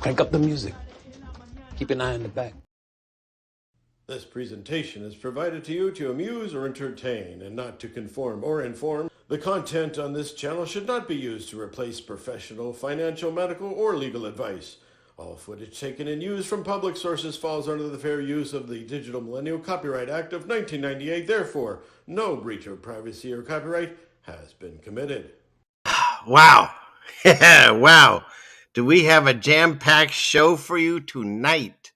Crank up the music. Keep an eye on the back. This presentation is provided to you to amuse or entertain and not to conform or inform. The content on this channel should not be used to replace professional, financial, medical, or legal advice. All footage taken and used from public sources falls under the fair use of the Digital Millennial Copyright Act of 1998. Therefore, no breach of privacy or copyright has been committed. Wow. Wow. Do we have a jam-packed show for you tonight?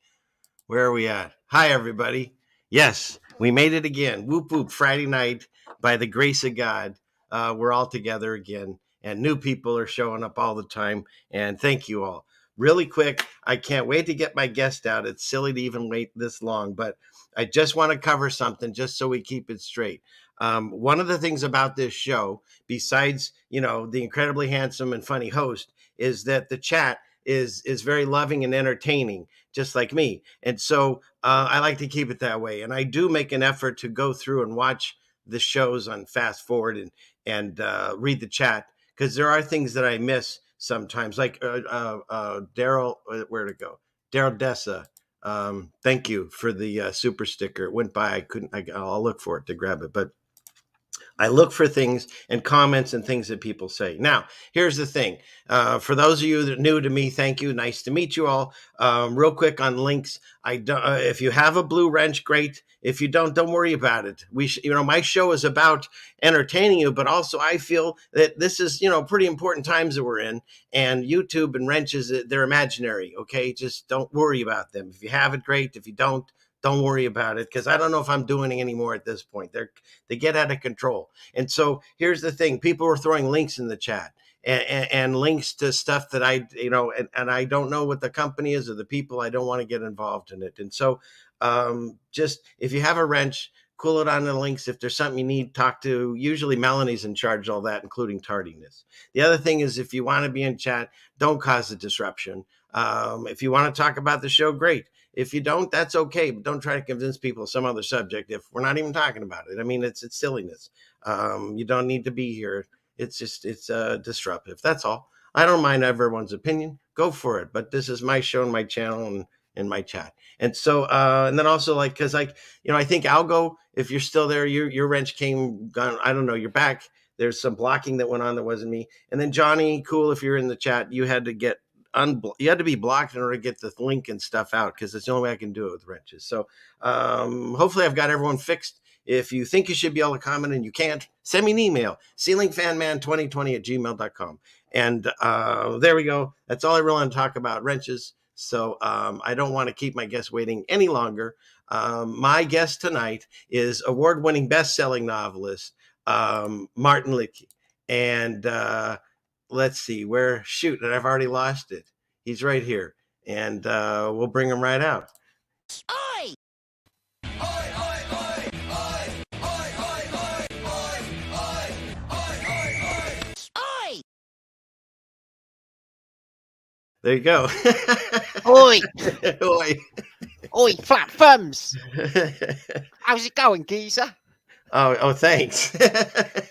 Where are we at? Hi, everybody. Yes, we made it again. Whoop, whoop, Friday night. By the grace of God, we're all together again. And new people are showing up all the time. And thank you all. Really quick, I can't wait to get my guest out. It's silly to even wait this long, but I just want to cover something just so we keep it straight. One of the things about this show, besides, the incredibly handsome and funny host, is that the chat is very loving and entertaining, just like me. And so I like to keep it that way. And I do make an effort to go through and watch the shows on fast forward and read the chat, because there are things that I miss sometimes, like Daryl, where'd it go? Daryl Dessa. Thank you for the super sticker. It went by. I'll look for it to grab it. But I look for things and comments and things that people say. Now, here's the thing. For those of you that are new to me, thank you. Nice to meet you all. Real quick on links. If you have a blue wrench, great. If you don't worry about it. My show is about entertaining you, but also I feel that this is, pretty important times that we're in. And YouTube and wrenches, they're imaginary. Okay, just don't worry about them. If you have it, great. If you don't worry about it, because I don't know if I'm doing it anymore at this point. They get out of control. And so here's the thing. People are throwing links in the chat and links to stuff that and I don't know what the company is or the people. I don't want to get involved in it. And so just if you have a wrench, cool it on the links. If there's something you need, talk to, usually Melanie's in charge of all that, including tardiness. The other thing is, if you want to be in chat, don't cause a disruption. If you want to talk about the show, great. If you don't, that's okay. But don't try to convince people of some other subject if we're not even talking about it. I mean, it's silliness. You don't need to be here. It's disruptive. That's all. I don't mind everyone's opinion. Go for it. But this is my show and my channel and my chat. And so, and then also I think Algo, if you're still there, your wrench came, gone. I don't know. You're back. There's some blocking that went on that wasn't me. And then Johnny, cool. If you're in the chat, you had to get you had to be blocked in order to get the link and stuff out, because it's the only way I can do it with wrenches. So hopefully I've got everyone fixed. If you think you should be able to comment and you can't, send me an email, ceilingfanman2020@gmail.com. And there we go. That's all I really want to talk about, wrenches. So I don't want to keep my guests waiting any longer. My guest tonight is award-winning best-selling novelist Martin Liedtke. And let's see where, shoot, and I've already lost it. He's right here, and we'll bring him right out. Oi! Oi, oi, oi, oi, oi, oi, oi, oi, oi, oi, oi. There you go. Oi! Oi! Oi, flat thumbs! How's it going, geezer? Oh, thanks.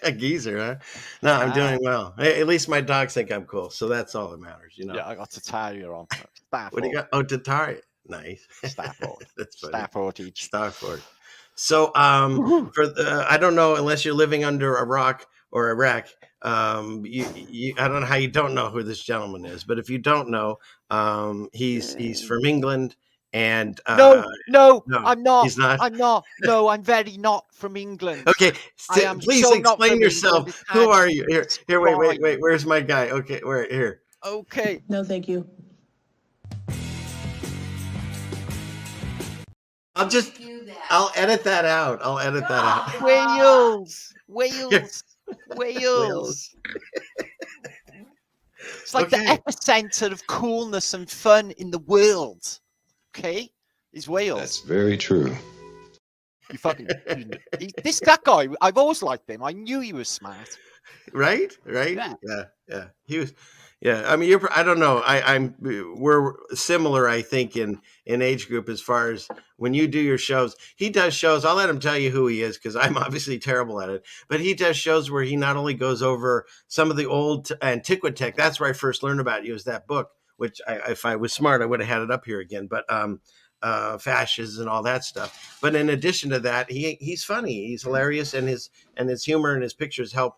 A geezer, huh? No, I'm doing well. At least my dogs think I'm cool, so that's all that matters, Yeah, I got a terrier on. Stafford. What do you got? Oh, Tatari. Nice. Stafford. That's funny. Stafford. So, I don't know, unless you're living under a rock or a wreck, I don't know how you don't know who this gentleman is, but if you don't know, he's from England. And no, I'm not. He's not. I'm not. No, I'm very not from England. Okay, please so explain yourself. Who are you? Here, wait. Where's my guy? Okay, here. Okay. No, thank you. I'll edit that out. Wales. It's like the epicenter of coolness and fun in the world. Okay, is Wales. That's very true. You fucking that guy. I've always liked him. I knew he was smart. Right? Yeah. He was. Yeah, I mean, I don't know. We're similar, I think, in age group as far as when you do your shows. He does shows. I'll let him tell you who he is, because I'm obviously terrible at it. But he does shows where he not only goes over some of the old Antiquitech. That's where I first learned about you, is that book which if I was smart, I would have had it up here again. But fascists and all that stuff. But in addition to that, he's funny, he's hilarious, and his humor and his pictures help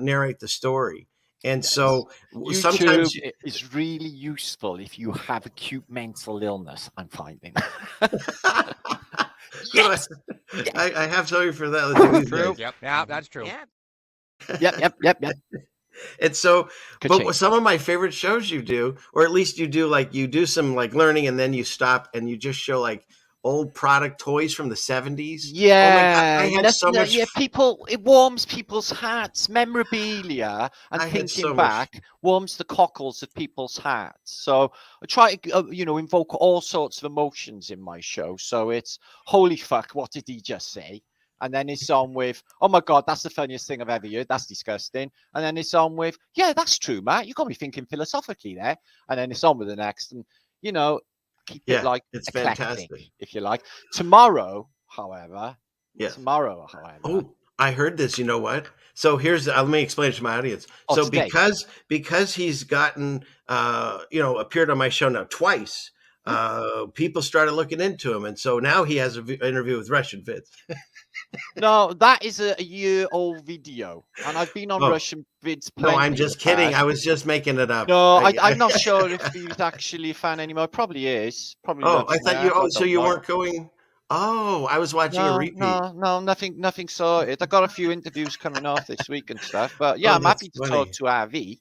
narrate the story. And Yes. so YouTube sometimes is really useful if you have acute mental illness, I'm finding. yes. I have something for that. True. Yep. Yeah, that's true. Yep. And so, Ka-ching. but some of my favorite shows you do, or at least you do some like learning, and then you stop and you just show like old product toys from the 70s. Yeah, I had so much. it warms people's hearts. Memorabilia and I had thinking so much- back warms the cockles of people's hearts. So I try to, invoke all sorts of emotions in my show. So it's holy fuck, what did he just say? And then it's on with, oh my God, that's the funniest thing I've ever heard. That's disgusting. And then it's on with, yeah, that's true, Matt. You got me thinking philosophically there. And then it's on with the next. And, keep it like it's eclectic, fantastic. if you like. Tomorrow, however. Oh, I heard this. You know what? So here's let me explain it to my audience. So today. because he's gotten appeared on my show now twice, people started looking into him, and so now he has an interview with Russian Vids. No, that is a year-old video, and I've been on Russian Vids. No, I'm just kidding. I was just making it up. No, I'm not sure if he's actually a fan anymore. Probably is. Probably. I thought you. Oh, so you weren't going. Oh, I was watching a repeat. No, nothing sorted. I got a few interviews coming off this week and stuff, but yeah, I'm happy to talk to RV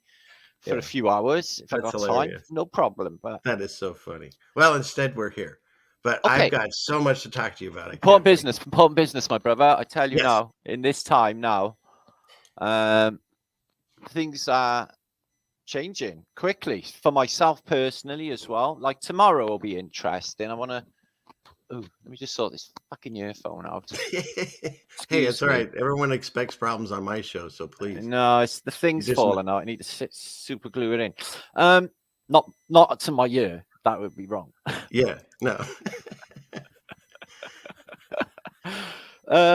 for a few hours if I got time. No problem. But that is so funny. Well, instead we're here. But I've got so much to talk to you about. Important business, my brother. I tell you now, in this time now, things are changing quickly for myself personally as well. Like tomorrow will be interesting. I want to. Oh, let me just sort this fucking earphone out. Hey, it's all right. Everyone expects problems on my show, so please. No, it's the thing's falling out. I need to super glue it in. Not to my ear. That would be wrong. Yeah, no.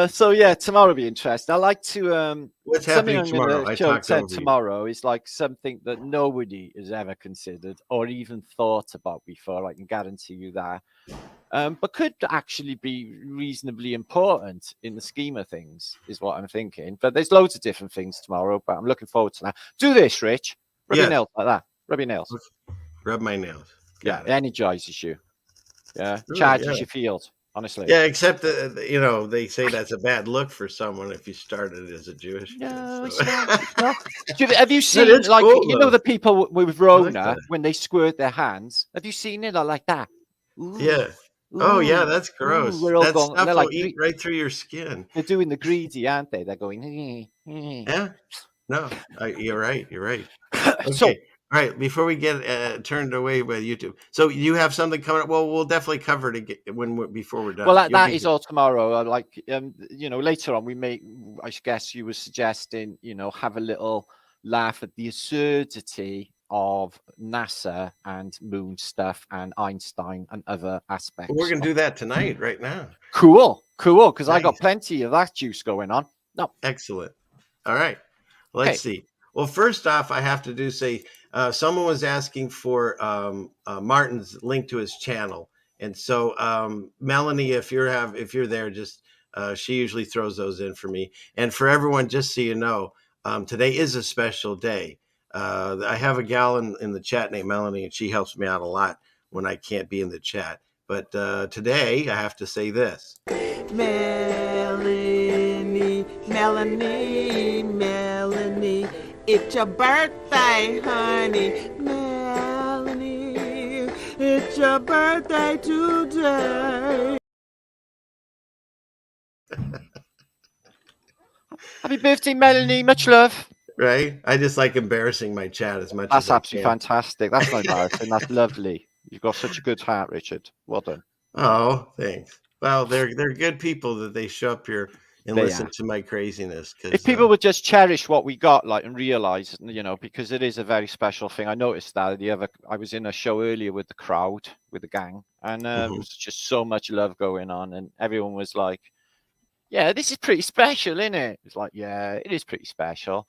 So yeah, tomorrow will be interesting. I like to what's happening tomorrow? I talked over tomorrow is like something that nobody has ever considered or even thought about before. I can guarantee you that. But could actually be reasonably important in the scheme of things, is what I'm thinking. But there's loads of different things tomorrow, but I'm looking forward to that. Do this, Rich. Rub your nails like that. Rub your nails. Rub my nails. It energizes you. Yeah, charges your field. Honestly. Yeah, except that they say that's a bad look for someone if you started as a Jewish. No, kid, it's not. Have you seen the people with Rona when they squirt their hands? Have you seen it like that? Ooh. Yeah. Oh yeah, that's gross. That stuff will eat right through your skin. They're doing the greedy, aren't they? They're going. Yeah. No, you're right. You're right. Okay. So, all right. Before we get turned away by YouTube, so you have something coming up. Well, we'll definitely cover it before we're done. Well, that is all tomorrow. Later on, we may. I guess you were suggesting, have a little laugh at the absurdity of NASA and moon stuff and Einstein and other aspects. Well, we're going to do that tonight, right now. Cool. Because I got plenty of that juice going on. No. Excellent. All right. Let's see. Well, first off, I have to say someone was asking for Martin's link to his channel. And so Melanie, if you're there, just she usually throws those in for me. And for everyone, just so you know, today is a special day. I have a gal in the chat named Melanie, and she helps me out a lot when I can't be in the chat. But today, I have to say this. Melanie, it's your birthday, honey. Melanie, it's your birthday today. Happy birthday, Melanie. Much love. Right? I just like embarrassing my chat as much as I absolutely fantastic. That's not embarrassing. That's lovely. You've got such a good heart, Richard. Well done. Oh, thanks. Well, they're good people that they show up here and listen to my craziness. If people would just cherish what we got, and realize, because it is a very special thing. I noticed that I was in a show earlier with the crowd, with the gang, and there was just so much love going on, and everyone was like, "Yeah, this is pretty special, isn't it?" It's like, "Yeah, it is pretty special."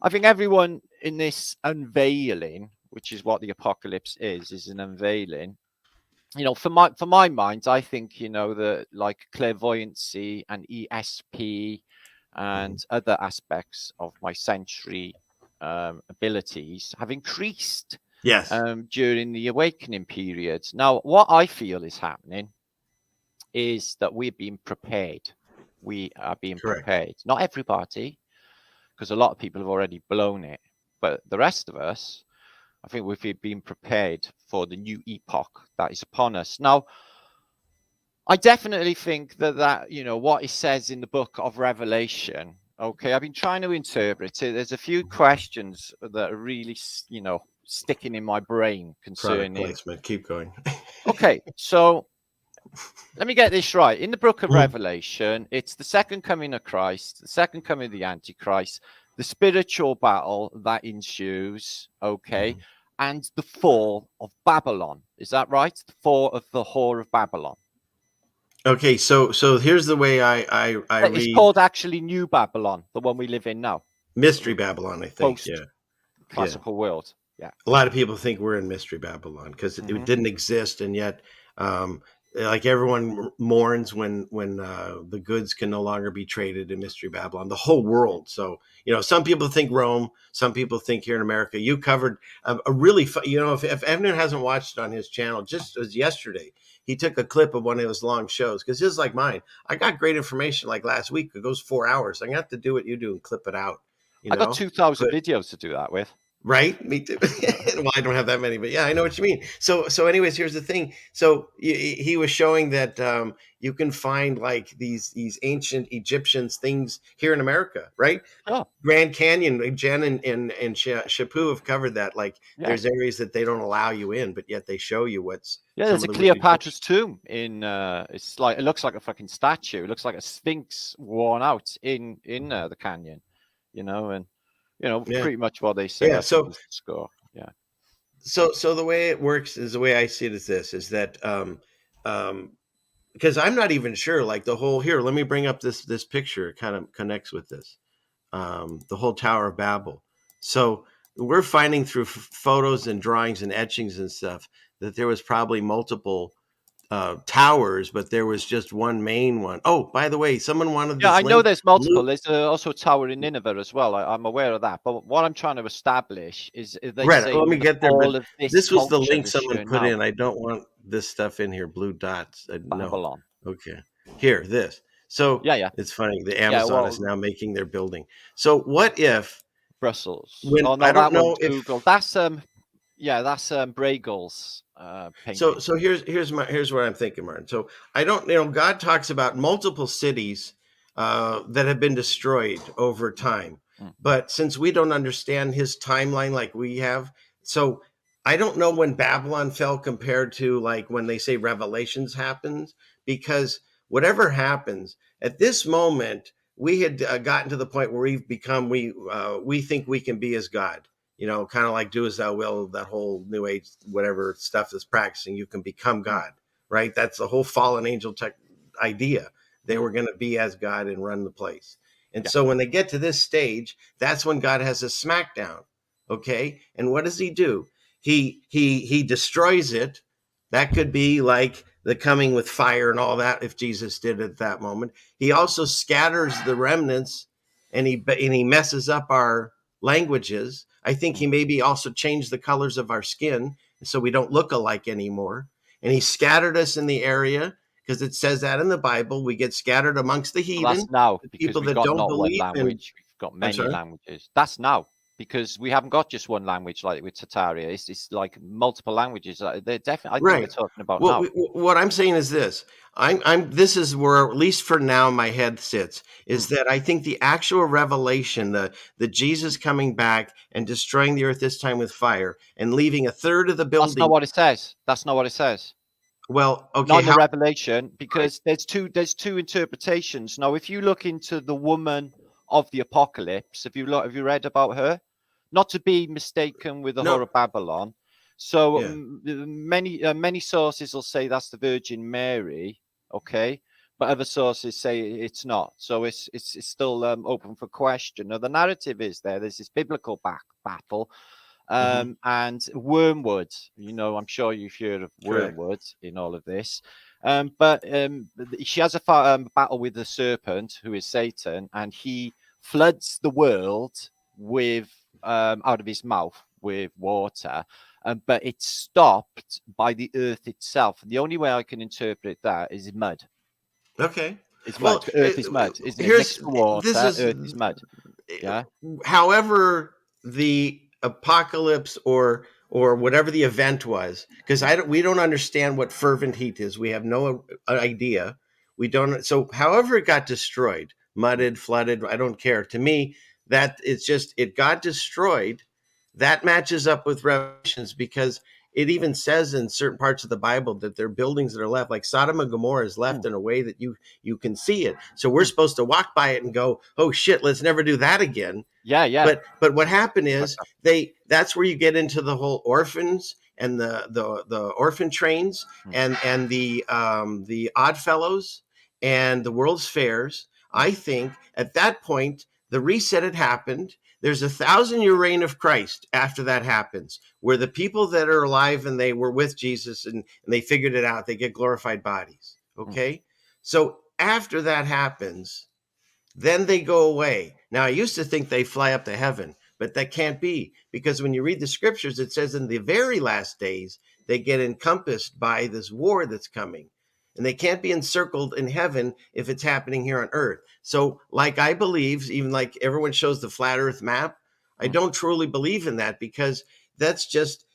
I think everyone in this unveiling which is what the apocalypse is an unveiling. You know, for my mind, I think, you know, the like clairvoyancy and ESP and other aspects of my sensory abilities have increased Yes. during the awakening period. Now, what I feel is happening is that we're being prepared. We are being Correct. prepared. Not everybody, because a lot of people have already blown it, but the rest of us, I think we've been prepared for the new epoch that is upon us. Now, I definitely think that you know, what it says in the book of Revelation. Okay, I've been trying to interpret it. There's a few questions that are really, you know, sticking in my brain Product concerning. placement. Keep going. Okay, so let me get this right. In the book of Revelation, it's the second coming of Christ, the second coming of the Antichrist, the spiritual battle that ensues, okay, and the fall of Babylon. Is that right? The fall of the whore of Babylon. Okay, so here's the way I It's read called actually New Babylon, the one we live in now. Mystery Babylon, I think. Post Yeah. classical world. Yeah. A lot of people think we're in Mystery Babylon because it didn't exist, and yet, like everyone mourns when the goods can no longer be traded in Mystery Babylon. The whole world. So you know, some people think Rome, some people think here in America. You covered a really, you know, if anyone hasn't watched on his channel, just as yesterday, he took a clip of one of his long shows because just like mine, I got great information like last week. It goes 4 hours. I'm gonna have to do what you do and clip it out. You I got know, 2,000 but videos to do that with. right? Me too. Well, I don't have that many, but yeah, I know what you mean. So anyways, here's the thing. So he was showing that you can find like these ancient Egyptians things here in America, right? Oh, Grand Canyon, Jen and Shapu have covered that. Like, yeah. there's areas that they don't allow you in, but yet they show you what's Yeah, some there's of a the real Cleopatra's tomb in it's like, it looks like a fucking statue. It looks like a sphinx worn out in the canyon, you know, and you know, Yeah. pretty much what they say. Yeah. I think is the score. Yeah. So the way it works is the way I see it is this: is that because I'm not even sure, like the whole here. Let me bring up this picture. It kind of connects with this. The whole Tower of Babel. So we're finding through photos and drawings and etchings and stuff that there was probably multiple towers, but there was just one main one. Oh, by the way, someone wanted Yeah, this I know link. there's multiple. There's also a tower in Nineveh as well. I'm aware of that. But what I'm trying to establish is they Right. say Let me that get there. all But of this this was the culture link is someone shown put now. in. I don't want this stuff in here. Blue dots. No. Babylon. Okay. Here, this. So Yeah. it's funny. The Yeah, Amazon well, is now making their building. So what if Brussels. when Oh no, I don't that know one's if Google. That's that's Bragel's painting. so here's what I'm thinking, Martin. So I don't, God talks about multiple cities that have been destroyed over time, but since we don't understand his timeline like we have, so I don't know when Babylon fell compared to like when they say Revelations happens, because whatever happens at this moment, we had gotten to the point where we've become we think we can be as God, kind of like do as thou will, that whole new age, whatever stuff is practicing, you can become God, right? That's the whole fallen angel tech idea. They were going to be as God and run the place. And Yeah. so when they get to this stage, that's when God has a smackdown. Okay. And what does he do? He destroys it. That could be like the coming with fire and all that, if Jesus did at that moment. He also scatters the remnants, and he messes up our languages. I think he maybe also changed the colors of our skin so we don't look alike anymore. And he scattered us in the area because it says that in the Bible. We get scattered amongst the Well, heathen, that's now the because people we've that got don't not one believe in. language. We've got I'm many sorry? languages. That's now because we haven't got just one language like with Tataria. It's like multiple languages. They're definitely. I think they're talking about Well, now. what I'm saying is this. This is where, at least for now, my head sits, is that I think the actual revelation, the Jesus coming back and destroying the earth, this time with fire, and leaving a third of the building. That's not what it says. That's not what it says. Well, okay. Not in the Revelation, because there's two interpretations. Now, if you look into the woman of the apocalypse, have you read about her? Not to be mistaken with the No. whore of Babylon. So Yeah. many sources will say that's the Virgin Mary, okay, but other sources say it's not. So it's still open for question. Now the narrative is there's this biblical battle, and wormwood. I'm sure you've heard of Correct. wormwood in all of this. But she has a battle with the serpent, who is Satan, and he floods the world with out of his mouth with water. But it's stopped by the earth itself. And the only way I can interpret that is mud. Okay. It's Well, mud. Earth is mud, isn't it? here's Mixed with water, this is earth is mud. Yeah. however the apocalypse or whatever the event was, because we don't understand what fervent heat is. We have no idea. We don't. So however it got destroyed, mudded, flooded, I don't care. To me, that it's just it got destroyed. That matches up with Revelations, because it even says in certain parts of the Bible that there are buildings that are left, like Sodom and Gomorrah is left in a way that you can see it. So we're supposed to walk by it and go, oh shit, let's never do that again. Yeah. But what happened is that's where you get into the whole orphans and the orphan trains and the Odd Fellows and the World's Fairs. I think at that point the reset had happened. There's 1,000-year reign of Christ after that happens, where the people that are alive and they were with Jesus and they figured it out, they get glorified bodies. Okay. So after that happens, then they go away. Now, I used to think they fly up to heaven, but that can't be, because when you read the scriptures, it says in the very last days, they get encompassed by this war that's coming. And they can't be encircled in heaven if it's happening here on earth. So like I believe, even like everyone shows the flat earth map, I don't truly believe in that, because that's just,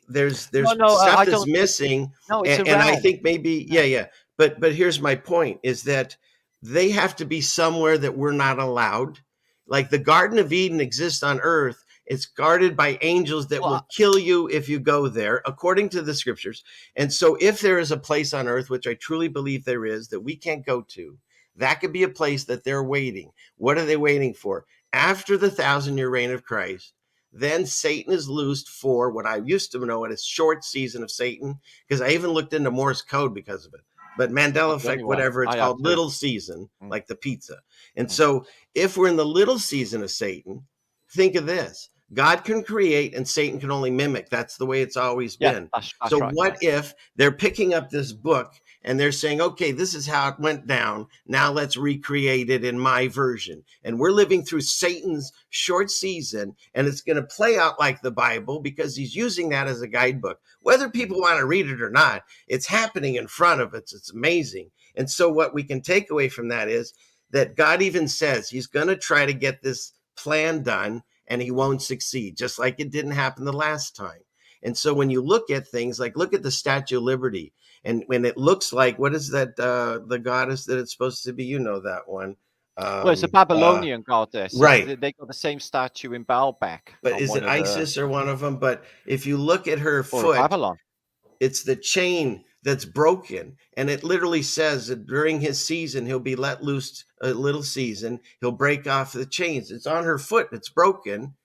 there's stuff that's missing. And I think maybe, yeah. But here's my point, is that they have to be somewhere that we're not allowed. Like the Garden of Eden exists on earth. It's guarded by angels that will kill you if you go there, according to the scriptures. And so if there is a place on earth, which I truly believe there is, that we can't go to, that could be a place that they're waiting. What are they waiting for? After the 1,000-year reign of Christ, then Satan is loosed for what I used to know as short season of Satan, because I even looked into Morse code because of it. But Mandela effect, whatever, it's called little season, like the pizza. And so if we're in the little season of Satan, think of this. God can create and Satan can only mimic. That's the way it's always been. That's so right, what if they're picking up this book and they're saying, okay, this is how it went down. Now let's recreate it in my version. And we're living through Satan's short season, and it's going to play out like the Bible, because he's using that as a guidebook. Whether people want to read it or not, it's happening in front of us. It's amazing. And so what we can take away from that is that God even says he's going to try to get this plan done, and he won't succeed, just like it didn't happen the last time. And so when you look at things like, look at the Statue of Liberty, and when it looks like, what is that, the goddess that it's supposed to be? You know that one. Well, it's a Babylonian goddess. Right. They got the same statue in Baalbek. But is it Isis or one of them? But if you look at her foot, Babylon, it's the chain that's broken. And it literally says that during his season, he'll be let loose a little season. He'll break off the chains. It's on her foot. It's broken.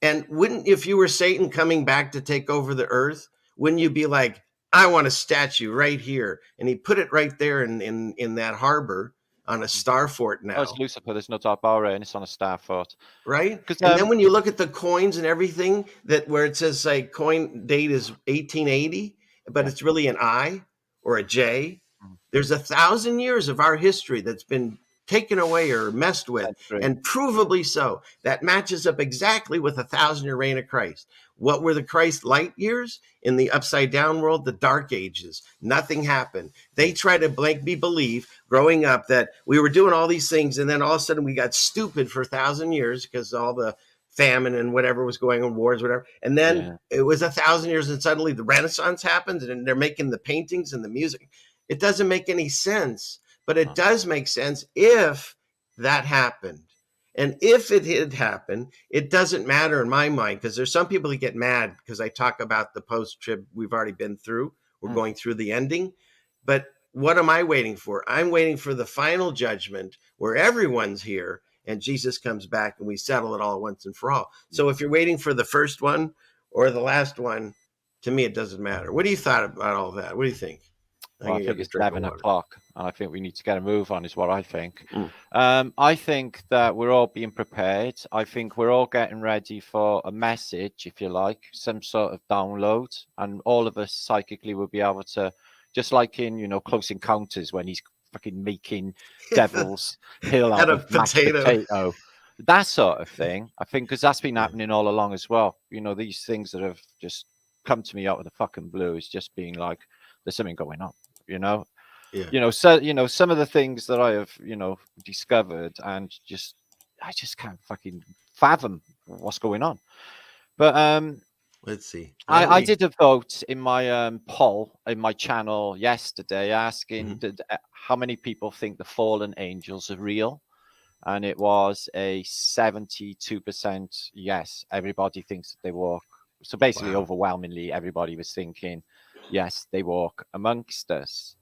And if you were Satan coming back to take over the earth, wouldn't you be like, I want a statue right here? And he put it right there in that harbor on a star fort now. Oh, it's Lucifer. There's no doubt about it, and it's on a star fort. Right? And then when you look at the coins and everything, that where it says like coin date is 1880, but it's really an I or a J. There's 1,000 years of our history that's been taken away or messed with, and provably so. That matches up exactly with 1,000-year reign of Christ. What were the Christ light years? In the upside down world, the dark ages. Nothing happened. They try to make me believe growing up that we were doing all these things, and then all of a sudden we got stupid for 1,000 years because all the famine and whatever was going on, wars, whatever. And then it was 1,000 years, and suddenly the Renaissance happens, and they're making the paintings and the music. It doesn't make any sense. But it does make sense if that happened. And if it had happened, it doesn't matter in my mind, because there's some people that get mad because I talk about the post-trib we've already been through. We're going through the ending. But what am I waiting for? I'm waiting for the final judgment where everyone's here and Jesus comes back and we settle it all once and for all. So if you're waiting for the first one or the last one, to me, it doesn't matter. What do you thought about all that? What do you think? Well, I I got think a it's drink of 11 water. o'clock, and I think we need to get a move on, is what I think. Mm. I think that we're all being prepared. I think we're all getting ready for a message, if you like, some sort of download, and all of us psychically will be able to, just like in, Close Encounters when he's fucking making Devil's Hill Out out of of mashed potato, that sort of thing. I think because that's been happening all along as well. These things that have just come to me out of the fucking blue is just being like, there's something going on. Yeah. So some of the things that I have discovered, and I just can't fucking fathom what's going on. But Let's see. I did a vote in my poll in my channel yesterday asking how many people think the fallen angels are real, and it was a 72% yes. Everybody thinks that they walk. So basically, Wow. overwhelmingly, everybody was thinking yes, they walk amongst us.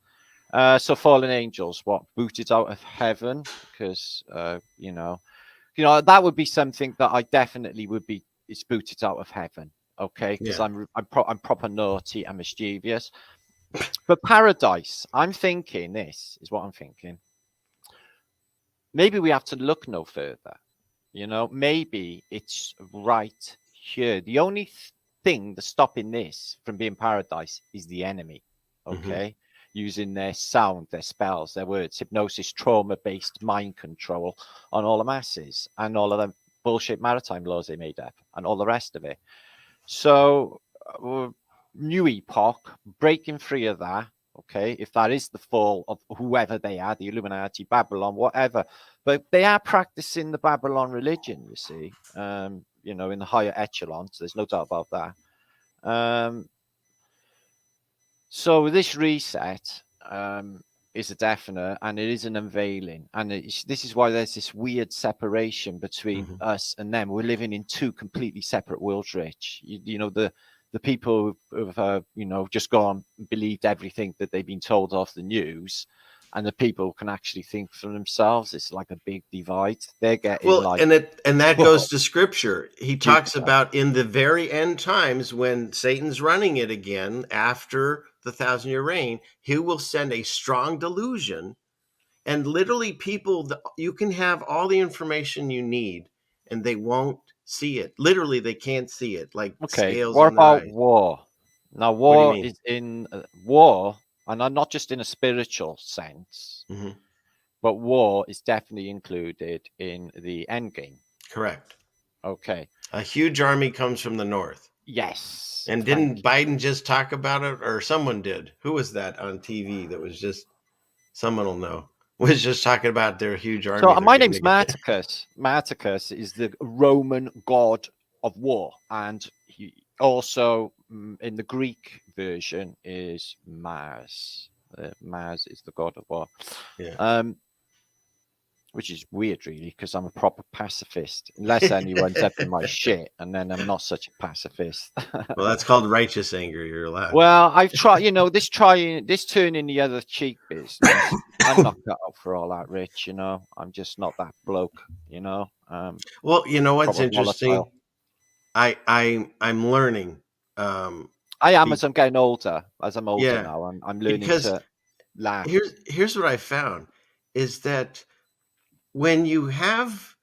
So fallen angels, what, booted out of heaven? Because that would be something that I definitely would be. It's booted out of heaven, okay? Because Yeah. I'm proper naughty and mischievous. But paradise, I'm thinking this is what I'm thinking. Maybe we have to look no further. Maybe it's right here. The only thing that's stopping this from being paradise is the enemy, okay? Using their sound, their spells, their words, hypnosis, trauma-based mind control on all the masses and all of the bullshit maritime laws they made up and all the rest of it. So, new epoch, breaking free of that, okay? If that is the fall of whoever they are, the Illuminati, Babylon, whatever, but they are practicing the Babylon religion, you see, in the higher echelons. There's no doubt about that. So this reset is a definite, and it is an unveiling, and this is why there's this weird separation between us and them. We're living in two completely separate worlds, Rich. The people who've just gone and believed everything that they've been told off the news, and the people who can actually think for themselves. It's like a big divide. They're getting And that goes to scripture. He talks Jupiter. about in the very end times when Satan's running it again after the 1,000-year reign, he will send a strong delusion, and literally people, you can have all the information you need and they won't see it. Literally, they can't see it, like Okay, scales what on their about eyes. war? Now, What do you war mean? is in war, and not just in a spiritual sense, but war is definitely included in the end game. Correct. Okay. A huge army comes from the north. Yes. And didn't Biden just talk about it, or someone did? Who was that on TV that was just, someone will know, was just talking about their huge army? So my name's Marticus. Marticus is the Roman god of war, and he also in the Greek version is Mars. Mars is the god of war. Yeah. Which is weird, really, because I'm a proper pacifist, unless anyone's up in my shit, and then I'm not such a pacifist. Well, that's called righteous anger. You're allowed. Well, I've tried, this turning the other cheek business. I'm not cut out for all that, Rich. I'm just not that bloke. Well, you know what's interesting? I'm learning. I am as I'm getting older. As I'm older Yeah, now, I'm learning because to laugh. Here's what I found is that when you have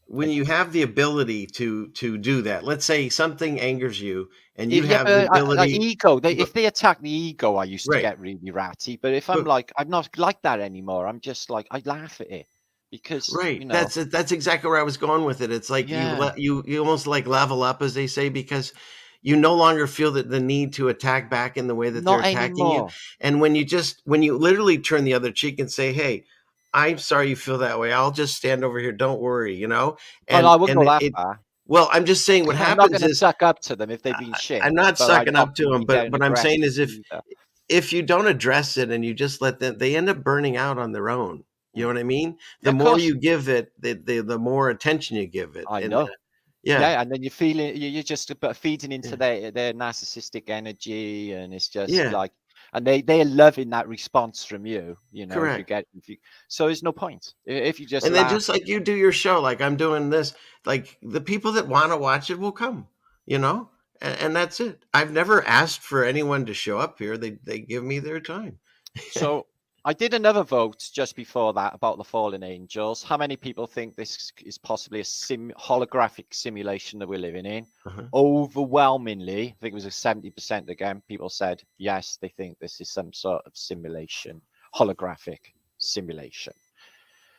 the ability to do that, let's say something angers you and you have the ability, ego. If they attack the ego, I used to right. get really ratty. But if I'm not like that anymore, I'm just like, I laugh at it because right. That's exactly where I was going with it. It's like you almost like level up, as they say, because you no longer feel the need to attack back in the way that not they're attacking anymore. you. And when you literally turn the other cheek and say, "Hey, I'm sorry you feel that way. I'll just stand over here. Don't worry," And I wouldn't go that far. Well, I'm just saying what I'm not happens going to is suck up to them if they've been shit. I'm not sucking up to them, but what I'm saying is either. if you don't address it and you just let them, they end up burning out on their own. You know what I mean? The more you give it, the more attention you give it. I know. Yeah, and then you're just feeding into their narcissistic energy, and it's just like, and they're loving that response from you. Correct. So there's no point if you just and then just like you do your show, like I'm doing this, like the people that want to watch it will come, and that's it. I've never asked for anyone to show up here. They give me their time. So I did another vote just before that about the fallen angels. How many people think this is possibly a holographic simulation that we're living in? Overwhelmingly, I think it was a 70% again, people said yes, they think this is some sort of simulation, holographic simulation.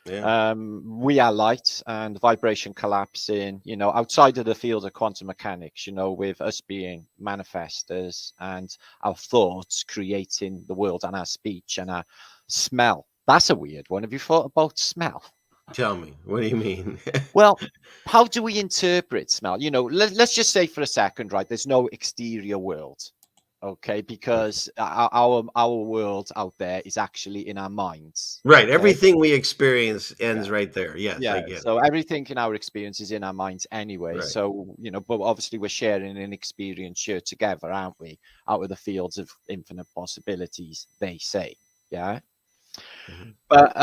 Yeah. We are light and vibration collapsing, outside of the field of quantum mechanics, with us being manifestors and our thoughts creating the world and our speech and our smell. That's a weird one. Have you thought about smell? Tell me, what do you mean? Well, how do we interpret smell? Let's just say for a second, right? There's no exterior world. Okay, because our world out there is actually in our minds. Right. Okay? Everything we experience ends right there. Yes, I get So it. everything in our experience is in our minds anyway. Right. So, but obviously we're sharing an experience here together, aren't we? Out of the fields of infinite possibilities, they say. Yeah. But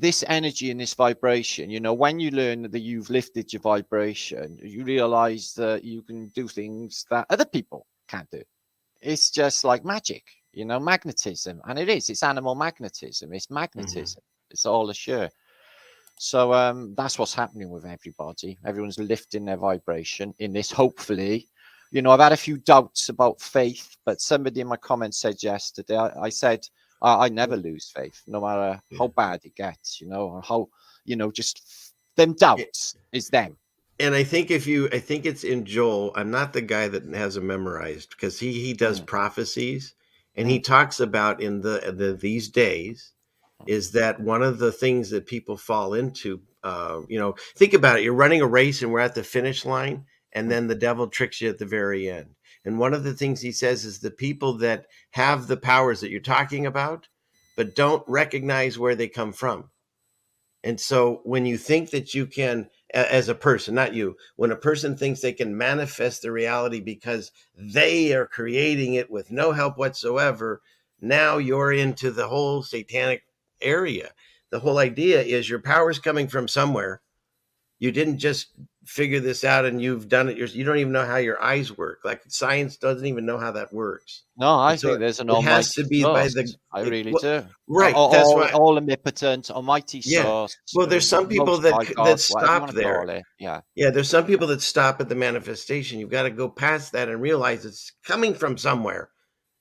this energy and this vibration, when you learn that you've lifted your vibration, you realize that you can do things that other people can't do. It's just like magic, magnetism. And it's animal magnetism. It's magnetism. It's all assure. So that's what's happening with everybody. Everyone's lifting their vibration in this, hopefully. I've had a few doubts about faith, but somebody in my comments said yesterday, I said, I never lose faith, no matter how bad it gets, or how, just them doubts is them. And I think I think it's in Joel. I'm not the guy that has them memorized, because he does prophecies, and he talks about in these days is that one of the things that people fall into, think about it. You're running a race and we're at the finish line, and then the devil tricks you at the very end. And one of the things he says is the people that have the powers that you're talking about, but don't recognize where they come from. And so when you think that you can, as a person, not you, when a person thinks they can manifest the reality because they are creating it with no help whatsoever, now you're into the whole satanic area. The whole idea is your power's coming from somewhere. You didn't just figure this out and you've done it. You don't even know how your eyes work. Like science doesn't even know how that works. No, I And so think there's an it has almighty to be source. by the. I really well, do. Right. That's why. All omnipotent, almighty source. Well, there's some people Most High that God, that whatever you stop wanna there. call it. Yeah. Yeah, there's some people that stop at the manifestation. You've got to go past that and realize it's coming from somewhere.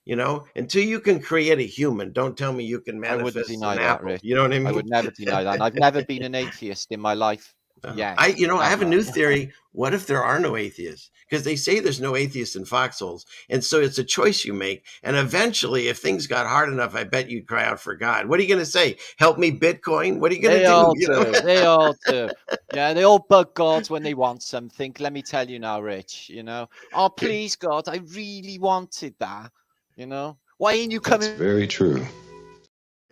Until you can create a human, don't tell me you can I wouldn't manifest deny an that, apple. Rich. You know what I mean? I would never deny that. And I've never been an atheist in my life. Yes. I have a new theory. What if there are no atheists? Because they say there's no atheists in foxholes. And so it's a choice you make. And eventually, if things got hard enough, I bet you'd cry out for God. What are you going to say? Help me, Bitcoin? What are you going to do? They all do. They all do. Yeah, they all bug God when they want something. Let me tell you now, Rich. Oh, please, God, I really wanted that. Why ain't you coming? That's very true.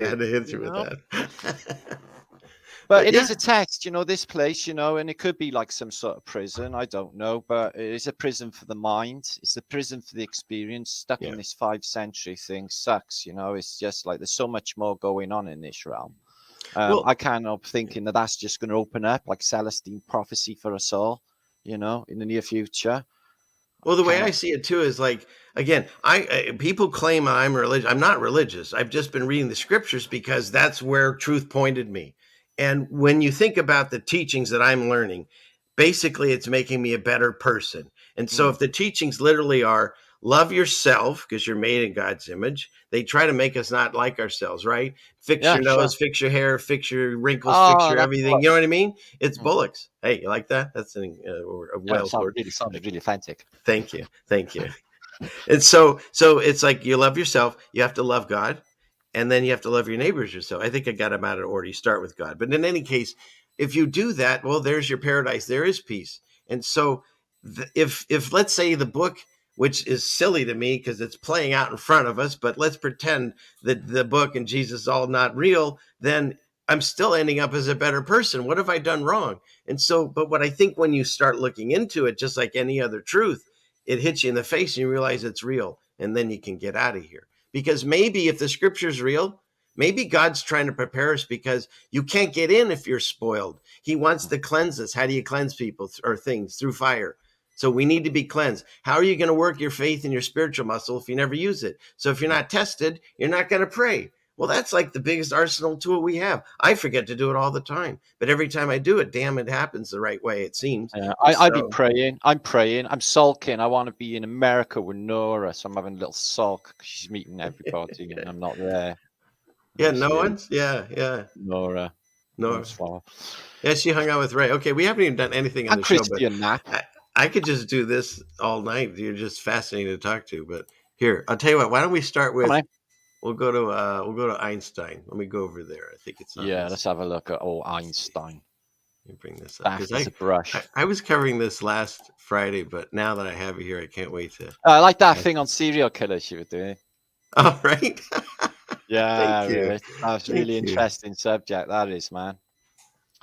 I had to hit you with that. But it is a test, this place, and it could be like some sort of prison. I don't know, but it is a prison for the mind. It's a prison for the experience. Stuck in this 5th-century thing sucks, It's just like there's so much more going on in this realm. I can't help thinking that that's just going to open up like Celestine prophecy for us all, in the near future. Well, the way I see it too is like, again, people claim I'm religious. I'm not religious. I've just been reading the scriptures because that's where truth pointed me. And when you think about the teachings that I'm learning, basically it's making me a better person. And so if the teachings literally are love yourself because you're made in God's image, they try to make us not like ourselves, right? Fix your nose, fix your hair, fix your wrinkles, fix your everything. You know what I mean? It's bullocks. Hey, you like that? That's a Wales word. It sounded really authentic. Thank you. And so it's like you love yourself, you have to love God, and then you have to love your neighbors yourself. I think I got them out of order. You start with God. But in any case, if you do that, well, there's your paradise. There is peace. And so if let's say the book, which is silly to me because it's playing out in front of us, but let's pretend that the book and Jesus is all not real, then I'm still ending up as a better person. What have I done wrong? And so, but what I think when you start looking into it, just like any other truth, it hits you in the face and you realize it's real. And then you can get out of here. Because maybe if the scripture is real, maybe God's trying to prepare us because you can't get in if you're spoiled. He wants to cleanse us. How do you cleanse people or things? Through fire. So we need to be cleansed. How are you going to work your faith and your spiritual muscle if you never use it? So if you're not tested, you're not going to pray. Well, that's like the biggest arsenal tool we have. I forget to do it all the time, but every time I do it, damn, it happens the right way, it seems. Yeah, I've been praying. I'm praying. I'm sulking. I want to be in America with Nora, so I'm having a little sulk because she's meeting everybody and I'm not there. Yeah, no one's. Yeah. Nora. No. Yeah, she hung out with Ray. Okay, we haven't even done anything on the show, but I could just do this all night. You're just fascinating to talk to. But here, I'll tell you what. Why don't we start with? We'll go to Einstein. Let me go over there. I think it's on this. Let's have a look at Einstein. Let me bring this up because a brush. I was covering this last Friday, but now that I have it here, I can't wait to. I like that thing on serial killers you were doing. Oh, right. Yeah, really. That's a really interesting subject. That is, man.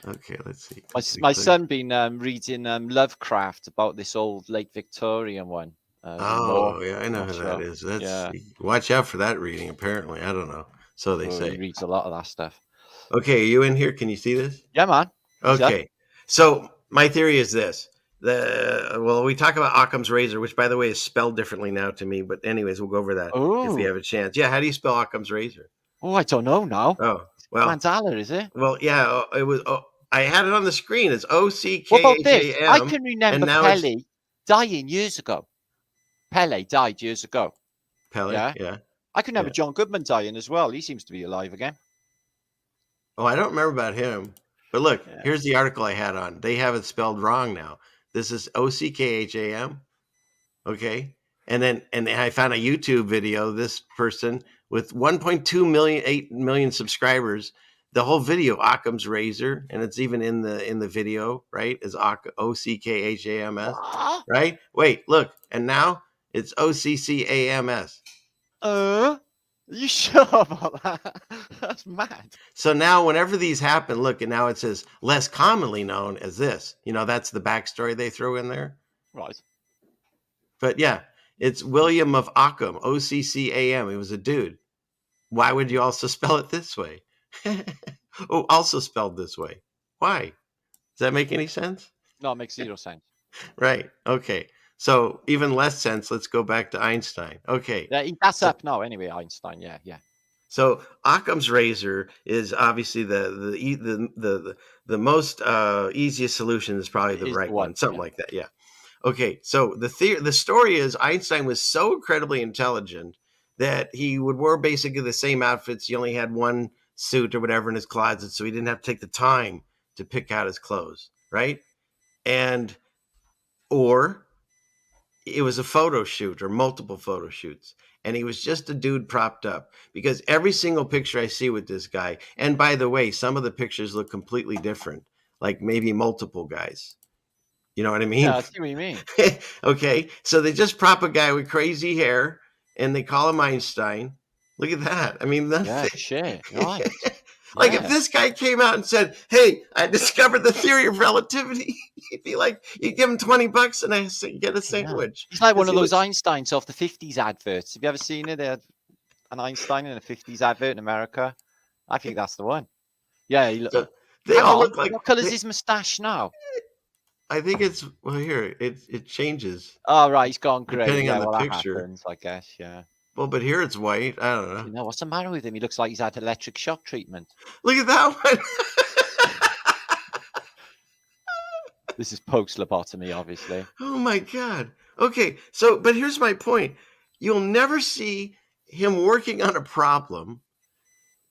Okay, let's see. My son been reading Lovecraft about this old late Victorian one. Yeah, I know who that is. That's watch out for that reading. Apparently, I don't know. So they say. He reads a lot of that stuff. Okay, are you in here? Can you see this? Yeah, man. Okay, so my theory is this. We talk about Occam's razor, which, by the way, is spelled differently now to me. But anyways, we'll go over that if we have a chance. Yeah, how do you spell Occam's razor? Oh, I don't know now. Oh, well, Mandela, is it? Well, yeah, it was. I had it on the screen. It's OCKHAM. What about this? I can remember Pele dying years ago. Pele died years ago. Pele, yeah. I can remember John Goodman dying as well. He seems to be alive again. Oh, I don't remember about him. But look, here's the article I had on. They have it spelled wrong now. This is OCKHAM. Okay. And I found a YouTube video, this person with 8 million subscribers. The whole video, Occam's razor, and it's even in the video, right? Is OCKHAMS, right? Wait, look, and now it's OCCAMS. You sure about that? That's mad. So now whenever these happen, look, and now it says less commonly known as this. That's the backstory they throw in there. Right. But yeah, it's William of Occam, OCCAM. He was a dude. Why would you also spell it this way? Also spelled this way. Why? Does that make any sense? No, it makes zero sense. Right. Okay. So even less sense. Let's go back to Einstein. Okay. That's up now. Anyway, Einstein. Yeah. So Occam's razor is obviously the most easiest solution is probably the right one. Something like that. Yeah. Okay. So the story is Einstein was so incredibly intelligent that he would wear basically the same outfits. He only had one suit or whatever in his closet, so he didn't have to take the time to pick out his clothes, right? Or it was a photo shoot or multiple photo shoots, and he was just a dude propped up, because every single picture I see with this guy, and by the way, some of the pictures look completely different, like maybe multiple guys. You know what I mean? Yeah, I see what you mean. Okay, so they just prop a guy with crazy hair, and they call him Einstein. Look at that. I mean, shit. Right. Like if this guy came out and said, "Hey, I discovered the theory of relativity," you'd be like, you give him $20 and you get a sandwich. He's like one of those Einsteins off the 50s adverts. Have you ever seen it? They had an Einstein in a 50s advert in America. I think that's the one. Yeah. They all look like. What color is his mustache now? I think it's here. It changes. Oh right, he's gone grey. Depending on the picture, happens, I guess. Yeah. Well, but here it's white. I don't know. What's the matter with him? He looks like he's had electric shock treatment. Look at that one. This is post lobotomy, obviously. Oh my God. Okay, so but here's my point. You'll never see him working on a problem.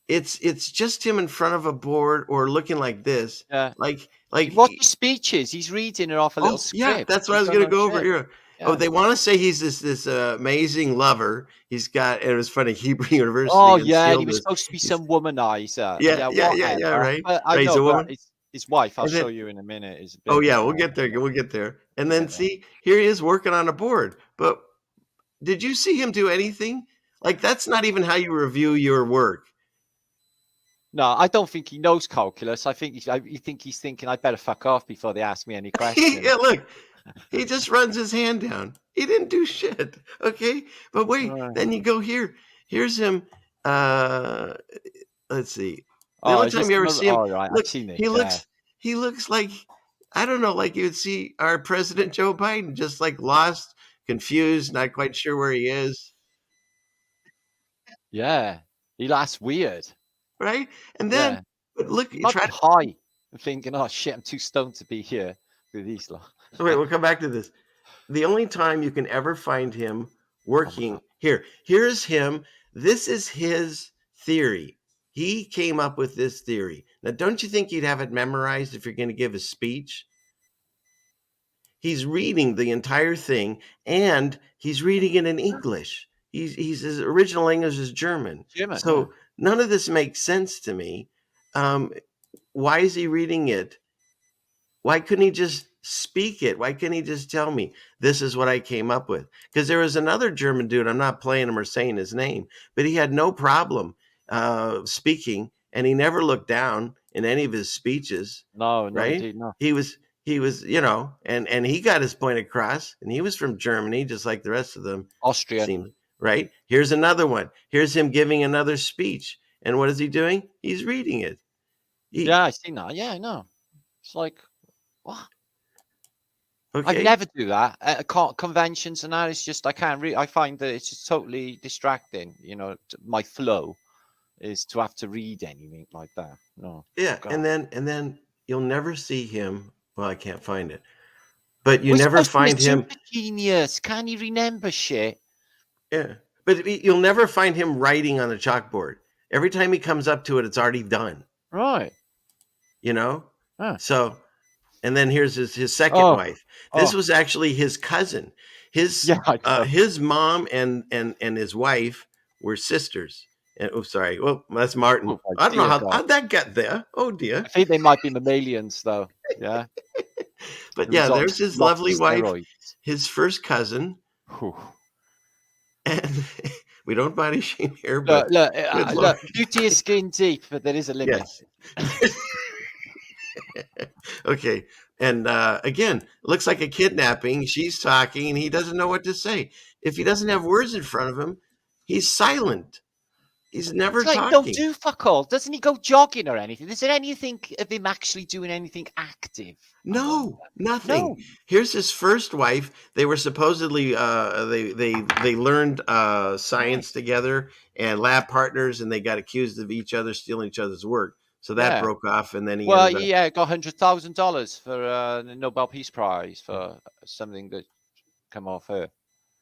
It's just him in front of a board or looking like this. Yeah. Like what his speech is. He's reading it off a little script. Yeah, that's what I was going to go over here. Yeah. Oh, they want to say he's this amazing lover. He's got, it was funny, Hebrew University. Oh, yeah, he was supposed to be some womanizer. Yeah, right. I know, he's a woman. His wife, I'll show you in a minute. We'll get there. And then see, here he is working on a board. But did you see him do anything? Like, that's not even how you review your work. No, I don't think he knows calculus. I think he's thinking, I better fuck off before they ask me any questions. Yeah, look. He just runs his hand down. He didn't do shit. Okay. But wait, then you go here. Here's him. Let's see. The only time you ever see him. Right. Look, he looks like I don't know, like you would see our President Joe Biden just like lost, confused, not quite sure where he is, Yeah. That's weird. right? And then, Yeah. but look, He you might try be to high and thinking, oh shit, I'm too stoned to be here with these lot. wait, we'll come back to this. The only time you can ever find him Oh my God. working here's him. This is his theory. He came up with this theory. Now, don't you think you'd have it memorized if you're going to give a speech? He's reading the entire thing, and he's reading it in English. He's his original English is German. Human, yeah. So none of this makes sense to me. Um, why is he reading it? Why couldn't he just speak it? Why couldn't he just tell me this is what I came up with? Because there was another German dude. I'm not playing him or saying his name, but he had no problem speaking, and he never looked down in any of his speeches. No, Right? indeed, no. He was, and he got his point across, and he was from Germany, just like the rest of them Austrian. seem. Right? Here's another one. Here's him giving another speech, and what is he doing? He's reading it. Yeah, I seen that. Yeah, I know. It's like, what? Okay. I'd never do that at conventions and that. It's just I can't read. I find that it's just totally distracting. My flow is to have to read anything like that. No. Yeah, God. and then you'll never see him. Well, I can't find it, but you We're never supposed to be a find him. super genius. Can he remember shit? Yeah, but you'll never find him writing on the chalkboard. Every time he comes up to it, it's already done. Right. Huh. So, and then here's his second Oh. wife. This Oh. was actually his cousin. His Yeah, I know. his mom and his wife were sisters. And sorry. Well, that's Martin. Oh, my I don't know dear how'd that get there. Oh dear. I think they might be mammalians, though. Yeah. But It yeah, was on there's his lots of lovely wife, steroids. his first cousin. Whew. And we don't body shame here, but Look, good look, Lord. beauty is skin deep, but there is a limit. Yes. Okay. And again, looks like a kidnapping. She's talking and he doesn't know what to say. If he doesn't have words in front of him, he's silent. He's never It's like, talking. don't do fuck all. Doesn't he go jogging or anything? Is there anything of him actually doing anything active? No, nothing. No. Here's his first wife. They were supposedly they learned science together and lab partners, and they got accused of each other stealing each other's work. So that Yeah. broke off, and then he Well, ended up. yeah, got $100,000 for the Nobel Peace Prize for something that come off her.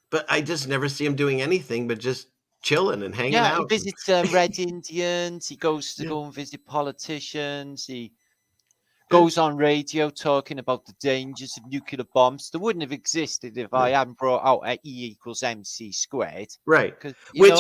But I just never see him doing anything but just chilling and hanging Yeah, he out. visits Red Indians. He goes to Yeah. go and visit politicians. He goes on radio talking about the dangers of nuclear bombs. They wouldn't have existed if I hadn't brought out E equals MC squared. Right. Because Which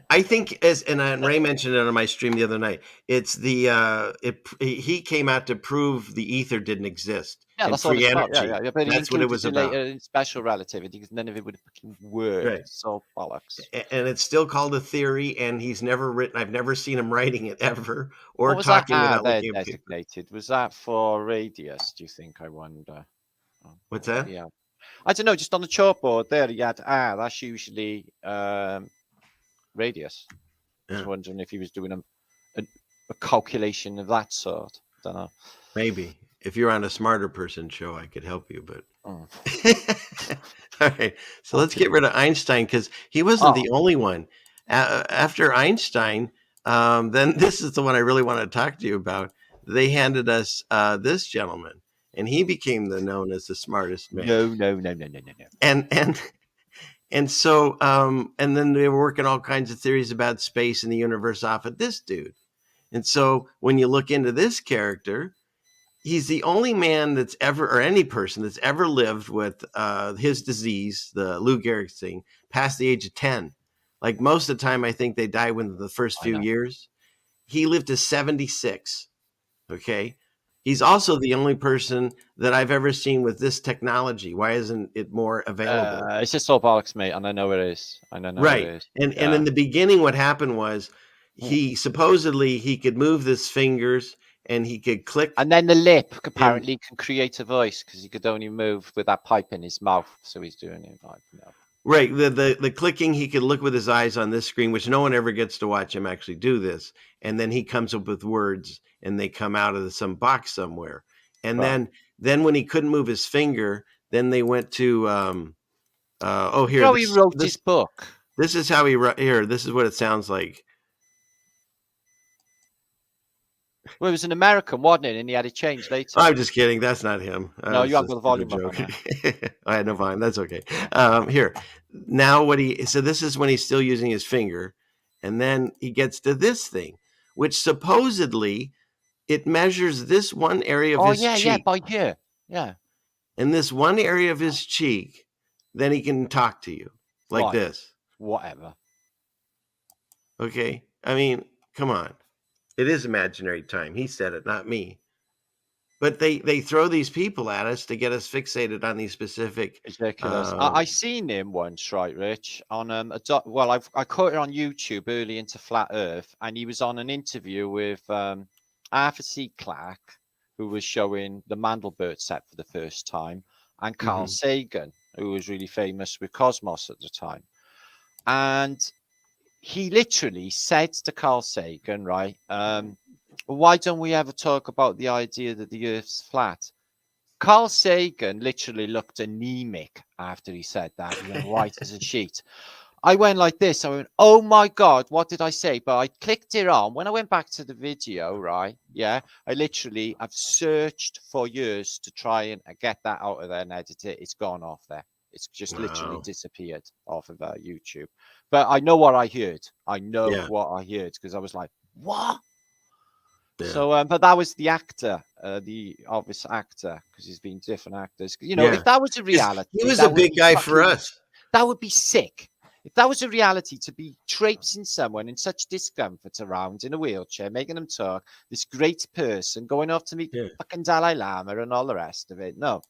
I think and Ray mentioned it on my stream the other night. It's he came out to prove the ether didn't exist. yeah, and that's all free it's about. energy. Yeah. But That's what it was about. later in special relativity because none of it would have fucking worked. Right. So bollocks. And it's still called a theory, and he's never written. I've never seen him writing it ever or What was that talking without they're looking at paper. designated? Was that for radius? Do you think? I wonder. What's that? Yeah, I don't know. Just on the chalkboard there, you had that's usually radius. I was Yeah. wondering if he was doing a calculation of that sort. I don't know. Maybe if you're on a smarter person show, I could help you. But Oh. all right, so let's get rid of Einstein because he wasn't the only one. After Einstein, then this is the one I really want to talk to you about. They handed us this gentleman, and he became known as the smartest man. No. And so and then they were working all kinds of theories about space and the universe off of this dude. And so when you look into this character, he's the only man that's ever, or any person that's ever lived with his disease, the Lou Gehrig's thing, past the age of 10. Like most of the time, I think they die within the first few years. He lived to 76. Okay. He's also the only person that I've ever seen with this technology. Why isn't it more available? It's just all bollocks, mate, and I know it is. Right. It is. And in the beginning, what happened was he supposedly he could move his fingers and he could click. And then the lip apparently can create a voice because he could only move with that pipe in his mouth. So he's doing it like, Right. The clicking, he could look with his eyes on this screen, which no one ever gets to watch him actually do this. And then he comes up with words and they come out of some box somewhere. And then Then when he couldn't move his finger, then they went to here. How he wrote his book. This is how he wrote here. This is what it sounds like. Well, it was an American, wasn't it? And he had it changed later. I'm just kidding. That's not him. No, you haven't got the volume up on that. I had no volume. That's okay. Here. Now so this is when he's still using his finger. And then he gets to this thing, which supposedly it measures this one area of his cheek. Yeah, by here. Yeah. In this one area of his cheek, then he can talk to you like this. Whatever. Okay. I mean, come on. It is imaginary time. He said it, not me. But they throw these people at us to get us fixated on these specific. Ridiculous. I seen him once, right, Rich, on I caught it on YouTube early into Flat Earth, and he was on an interview with Arthur C. Clarke, who was showing the Mandelbrot set for the first time, and Carl Sagan, who was really famous with Cosmos at the time. And he literally said to Carl Sagan, right, why don't we ever talk about the idea that the Earth's flat? Carl Sagan literally looked anemic after he said that. He went white as a sheet. I went like this. I went, oh my God, what did I say? But I clicked it on. When I went back to the video, right? Yeah, I've searched for years to try and get that out of there and edit it. It's gone off there. It's just literally disappeared off of YouTube. But I know what I heard. I know what I heard because I was like, what? Yeah. So, but that was the actor, the obvious actor, because he's been different actors. You know, if that was a reality, he was a big guy for us. That would be sick. If that was a reality, to be traipsing someone in such discomfort around in a wheelchair, making them talk, this great person going off to meet fucking Dalai Lama and all the rest of it. No.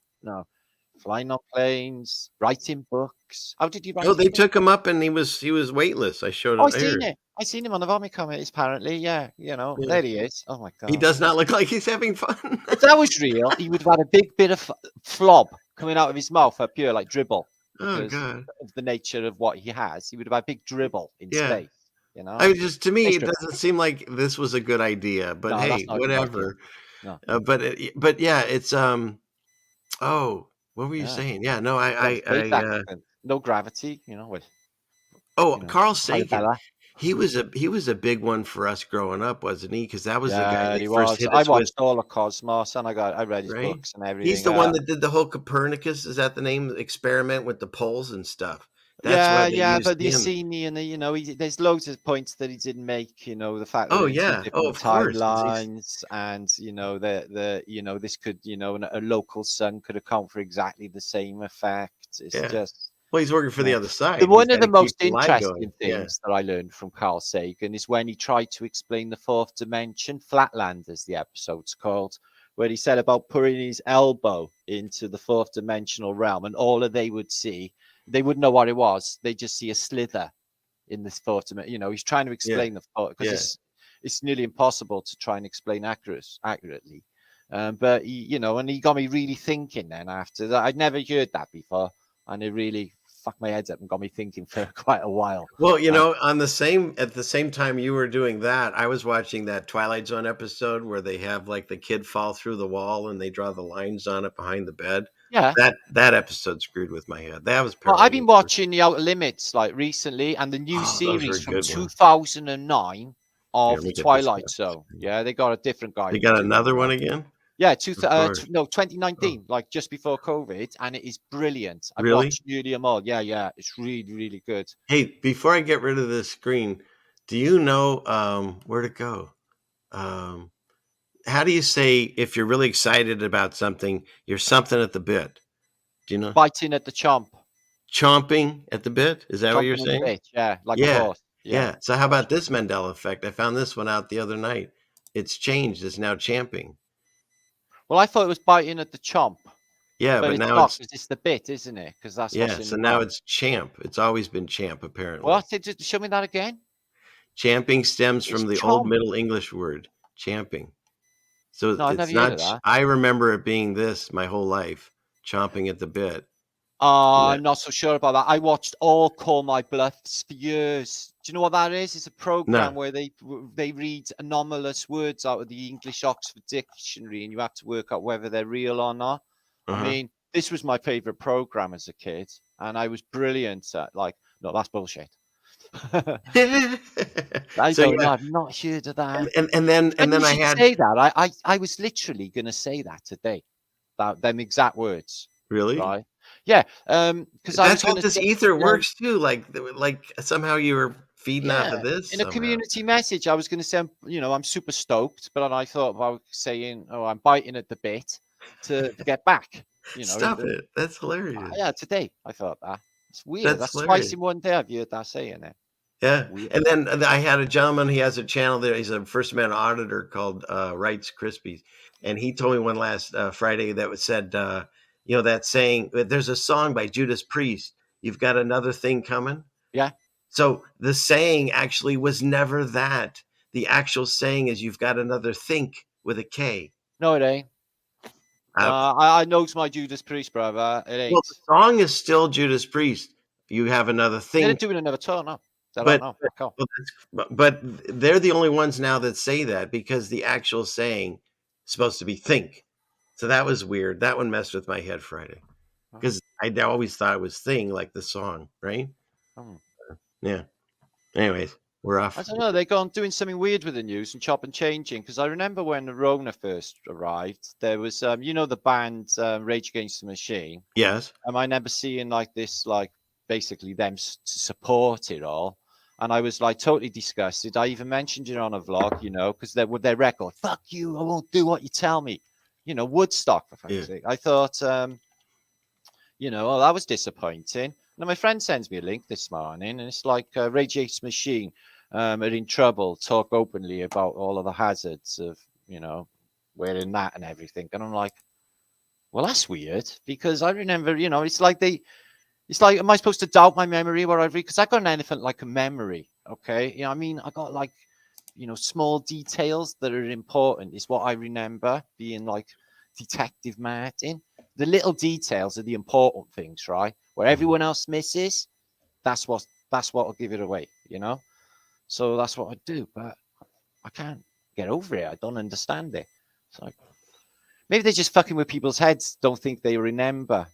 Flying on planes, writing books. How did you write? Oh, they took him up and he was weightless. I showed him. I seen it. I seen him on the Vomit Comet, apparently. Yeah, there he is. Oh my God. He does not look like he's having fun. If that was real, he would have had a big bit of flob coming out of his mouth up here, like dribble. Oh God. Of the nature of what he has, he would have had a big dribble in space. You know, I mean, just to me, it doesn't seem like this was a good idea. But no, hey, whatever. No. But yeah, it's Oh, what were you saying? Yeah, no, no gravity. Carl Sagan. He was a big one for us growing up, wasn't he? Because that was the guy that first hit us. I watched all of Cosmos, and I read his books and everything. He's the one that did the whole Copernicus. Is that the name? Experiment with the poles and stuff. But the Cassini and there's loads of points that he didn't make. The fact that different timelines, and this could a local sun could account for exactly the same effect. It's just. Well, he's working for the other side. One of the most interesting things that I learned from Carl Sagan is when he tried to explain the fourth dimension, Flatlanders, the episode's called, where he said about putting his elbow into the fourth dimensional realm, and all that they would see, they wouldn't know what it was. They just see a slither in this fourth dimension. He's trying to explain the fourth, because it's nearly impossible to try and explain accurately. But he got me really thinking. Then after that, I'd never heard that before, and it really fucked my head up and got me thinking for quite a while. Well, at the same time you were doing that, I was watching that Twilight Zone episode where they have like the kid fall through the wall and they draw the lines on it behind the bed. Yeah, that episode screwed with my head. That was. Well, I've been watching The Outer Limits like recently, and the new series from 2009 of the Twilight Zone. Yeah, they got a different guy. They got another one again. Yeah, 2019, like just before COVID, and it is brilliant. I've watched nearly them all. Yeah, it's really, really good. Hey, before I get rid of this screen, do you know where to go? How do you say if you're really excited about something, you're something at the bit? Do you know? Biting at the chomp. Chomping at the bit? Is that what you're saying? Bit, like a horse. Yeah. So how about this Mandela effect? I found this one out the other night. It's changed. It's now champing. Well, I thought it was biting at the chomp. Yeah, but now it's the bit, isn't it? Because that's so now it's champ. It's always been champ, apparently. What? Show me that again. Champing stems from the Old Middle English word champing. So it's not. I remember it being this my whole life, chomping at the bit. I'm not so sure about that. I watched All Call My Bluffs for years. Do you know what that is? It's a program No. where they read anomalous words out of the English Oxford Dictionary, and you have to work out whether they're real or not. I Uh-huh. mean, this was my favorite program as a kid, and I was brilliant at no, that's bullshit. I So don't know. yeah, I've not heard of that. and then You I should had say that. I was literally going to say that today. Them exact words, really. right? Yeah, because I was That's going how to this say ether works too. Like somehow you were feeding off yeah, of this in a somehow. community message, I was going to say, I'm super stoked, but then I thought about saying, oh, I'm biting at the bit to get back, Stop it. That's hilarious. yeah, today I thought that. It's weird. That's That's twice hilarious. in one day I've heard that saying it. Yeah. Weird. And then I had a gentleman, he has a channel there. He's a first man auditor called Wrights Krispies. And he told me one last Friday that was said, that saying, there's a song by Judas Priest, "You've got another thing coming." Yeah. So the saying actually was never that. The actual saying is, "You've got another think" with a K. No, it ain't. Uh, I knows my Judas Priest, brother. It well, ain't. the song is still Judas Priest. You have another They're thing. doing another turn up. They don't But know. but Fuck off. well, but they're the only ones now that say that because the actual saying is supposed to be think. So that was weird. That one messed with my head Friday because I always thought it was thing like the song, right? Oh. Yeah. Anyways, we're I off. don't know. They're gone doing something weird with the news and chop and changing. Because I remember when the Rona first arrived, there was, the band Rage Against the Machine. Yes. I remember seeing basically them to support it all. And I was like totally disgusted. I even mentioned it on a vlog, because their record, fuck you, I won't do what you tell me. Woodstock, for fuck's sake. I thought, that was disappointing. Now, my friend sends me a link this morning, and it's like Rage Against the Machine are in trouble, talk openly about all of the hazards of, wearing that and everything. And I'm like, well, that's weird because I remember, it's like, am I supposed to doubt my memory where I've read? Because I got anything like a memory. Okay. I got small details that are important is what I remember being like Detective Martin. The little details are the important things, right? Where everyone else misses, that's what'll give it away, So that's what I do, but I can't get over it. I don't understand it. It's like maybe they're just fucking with people's heads. Don't think they remember,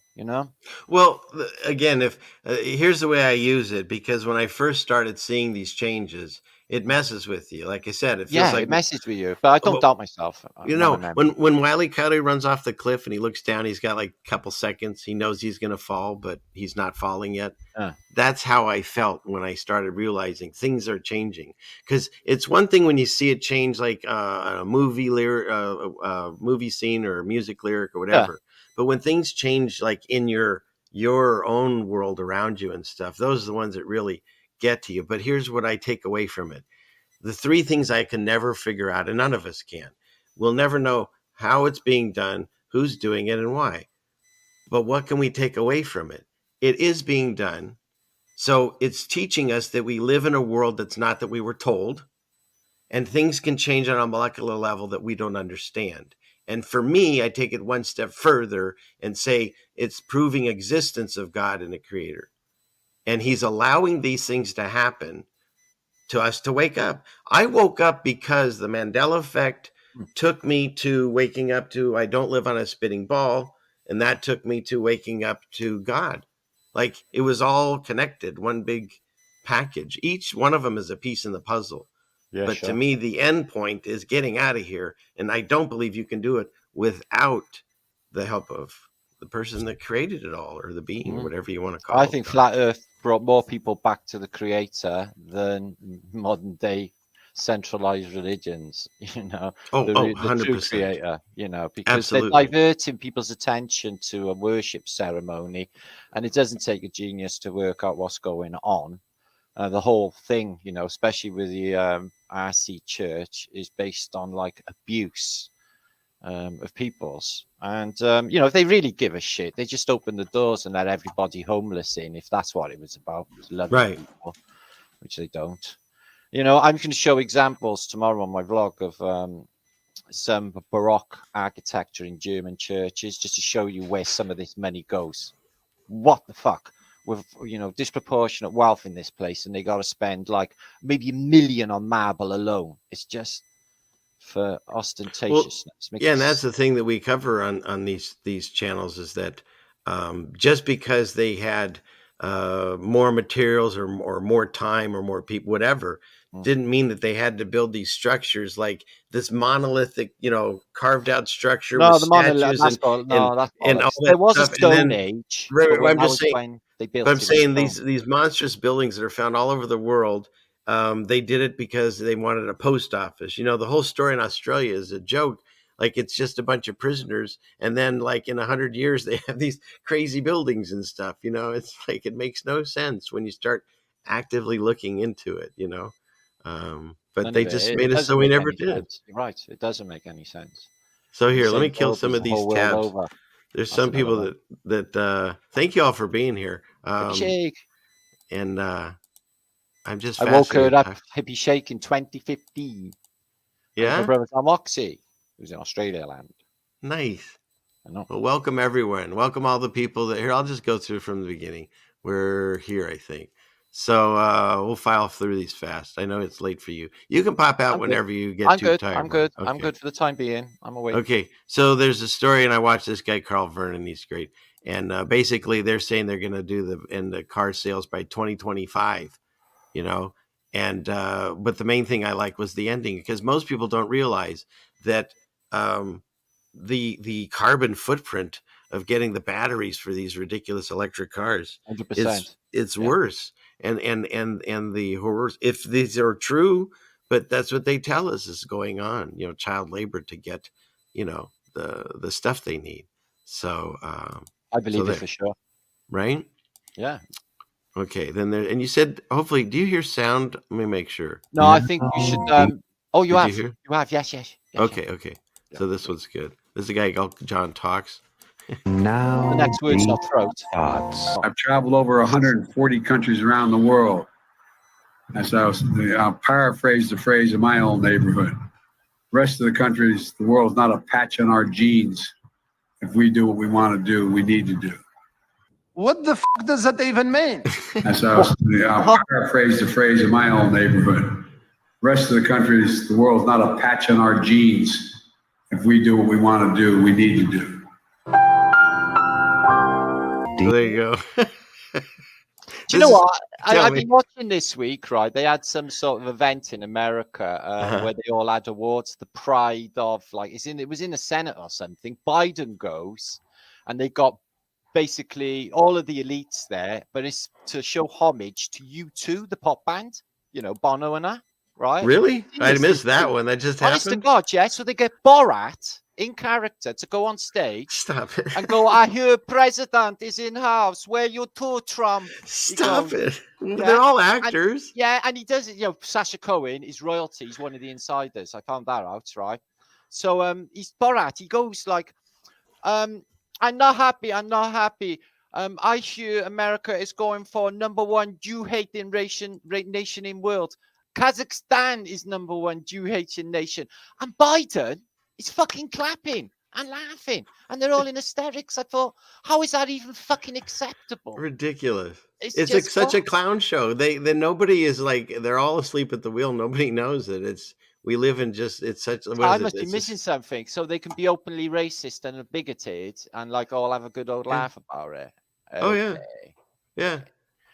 Well, again, if here's the way I use it, because when I first started seeing these changes, it messes with you. Like I said, it feels Yeah, like it messes with you, but I don't doubt myself. My memory. when Wiley Coyote runs off the cliff and he looks down, he's got like a couple seconds. He knows he's going to fall, but he's not falling yet. That's how I felt when I started realizing things are changing. Because it's one thing when you see it change, like a movie lyric, movie scene or music lyric or whatever. But when things change, like in your own world around you and stuff, those are the ones that really get to you. But here's what I take away from it. The three things I can never figure out, and none of us can. We'll never know how it's being done, who's doing it, and why. But what can we take away from it? It is being done. So it's teaching us that we live in a world that's not that we were told, and things can change on a molecular level that we don't understand. And for me, I take it one step further and say it's proving existence of God and a creator. And he's allowing these things to happen to us to wake up. I woke up because the Mandela effect took me to waking up to I don't live on a spitting ball. And that took me to waking up to God. Like it was all connected, one big package. Each one of them is a piece in the puzzle. Yeah, But sure. to me, the end point is getting out of here. And I don't believe you can do it without the help of the person that created it all or the being or whatever you want to call it. I think Flat Earth brought more people back to the creator than modern day centralized religions, the true 100%. creator, because Absolutely. they're diverting people's attention to a worship ceremony. And it doesn't take a genius to work out what's going on. The whole thing, especially with the RC church, is based on like abuse of people's. And, if they really give a shit, they just open the doors and let everybody homeless in, if that's what it was about, was loving people, which they don't. I'm going to show examples tomorrow on my vlog of some Baroque architecture in German churches, just to show you where some of this money goes. what the fuck, with disproportionate wealth in this place, and they got to spend like maybe $1 million on marble alone. It's just for ostentatiousness. Yeah, and that's the thing that we cover on these channels is that just because they had more materials or more time or more people, whatever, didn't mean that they had to build these structures like this monolithic, carved out structure with The monolith. statues That's all. No, that's and all bollocks. that There was a stuff. And Stone then Age, right, but I'm that just was saying. when they built But I'm it. saying with stone. these monstrous buildings that are found all over the world, they did it because they wanted a post office. The whole story in Australia is a joke. Like it's just a bunch of prisoners, and then like in 100 years they have these crazy buildings and stuff. It's like it makes no sense when you start actively looking into it. But None they of just it. made It us so doesn't we make never any did. sense. You're right. It doesn't make any sense. So The here, let me same kill goes some the of these whole world tabs. over. There's That's some another people one. that thank you all for being here. Hippie shake. And I'm just I woke her fascinated. up hippie shake in 2015. Yeah, My brother's on Moxie, who's in Australia land. nice. I know. Well, welcome everyone. Welcome all the people that here. I'll just go through from the beginning. We're here, I think. So we'll file through these fast. I know it's late for you. You can pop out I'm good. whenever you get I'm too good. tired. I'm good. Okay. I'm good for the time being. I'm awake. Okay. So there's a story, and I watched this guy Carl Vernon. He's great. And basically, they're saying they're going to do the car sales by 2025. And but the main thing I like was the ending, because most people don't realize that the carbon footprint of getting the batteries for these ridiculous electric cars 100%. it's worse, and the horrors, if these are true, but that's what they tell us is going on, child labor to get the stuff they need. So I believe so it for sure. right. Yeah. Okay, then there, and you said, hopefully, do you hear sound? Let me make sure. No, I think you should. Oh, you Did have. you hear? You have. Yes. Yes. Okay, Yes. okay. So this one's good. This is a guy called John Talks. Now, The next word's not throat. thoughts. I've traveled over 140 countries around the world. I'll paraphrase the phrase in my own neighborhood. The rest of the countries, the world's not a patch on our genes. If we do what we want to do, we need to do. What the f does that even mean? I'll paraphrase the phrase in my own neighborhood. The rest of the countries, the world's not a patch on our genes. If we do what we want to do, we need to do. So there you go. Do you know what? I've been watching this week, right? They had some sort of event in America where they all had awards. The pride of, like, it was in the Senate or something. Biden goes, and they got basically all of the elites there, but it's to show homage to U2, the pop band, Bono and that, right? Really? I missed that one. That just Honest to happened? God, yeah. So they get Borat in character to go on stage Stop it. and go, I hear president is in house. Where you to, Trump? Stop it. Yeah. They're all actors. And he does it. Sacha Cohen is royalty. He's one of the insiders. I found that out, right? So he's Borat. He goes like, I'm not happy. I'm not happy. I hear America is going for #1 Jew-hating nation in world. Kazakhstan is #1 Jew-hating nation. And Biden is fucking clapping and laughing. And they're all in hysterics. I thought, how is that even fucking acceptable? Ridiculous. It's like such a clown show. Nobody is like, they're all asleep at the wheel. Nobody knows it. We live in it's such. I must be missing something, so they can be openly racist and bigoted and like all have a good old laugh about it. Oh yeah.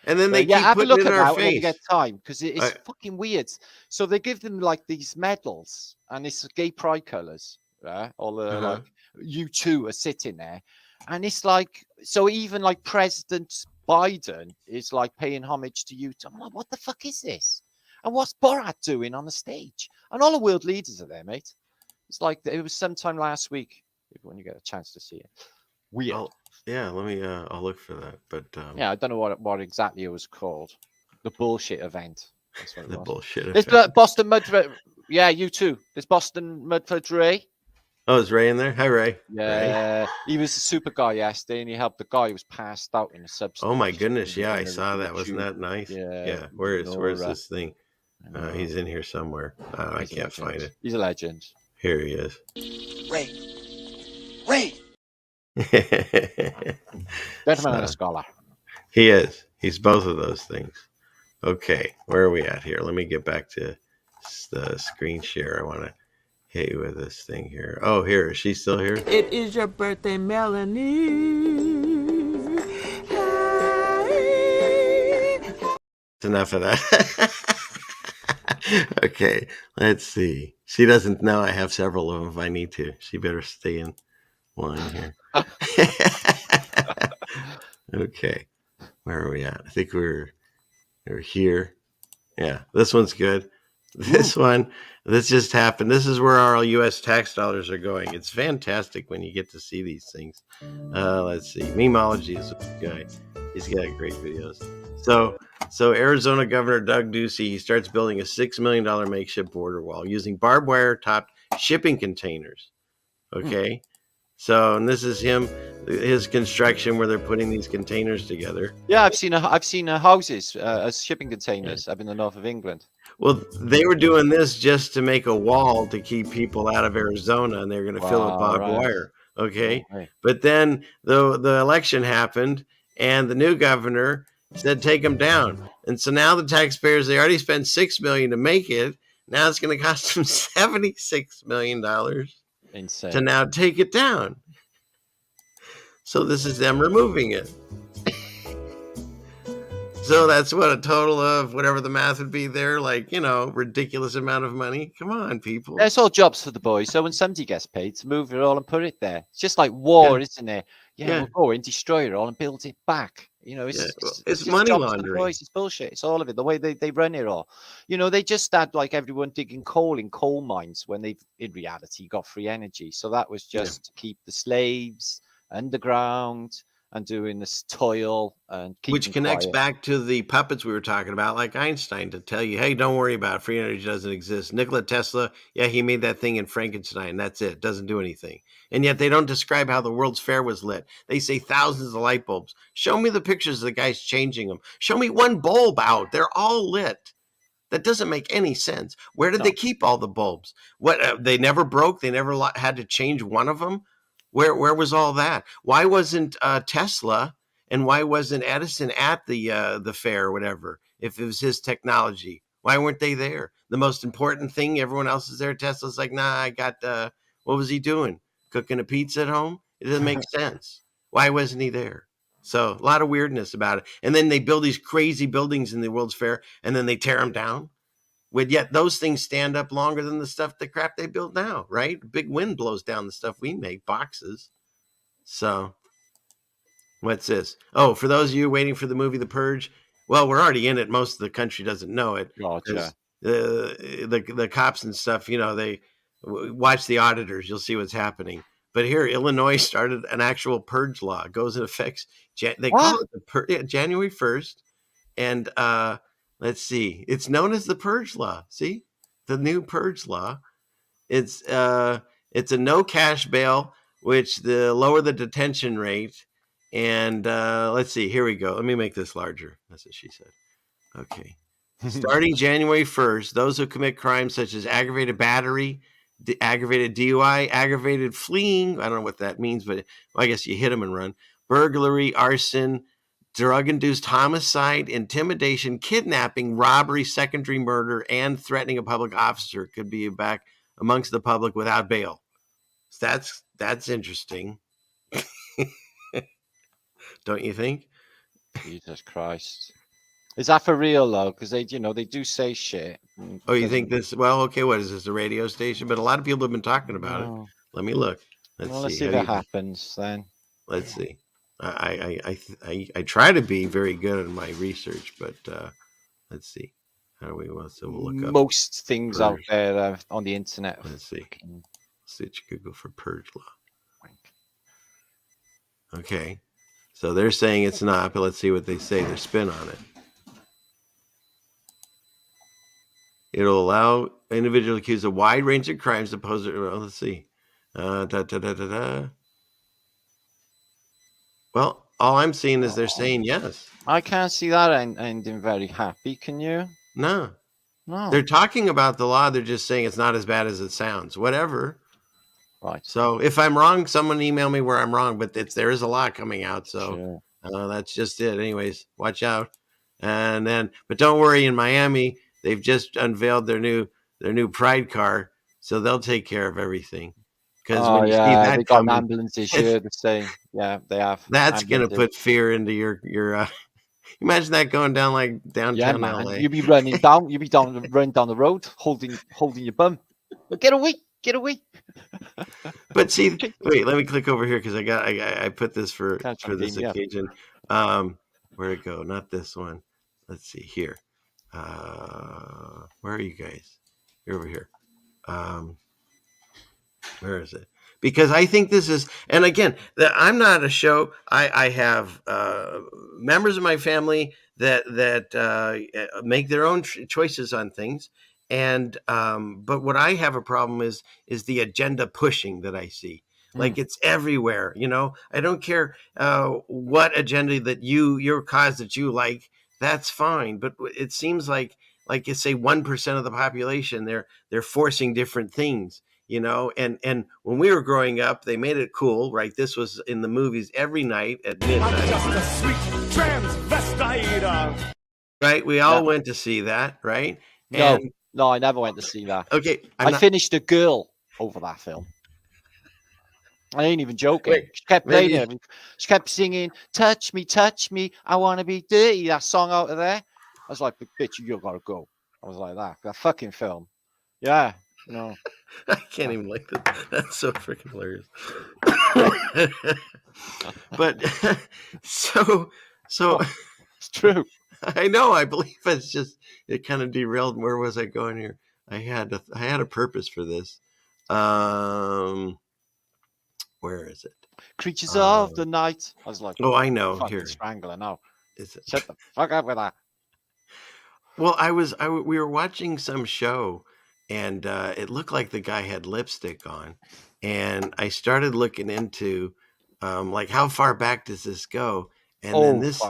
And then they keep have a putting look it in at our that when you face. get time, because it's fucking weird. So they give them like these medals, and it's gay pride colors, right? All the like U2 are sitting there, and it's like, so even like President Biden is like paying homage to U2. I'm like, what the fuck is this? And what's Borat doing on the stage? And all the world leaders are there, mate. It's like it was sometime last week when you get a chance to see it. Weird. Let me. I'll look for that. But I don't know what exactly it was called. The bullshit event. That's what it was. Bullshit. There's Boston Mudford. Yeah, you too. There's Boston Mudford Ray. Oh, is Ray in there? Hi, Ray. Yeah, Ray. He was a super guy yesterday, and he helped the guy who was passed out in a substation. Oh my goodness! Yeah, I saw that. Wasn't that nice? Yeah. Where's this thing? He's in here somewhere. I can't find it. He's a legend. Here he is. Ray. Gentleman and a scholar. He is. He's both of those things. Okay, where are we at here? Let me get back to the screen share. I want to hit you with this thing here. Oh, here. Is she still here? It is your birthday, Melanie. Hey. Enough of that. Okay, let's see. She doesn't know I have several of them if I need to. She better stay in one here. Okay, where are we at? I think we're here. Yeah, this one's good. This one, this just happened. This is where our U.S. tax dollars are going. It's fantastic when you get to see these things. Let's see. Memology is a guy. He's got great videos. So Arizona Governor Doug Ducey, he starts building a $6 million makeshift border wall using barbed wire topped shipping containers. Okay. So, and this is his construction where they're putting these containers together. Yeah, I've seen houses as shipping containers up in the north of England. Well, they were doing this just to make a wall to keep people out of Arizona, and they're going to fill it with barbed wire. Okay. Right. But then the election happened, and the new governor said take them down. And so now the taxpayers, they already spent $6 million to make it. Now it's going to cost them $76 million Insane. to now take it down. So this is them removing it. So that's what, a total of whatever the math would be there, like, ridiculous amount of money. Come on, people. It's all jobs for the boys. So when somebody gets paid to move it all and put it there, it's just like war, isn't it? Yeah, we'll go and destroy it all and build it back. It's it's just money jobs for the laundering. boys. It's bullshit. It's all of it. The way they run it all. They just had like everyone digging coal in coal mines when they've in reality got free energy. So that was just to keep the slaves underground and doing this toil and which connects back to the puppets we were talking about, like Einstein, to tell you, hey, don't worry about it. Free energy doesn't exist. Nikola Tesla, he made that thing in Frankenstein. That's it. Doesn't do anything. And yet they don't describe how the World's Fair was lit. They say thousands of light bulbs. Show me the pictures of the guys changing them. Show me one bulb out. They're all lit. That doesn't make any sense. Where did they keep all the bulbs? What, they never broke? They never had to change one of them? Where was all that? Why wasn't Tesla and why wasn't Edison at the fair or whatever? If it was his technology, why weren't they there? The most important thing, everyone else is there. Tesla's like, nah, I got. What was he doing? Cooking a pizza at home? It doesn't make sense. Why wasn't he there? So a lot of weirdness about it. And then they build these crazy buildings in the World's Fair, and then they tear them down. But yet those things stand up longer than the crap they build now, right? Big wind blows down the stuff we make, boxes. So what's this? Oh, for those of you waiting for the movie The Purge, well, we're already in it. Most of the country doesn't know it. Gotcha. The cops and stuff, they watch the auditors. You'll see what's happening. But here, Illinois started an actual purge law. It goes in effect. They call it January 1st. And let's see. It's known as the Purge Law. See, the new Purge Law. It's a no cash bail, which the lower the detention rate. And let's see. Here we go. Let me make this larger. That's what she said. Okay. Starting January 1st, those who commit crimes such as aggravated battery, aggravated DUI, aggravated fleeing. I don't know what that means, but I guess you hit them and run. Burglary, arson, drug-induced homicide, intimidation, kidnapping, robbery, secondary murder, and threatening a public officer could be back amongst the public without bail. So that's interesting. Don't you think? Jesus Christ. Is that for real though? Because they do say shit. Oh, you think this? Well, okay. What is this? A radio station? But a lot of people have been talking about it. Let me look. Let's see if it happens then. Let's see. I try to be very good at my research, but let's see. How do we want to look up most things purge out there on the internet? Let's see. Let's see what you could go for purge law. Okay, so they're saying it's not, but let's see what they say. Their spin on it. It'll allow individuals accused of a wide range of crimes to pose. Well, let's see. Well, all I'm seeing is they're saying yes. I can't see that ending very happy. Can you? No. They're talking about the law. They're just saying it's not as bad as it sounds. Whatever. Right. So if I'm wrong, someone email me where I'm wrong. But there is a lot coming out, so that's just it. Anyways, watch out. And then, but don't worry. In Miami, they've just unveiled their new Pride car, so they'll take care of everything. Because when you see yeah, they that got an coming, ambulance this year. The same. Yeah, they have. that's gonna ambulances. put fear into your. Imagine that going down like Yeah, downtown man. LA. You'll be running down. You'll be running down the road, holding your bum. Get away! Get away! But see, wait, let me click over here because I put this for this Yeah. occasion. Where'd it go? Not this one. Let's see here. Where are you guys? You're over here. Where is it? Because I think this is, and again, I'm not a show. I have members of my family that make their own choices on things, and but what I have a problem is the agenda pushing that I see. Like it's everywhere. I don't care what agenda that your cause that you like. That's fine, but it seems like you say 1% of the population they're forcing different things. And when we were growing up, they made it cool, right? This was in the movies every night at midnight. I'm just a sweet transvestite. Right? We all went to see that, right? No, I never went to see that. Okay. I finished a girl over that film. I ain't even joking. Wait, she kept playing it. She kept singing, touch me, I want to be dirty. That song out of there. I was like, bitch, you gotta go. I was like that fucking film. Yeah. No. I can't even like that. That's so freaking hilarious. But so it's true. I know. I believe it's just it kind of derailed. Where was I going here? I had a purpose for this. Where is it? Creatures of the Night. I was like, oh, I know. Here, Strangler. No, is it? Shut the fuck up with that. Well, we were watching some show, and it looked like the guy had lipstick on, and I started looking into like how far back does this go, and then this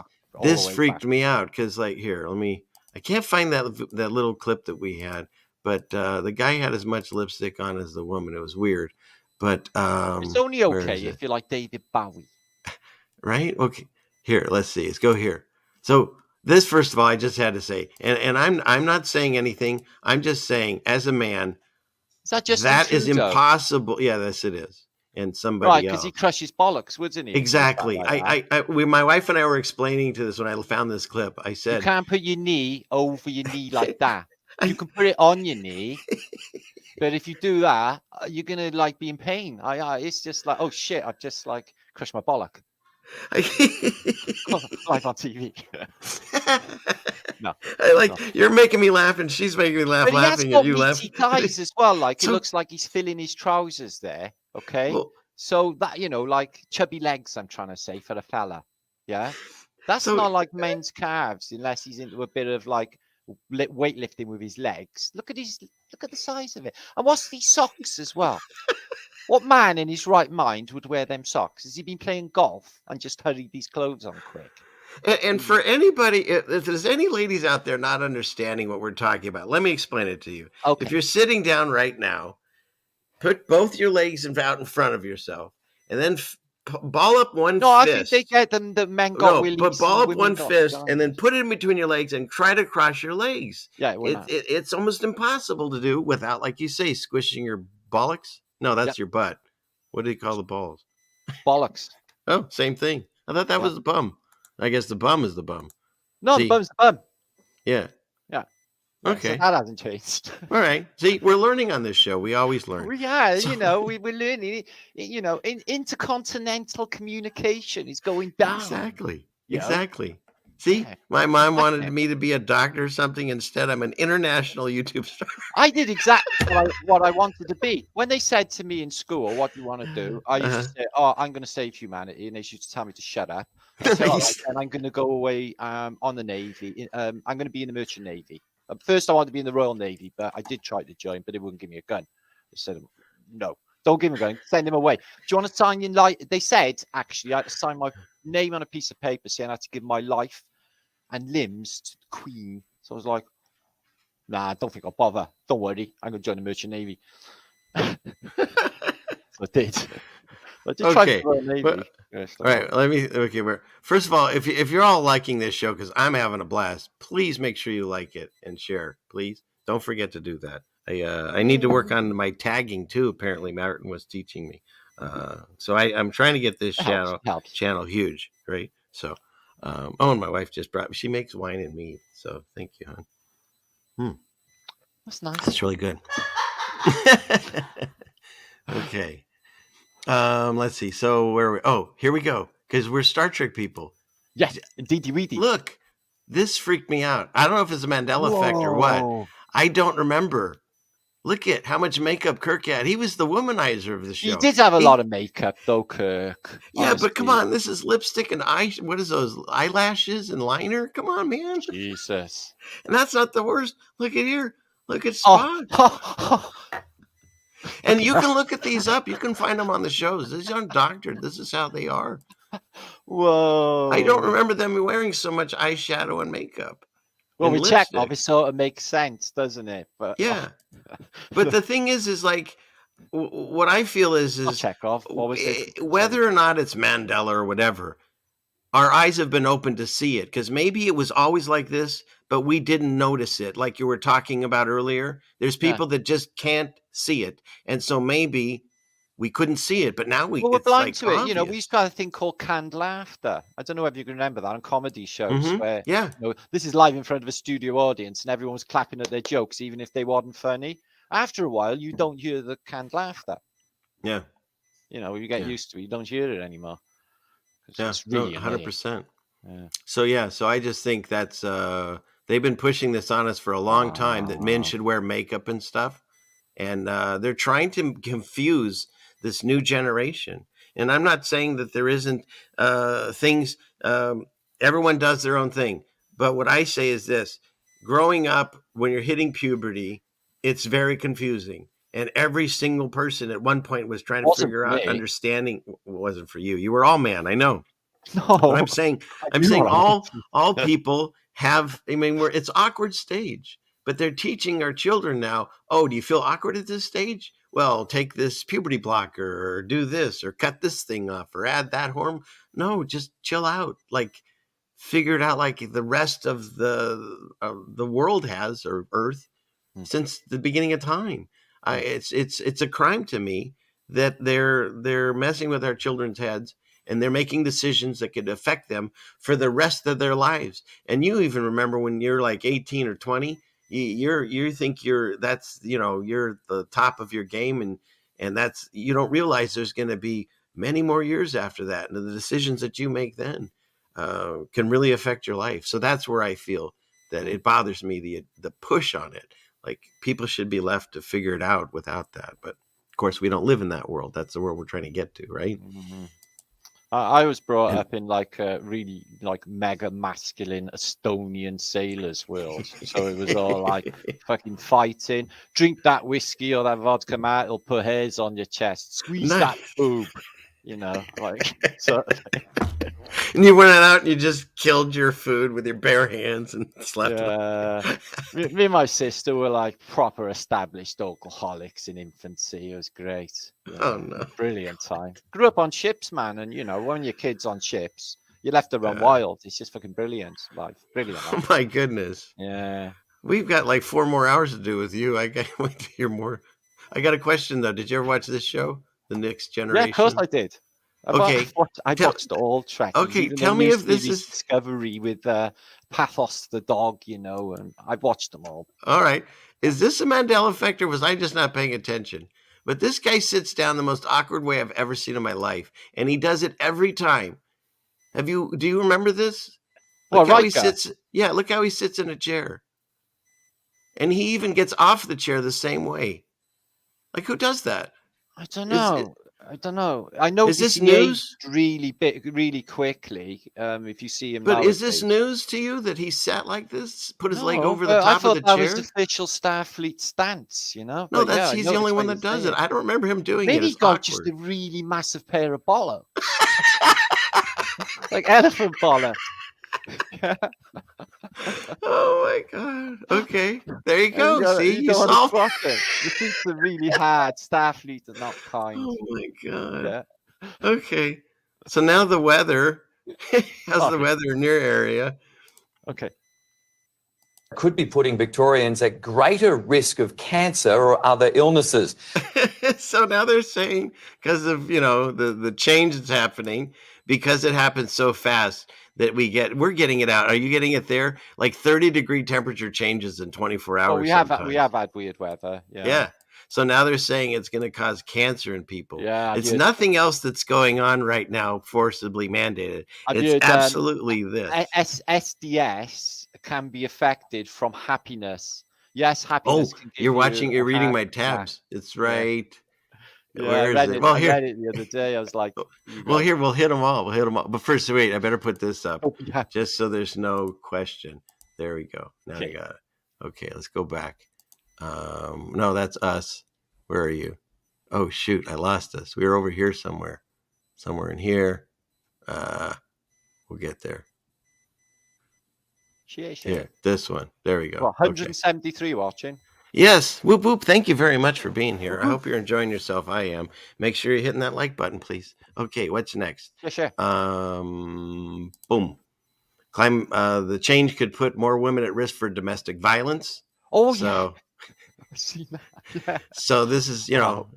freaked me out because here, I can't find that little clip that we had, but the guy had as much lipstick on as the woman. It was weird, but it's only okay if you're like David Bowie, right? Okay, here, let's see. Let's go here. So. This, first of all, I just had to say, and I'm not saying anything. I'm just saying, as a man, that is impossible. Yeah, yes, it is. And somebody right, because he crushes bollocks, wouldn't he? Exactly. My wife and I were explaining to this when I found this clip. I said, you can't put your knee over your knee like that. You can put it on your knee, but if you do that, you're gonna be in pain. It's just like, oh shit, I've just crushed my bollock. Live on TV. No, you're making me laugh, and she's making me laugh. But laughing he has got at you meaty thighs as well. It so, looks like he's filling his trousers there. Okay, well, so that chubby legs. I'm trying to say for a fella. Yeah, that's not like men's calves unless he's into a bit of weightlifting with his legs. Look at the size of it. And what's these socks as well? What man in his right mind would wear them socks? Has he been playing golf and just hurried these clothes on quick? And for anybody, if there's any ladies out there not understanding what we're talking about, let me explain it to you. Okay. If you're sitting down right now, put both your legs out in front of yourself, and then ball up one fist. No, I think they get them. The men got willies. But ball up one fist and then put it in between your legs and try to cross your legs. Yeah, it's almost impossible to do without, like you say, squishing your bollocks. No, that's your butt. What do you call the balls? Bollocks. Oh, same thing. I thought that was the bum. I guess the bum is the bum. No, the bum's the bum. Yeah. Yeah. Okay. So that hasn't changed. All right. See, we're learning on this show. We always learn. Yeah, we're learning. Intercontinental communication is going down. Exactly. Exactly. See, my mom wanted me to be a doctor or something. Instead, I'm an international YouTube star. I did exactly what I wanted to be. When they said to me in school, what do you want to do? I used to say, oh, I'm going to save humanity. And they used to tell me to shut up. I said, and I'm going to go away on the Navy. I'm going to be in the Merchant Navy. First, I wanted to be in the Royal Navy, but I did try to join, but they wouldn't give me a gun. They said, no, don't give him a gun. Send him away. Do you want to sign your life? They said, actually, I had to sign my name on a piece of paper saying I had to give my life and limbs to the Queen. So I was like, nah, I don't think I'll bother. Don't worry. I'm going to join the Merchant Navy. I did. I did try Okay, for the Navy. but Yes, all right. First of all, if you're all liking this show because I'm having a blast, please make sure you like it and share. Please don't forget to do that. I need to work on my tagging too. Apparently, Martin was teaching me. So I'm trying to get this helps. channel huge, right? So, and my wife just brought me. She makes wine and meat. So thank you, hon. That's nice. That's really good. Okay. Let's see. So where are we? Oh, here we go. Because we're Star Trek people. Yes, indeedy weedy. Look, this freaked me out. I don't know if it's a Mandela effect or what. I don't remember. Look at how much makeup Kirk had. He was the womanizer of the show. He did have a lot of makeup, though, Kirk. Yeah, but come on. This is lipstick and what is those, eyelashes and liner? Come on, man. Jesus. And that's not the worst. Look at here. Look at Spock. Oh. And you can look at these up. You can find them on the shows. These aren't doctored. This is how they are. Whoa. I don't remember them wearing so much eyeshadow and makeup. Well, and we checked off. It sort of makes sense, doesn't it? But yeah. But the thing is like, what I feel is check off. What was it? Whether or not it's Mandela or whatever, our eyes have been open to see it because maybe it was always like this, but we didn't notice it. Like you were talking about earlier, there's people that just can't see it. And so maybe we couldn't see it, but now we're blind to it. You know, we used to have a thing called canned laughter. I don't know if you can remember that on comedy shows where, this is live in front of a studio audience and everyone was clapping at their jokes, even if they weren't funny. After a while, you don't hear the canned laughter. Yeah. You know, you get used to it. You don't hear it anymore. Yeah, it's really 100%. Yeah. So I just think that's they've been pushing this on us for a long time that men should wear makeup and stuff, and they're trying to confuse this new generation. And I'm not saying that there isn't things. Everyone does their own thing, but what I say is this: growing up, when you're hitting puberty, it's very confusing. And every single person at one point was trying to figure out understanding. It wasn't for you. You were all man. I know. No, but I'm saying all people have. I mean, it's awkward stage, but they're teaching our children now. Oh, do you feel awkward at this stage? Well, take this puberty blocker, or do this, or cut this thing off, or add that hormone. No, just chill out. Like, figure it out like the rest of the world has, or Earth, since the beginning of time. It's a crime to me that they're messing with our children's heads and they're making decisions that could affect them for the rest of their lives. And you even remember when you're like 18 or 20, you think that's you're the top of your game, and that's, you don't realize there's going to be many more years after that, and the decisions that you make then can really affect your life. So that's where I feel that it bothers me, the push on it. Like, people should be left to figure it out without that. But of course, we don't live in that world. That's the world we're trying to get to, right? Mm-hmm. I was brought up in like a really like mega masculine Estonian sailors world. So it was all like fucking fighting. Drink that whiskey or that vodka, Matt. It'll put hairs on your chest. Squeeze that boob. You know, like so. And you went out and you just killed your food with your bare hands and slept. Me and my sister were like proper established alcoholics in infancy. It was great. Oh no, brilliant time. Grew up on ships, man, and you know, when your kids on ships, you're left to run wild. It's just fucking brilliant. Like brilliant. Oh my goodness. Yeah. We've got like 4 more hours to do with you. I can't wait to hear more. I got a question though. Did you ever watch this show, The Next Generation? Yeah, of course I did. Okay, I watched all Trek. Okay, tell me if this is Discovery with Pathos the dog, you know, and I've watched them all. All right, is this a Mandela effect, or was I just not paying attention? But this guy sits down the most awkward way I've ever seen in my life, and he does it every time. Do you remember this? Look how he sits. Yeah, look how he sits in a chair, and he even gets off the chair the same way. Like, who does that? I don't know. I know. Is this news? Really quickly. If you see him. But nowadays. Is this news to you that he sat like this, put his leg over the top of the chair? That was official Starfleet stance, you know. No, he's the only one that does it. I don't remember him doing it. Maybe he's got just a really massive pair of bollocks, like elephant bollocks. Oh my God. Okay. There you And go. See, you you don't want to solved. cross it. You think they're really hard. Starfleet are not kind. Oh my God. Yeah. Okay. So now the weather. How's the Sorry. weather in your area? Okay. Could be putting Victorians at greater risk of cancer or other illnesses. So now they're saying because of the change that's happening, because it happens so fast that we're getting it out. Are you getting it there? Like 30-degree temperature changes in 24 hours. Well, we sometimes. have had weird weather. Yeah. Yeah. So now they're saying it's going to cause cancer in people. Yeah. It's nothing else that's going on right now forcibly mandated. It's absolutely this. SDS can be affected from happiness. Yes, Oh, happiness can give you're reading heart my attack. tabs. It's right. Yeah, Where is it? Well, I here. read it the other day. I was like, Well, here, we'll hit them all. We'll hit them all. But first, wait, I better put this up Oh, yeah. just so there's no question. There we go. Now Okay. I got it. Okay, let's go back. No, that's us. Where are you? Oh, shoot, I lost us. We were over here somewhere in here. We'll get there. Here, this one. There we go. Well, 173 watching. Yes. Whoop, whoop. Thank you very much for being here. I hope you're enjoying yourself. I am. Make sure you're hitting that like button, please. Okay, what's next? Yeah, sure. Boom. The change could put more women at risk for domestic violence. Oh, so, yeah. I've seen that. Yeah. So this is,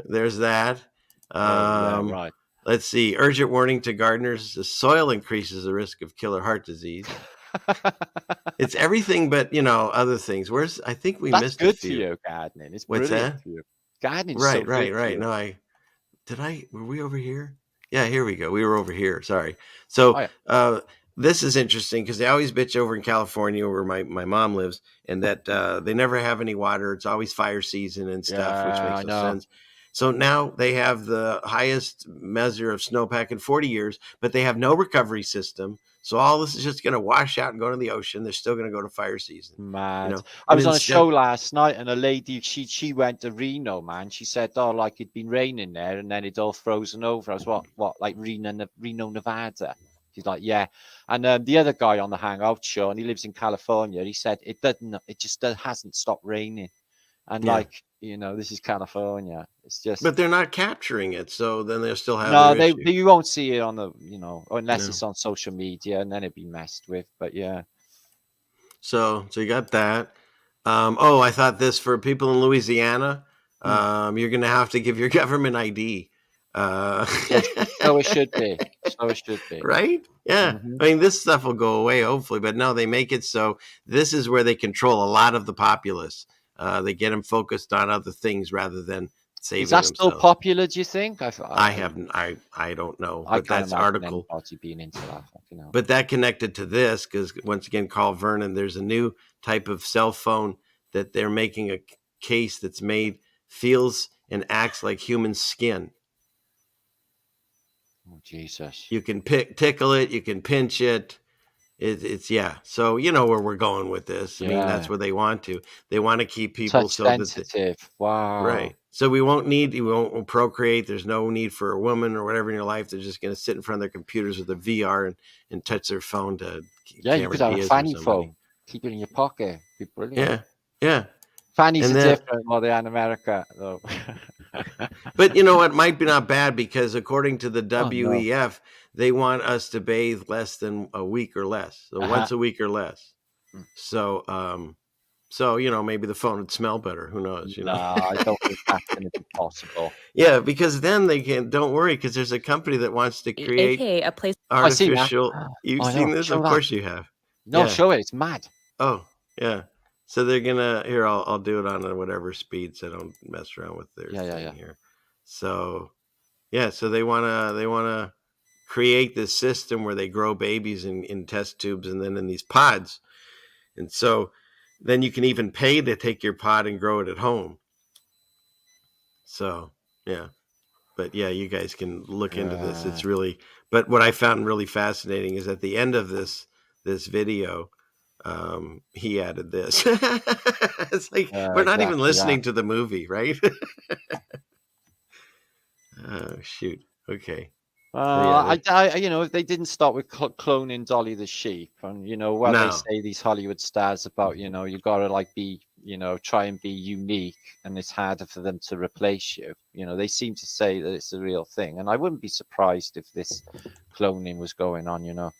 there's that. Yeah, right. Let's see. Urgent warning to gardeners. The soil increases the risk of killer heart disease. It's everything but, other things. I think we That's missed good a few. for you, gardening. It's What's brilliant that? for you. Gardening. Right. No, were we over here? Yeah, here we go. We were over here. Sorry. So, this is interesting because they always bitch over in California where my mom lives, and that they never have any water. It's always fire season and stuff, which makes no sense. So now they have the highest measure of snowpack in 40 years, but they have no recovery system. So all this is just going to wash out and go to the ocean. They're still going to go to fire season. Mad. I was on a show last night, and a lady, she went to Reno, man. She said, like it'd been raining there, and then it's all frozen over. I was what, like Reno, Nevada? She's like, yeah. And the other guy on the Hangout show, and he lives in California, he said it just hasn't stopped raining. And this is California. It's just. But they're not capturing it, so then they'll still have. No, you won't see it on the, unless it's on social media, and then it'd be messed with. But yeah. So you got that. I thought this for people in Louisiana. You're going to have to give your government ID. So it should be. Right? Yeah. Mm-hmm. I mean, this stuff will go away, hopefully. But no, they make it so this is where they control a lot of the populace. They get them focused on other things rather than saving themselves. Is that still popular, do you think? I don't know. But that's article. Being into that, But that connected to this, because once again, Carl Vernon, there's a new type of cell phone that they're making a case that's feels and acts like human skin. Oh, Jesus. You can tickle it, you can pinch it. It's So you know where we're going with this. I mean, that's where they want to. They want to keep people touch sensitive. Wow. Right. So we won't procreate. There's no need for a woman or whatever in your life. They're just going to sit in front of their computers with a VR and touch their phone to. Yeah, you could have a fanny phone. Keep it in your pocket. Be brilliant. Yeah. Fannies are different while they're in America, though. But you know what? Might be not bad because according to the WEF, they want us to bathe less than a week or less. So once a week or less. So, maybe the phone would smell better. Who knows? No, I don't think that's going to be possible. Yeah, because then they can. Don't worry, because there's a company that wants to create AKA a place. artificial. You've seen this, of course you have. No, show it. It's mad. Oh, yeah. So they're gonna here. I'll do it on whatever speed, so I don't mess around with their thing here. So, so they wanna create this system where they grow babies in test tubes and then in these pods, and so then you can even pay to take your pod and grow it at home. So but you guys can look into this. It's really. But what I found really fascinating is at the end of this video. He added this. It's like we're not even listening to the movie, right? Oh shoot. Okay. You know, if they didn't start with cloning Dolly the sheep, and you know, when they say these Hollywood stars about, you know, you gotta like be, you know, try and be unique, and it's harder for them to replace you. You know, they seem to say that it's a real thing, and I wouldn't be surprised if this cloning was going on. You know.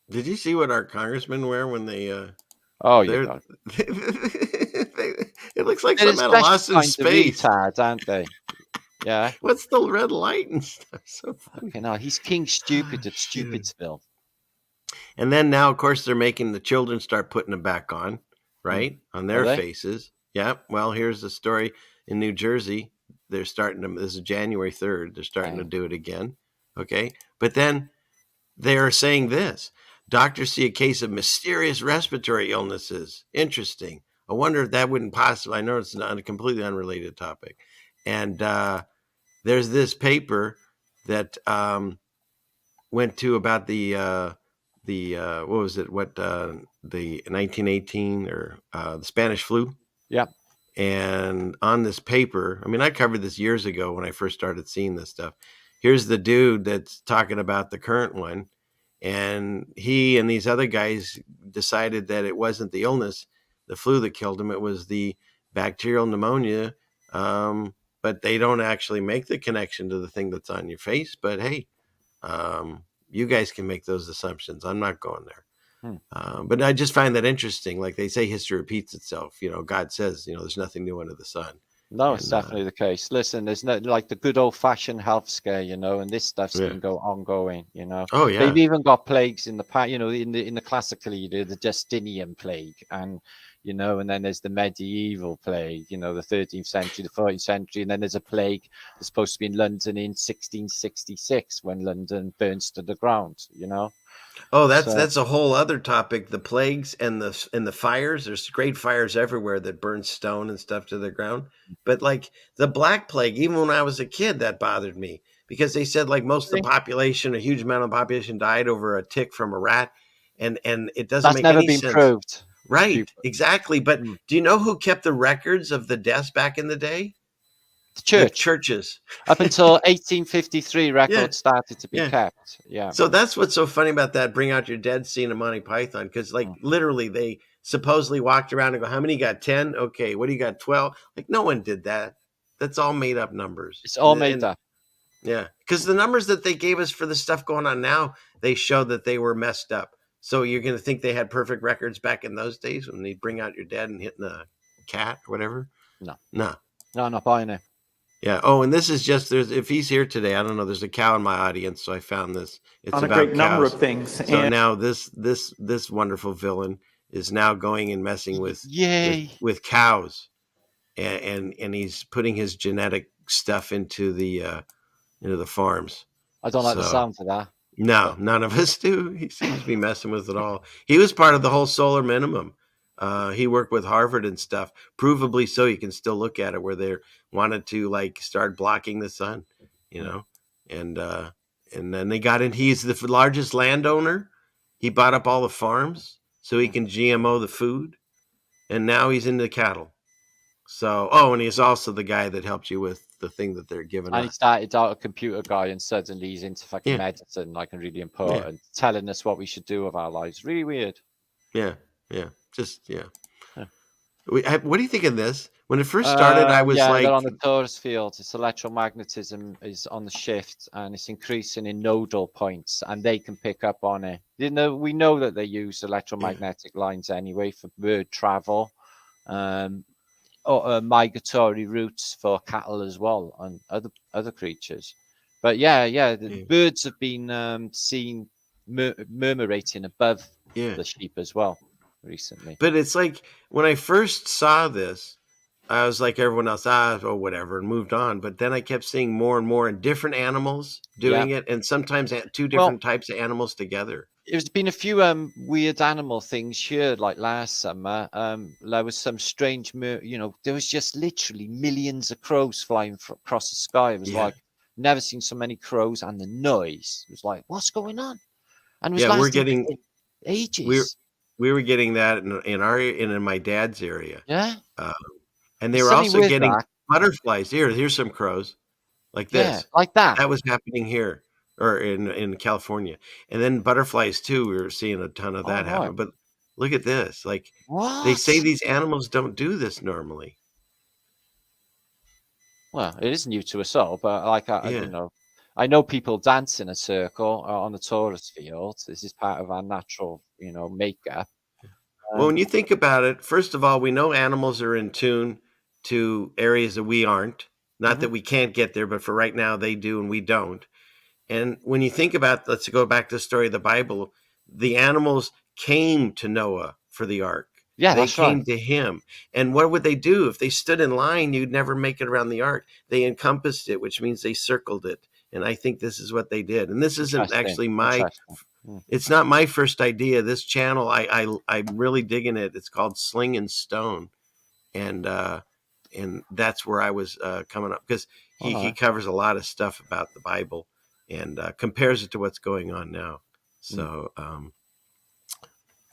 Did you see what our congressmen wear when they? Oh, you got it looks like they're some at a special lost in kinds of space. retards, aren't they? Yeah. What's the red light and stuff? So funny. Okay, no, he's King Stupid at Stupidsville. And then now, of course, they're making the children start putting them back on, right? On their faces. Yeah. Well, here's the story in New Jersey. They're starting to, this is January 3rd. They're starting to do it again. Okay. But then they are saying this. Doctors see a case of mysterious respiratory illnesses. Interesting. I wonder if that wouldn't possibly, I know it's not a completely unrelated topic. And there's this paper that went to about the what was it? The 1918 or the Spanish flu. Yeah. And on this paper, I mean, I covered this years ago when I first started seeing this stuff. Here's the dude that's talking about the current one. And he and these other guys decided that it wasn't the illness, the flu that killed him. It was the bacterial pneumonia. But they don't actually make the connection to the thing that's on your face. But hey, you guys can make those assumptions. I'm not going there. But I just find that interesting. Like they say, history repeats itself. You know, God says, you know, there's nothing new under the sun. No, it's definitely the case. Listen, there's no like the good old fashioned health scare, you know, and this stuff's been ongoing, you know. Oh yeah. They've even got plagues in the past, you know, in the classically the Justinian plague, and you know, and then there's the medieval plague, you know, the 13th century, the 14th century, and then there's a plague that's supposed to be in London in 1666 when London burns to the ground, you know. Oh, that's a whole other topic. The plagues and the fires. There's great fires everywhere that burn stone and stuff to the ground. But like the Black Plague, even when I was a kid, that bothered me because they said like most of the population, a huge amount of the population died over a tick from a rat, and it doesn't make any sense. That's never been proved. Right, exactly. But do you know who kept the records of the deaths back in the day? The church. The churches. Up until 1853, records started to be kept. Yeah. So that's what's so funny about that Bring Out Your Dead scene of Monty Python, because like literally they supposedly walked around and go, how many you got? 10? Okay, what do you got? 12? Like no one did that. That's all made up numbers. It's all made up. Yeah, because the numbers that they gave us for the stuff going on now, they show that they were messed up. So you're going to think they had perfect records back in those days when they Bring Out Your Dead and hitting a cat or whatever? No, I'm not buying it. Yeah. Oh, and this is just if he's here today, I don't know. There's a cow in my audience, so I found this. It's on about a great number cows. of things. So now this wonderful villain is now going and messing with cows, and he's putting his genetic stuff into the farms. I don't like the sound of that. No, none of us do. He seems to be messing with it all. He was part of the whole solar minimum. He worked with Harvard and stuff, provably so. You can still look at it where they wanted to like start blocking the sun, you know, and then they got in. He's the largest landowner. He bought up all the farms so he can GMO the food, and now he's into cattle. So, and he's also the guy that helped you with the thing that they're giving us. And he started out a computer guy, and suddenly he's into fucking medicine, like, and really important, telling us what we should do with our lives. Really weird. Yeah. What do you think of this? When it first started, I was like, they're on the torus field. It's electromagnetism is on the shift, and it's increasing in nodal points, and they can pick up on it. We know that they use electromagnetic lines anyway for bird travel, migratory routes for cattle as well, and other creatures. But the birds have been seen murmurating above the sheep as well recently. But it's like when I first saw this, I was like everyone else, whatever, and moved on. But then I kept seeing more and more and different animals doing it, and sometimes two different types of animals together. There's been a few weird animal things here, like last summer. There was some strange, there was just literally millions of crows flying across the sky. It was like, never seen so many crows, and the noise was like, what's going on? And it was we're getting ages. We were getting that in my dad's area. Yeah. And they were also getting butterflies. Here's some crows like this. Yeah, like that. That was happening here. or in California. And then butterflies too. We were seeing a ton of that happen. But look at this. Like they say What? these animals don't do this normally. Well, it is new to us all, but like Yeah. I know people dance in a circle on the tourist field. This is part of our natural, makeup. Well, when you think about it, first of all, we know animals are in tune to areas that we aren't. Not Mhm. that we can't get there, but for right now they do and we don't. And when you think about, let's go back to the story of the Bible, the animals came to Noah for the ark. Yeah, They that's right. came to him. And what would they do? If they stood in line, you'd never make it around the ark. They encompassed it, which means they circled it. And I think this is what they did. And this isn't Interesting. actually Interesting. it's not my first idea. This channel, I'm really digging it. It's called Sling and Stone. And that's where I was coming up, because he covers a lot of stuff about the Bible and compares it to what's going on now. So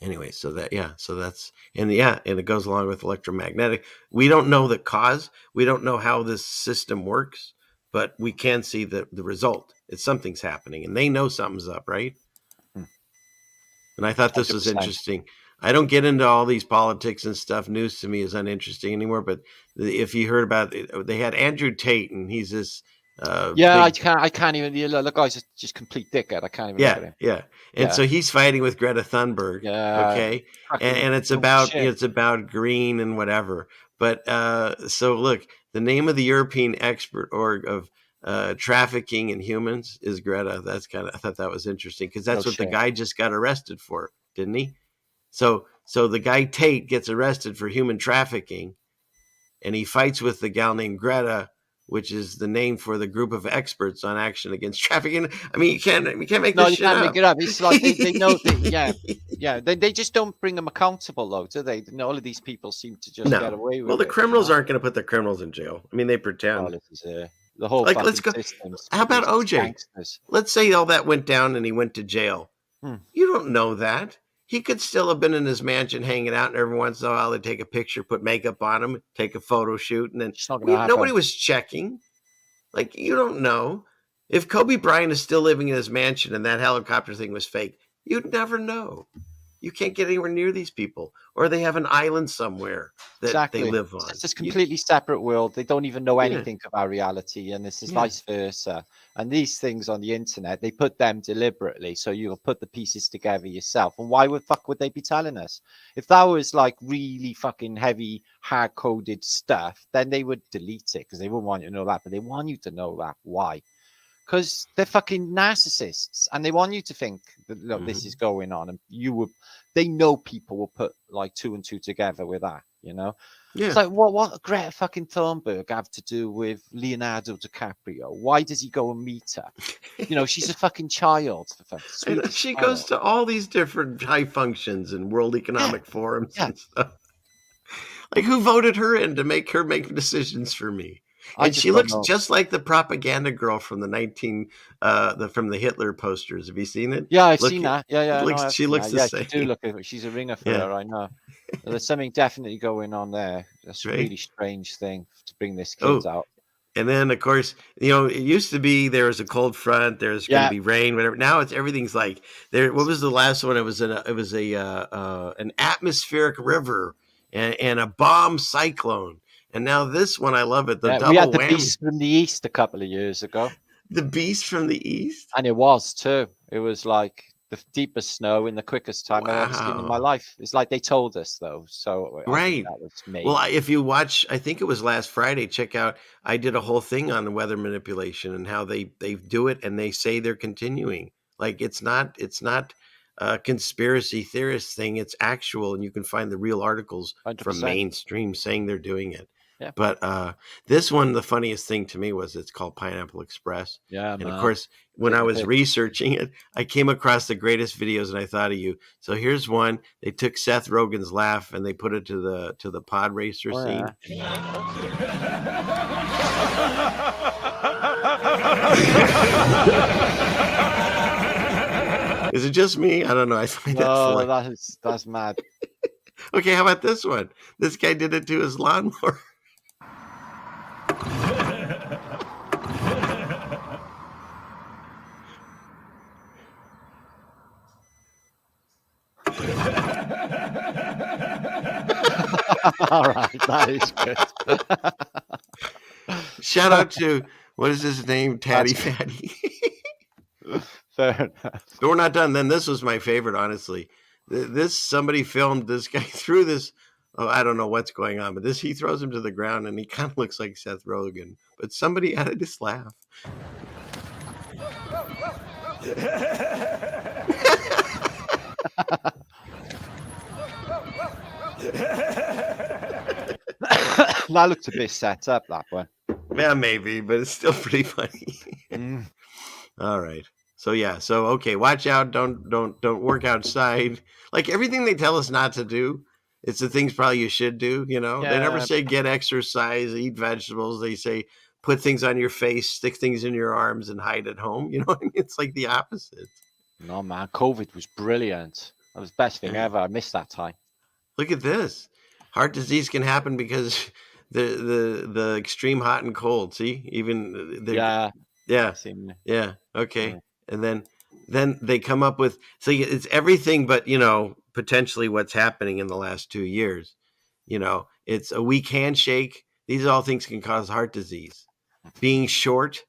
anyway, so that's and it goes along with electromagnetic. We don't know the cause. We don't know how this system works, but we can see the result. It's something's happening, and they know something's up, right? And I thought this was 100%. interesting. I don't get into all these politics and stuff. News to me is uninteresting anymore. But if you heard about it, they had Andrew Tate, and he's this. Yeah, big, I can't even. The guy's just complete dickhead. I can't even look at him. yeah. And so he's fighting with Greta Thunberg. Yeah. Okay, Fucking and it's dumb about shit. green and whatever. But so look, the name of the European expert org of trafficking in humans is Greta. I thought that was interesting, because that's what the guy just got arrested for, didn't he? So the guy Tate gets arrested for human trafficking, and he fights with the gal named Greta, which is the name for the group of experts on action against trafficking. I mean, you can't make No, this you shit can't up. make it up. It's like they know that, They just don't bring them accountable, though, do they? All of these people seem to just get away with it. Well, the criminals aren't going to put the criminals in jail. I mean, they pretend. Oh, this is the whole Like, fucking let's go. system's How about produced OJ? gangsters. Let's say all that went down and he went to jail. You don't know that. He could still have been in his mansion hanging out, and every once in a while they'd take a picture, put makeup on him, take a photo shoot, and then nobody was checking. Like, you don't know. If Kobe Bryant is still living in his mansion and that helicopter thing was fake, you'd never know. You can't get anywhere near these people, or they have an island somewhere that they live on. It's just a completely separate world. They don't even know anything about reality, and this is vice versa. And these things on the internet, they put them deliberately, so you'll put the pieces together yourself. And why would they be telling us? If that was like really fucking heavy, hard-coded stuff, then they would delete it, because they wouldn't want you to know that. But they want you to know that. Why? Because they're fucking narcissists, and they want you to think that, look, this is going on, and they know people will put like 2 and 2 together with that, It's like, what Greta fucking Thunberg have to do with Leonardo DiCaprio? Why does he go and meet her? She's a fucking child. She goes to all these different high functions and World Economic Forums and stuff. Like, who voted her in to make her make decisions for me? And she looks just like the propaganda girl from the from the Hitler posters. Have you seen it? Yeah, I've seen that. Yeah. She looks the same. She do look. She's a ringer for her. I know. There's something definitely going on there. That's a really strange thing to bring this kid out. And then, of course, it used to be there was a cold front. There's going to be rain, whatever. Now everything's like there. What was the last one? It was an atmospheric river and a bomb cyclone. And now this one, I love it. The double we had the whammy. Beast from the East a couple of years ago. The Beast from the East? And it was too. It was like the deepest snow in the quickest time I've ever seen in my life. It's like they told us, though. So I think that was me. Well, if you watch, I think it was last Friday, check out, I did a whole thing on the weather manipulation and how they do it, and they say they're continuing. Like, it's not a conspiracy theorist thing. It's actual, and you can find the real articles 100%. From mainstream saying they're doing it. Yeah. But this one, the funniest thing to me was it's called Pineapple Express. Yeah, and of course, when I was researching it, I came across the greatest videos, and I thought of you. So here's one. They took Seth Rogen's laugh and they put it to the pod racer scene. Is it just me? I don't know. I find that funny. That's mad. Okay, how about this one? This guy did it to his lawnmower. All right, that is good. Shout out to, what is his name? Tatty That's- Fatty. Fair enough. But we're not done. Then this was my favorite, honestly. This somebody filmed this guy threw this. Oh, I don't know what's going on, but he throws him to the ground, and he kind of looks like Seth Rogen. But somebody added this laugh. That looked a bit set up, that one. Yeah, maybe, but it's still pretty funny. Mm. All right. So yeah. So okay, watch out. Don't work outside. Like everything they tell us not to do, it's the things probably you should do. You know, they never Yeah. say get exercise, eat vegetables. They say put things on your face, stick things in your arms, and hide at home. You know what I mean? It's like the opposite. No, man, COVID was brilliant. That was the best thing Yeah. ever. I missed that time. Look at this. Heart disease can happen because the extreme hot and cold. See, even Yeah. yeah. Seen- Yeah. Okay. Yeah. And then they come up with, so it's everything but, potentially what's happening in the last 2 years. It's a weak handshake. These all things can cause heart disease. Being short,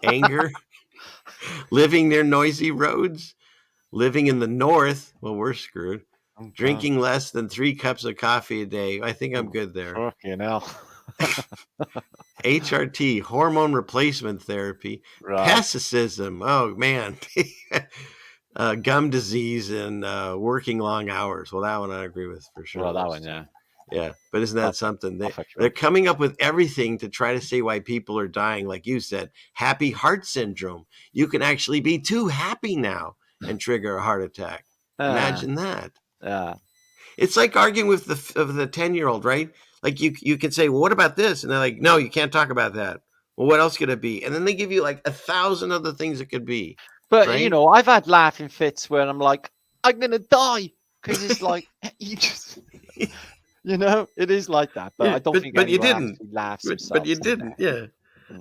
anger, living near noisy roads, living in the north. Well, we're screwed. Oh, Drinking less than 3 cups of coffee a day. I think I'm good there. Fucking hell. HRT, hormone replacement therapy, Right. pessimism. Oh man, gum disease and working long hours. Well, that one I agree with for sure. Well, that one, yeah. Yeah, but isn't that I'll- something? I'll fix They're it. coming up with everything to try to say why people are dying. Like you said, happy heart syndrome. You can actually be too happy now and trigger a heart attack. Imagine that. Yeah. It's like arguing with the 10-year-old, right? Like you can say, well, what about this? And they're like, no, you can't talk about that. Well, what else could it be? And then they give you like 1,000 other things it could be. But Right? I've had laughing fits where I'm like, I'm gonna die because it's like you just, it is like that. But Yeah, I don't but- think but you anyone didn't. actually laughs But themselves you to didn't. death. Yeah.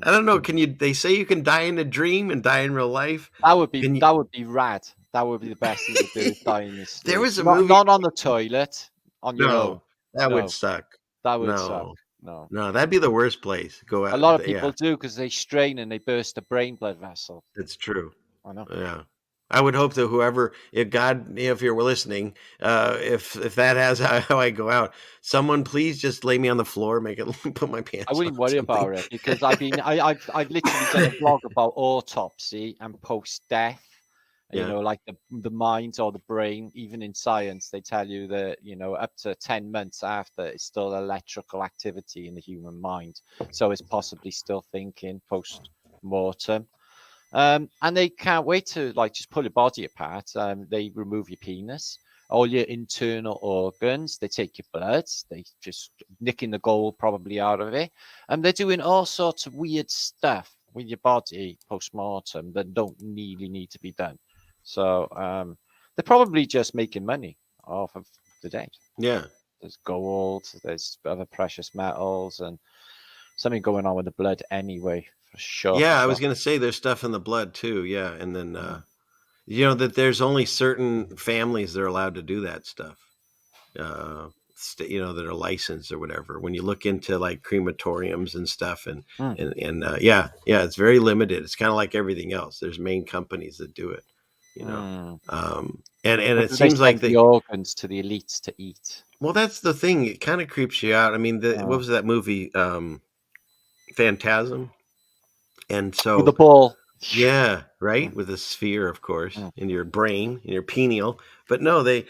I don't know. They say you can die in a dream and die in real life? That would be Can you- that would be rad. That would be the best thing to do. Is die in your sleep. There was a not, movie- not on the toilet, on your own. No, that No. would suck. That would No. suck. No. No, that'd be the worst place. Go out. A lot of yeah, people do because they strain and they burst a brain blood vessel. it's true. I know. Yeah. I would hope that whoever, if you're listening, if that has how I go out, someone please just lay me on the floor, put my pants. I wouldn't on, worry something. about it because I've literally done a blog about autopsy and post death. Yeah. Like the mind or the brain, even in science, they tell you that, up to 10 months after, it's still electrical activity in the human mind. So it's possibly still thinking post mortem. And they can't wait to just pull your body apart. They remove your penis, all your internal organs. They take your blood. They just nicking the gold probably out of it. And they're doing all sorts of weird stuff with your body post-mortem that don't really need to be done. So they're probably just making money off of the dead. Yeah. There's gold, there's other precious metals, and something going on with the blood anyway, for sure. Yeah, for I was sure. going to say there's stuff in the blood too. Yeah. And then, that there's only certain families that are allowed to do that stuff, that are licensed or whatever. When you look into like crematoriums and stuff and yeah, it's very limited. It's kind of like everything else. There's main companies that do it, and it They seems like send the organs to the elites to eat. well, that's the thing. It kind of creeps you out. I mean, what was that movie? Phantasm. And so With the ball. yeah, right. With a sphere, of course, in your brain, in your pineal. But no, they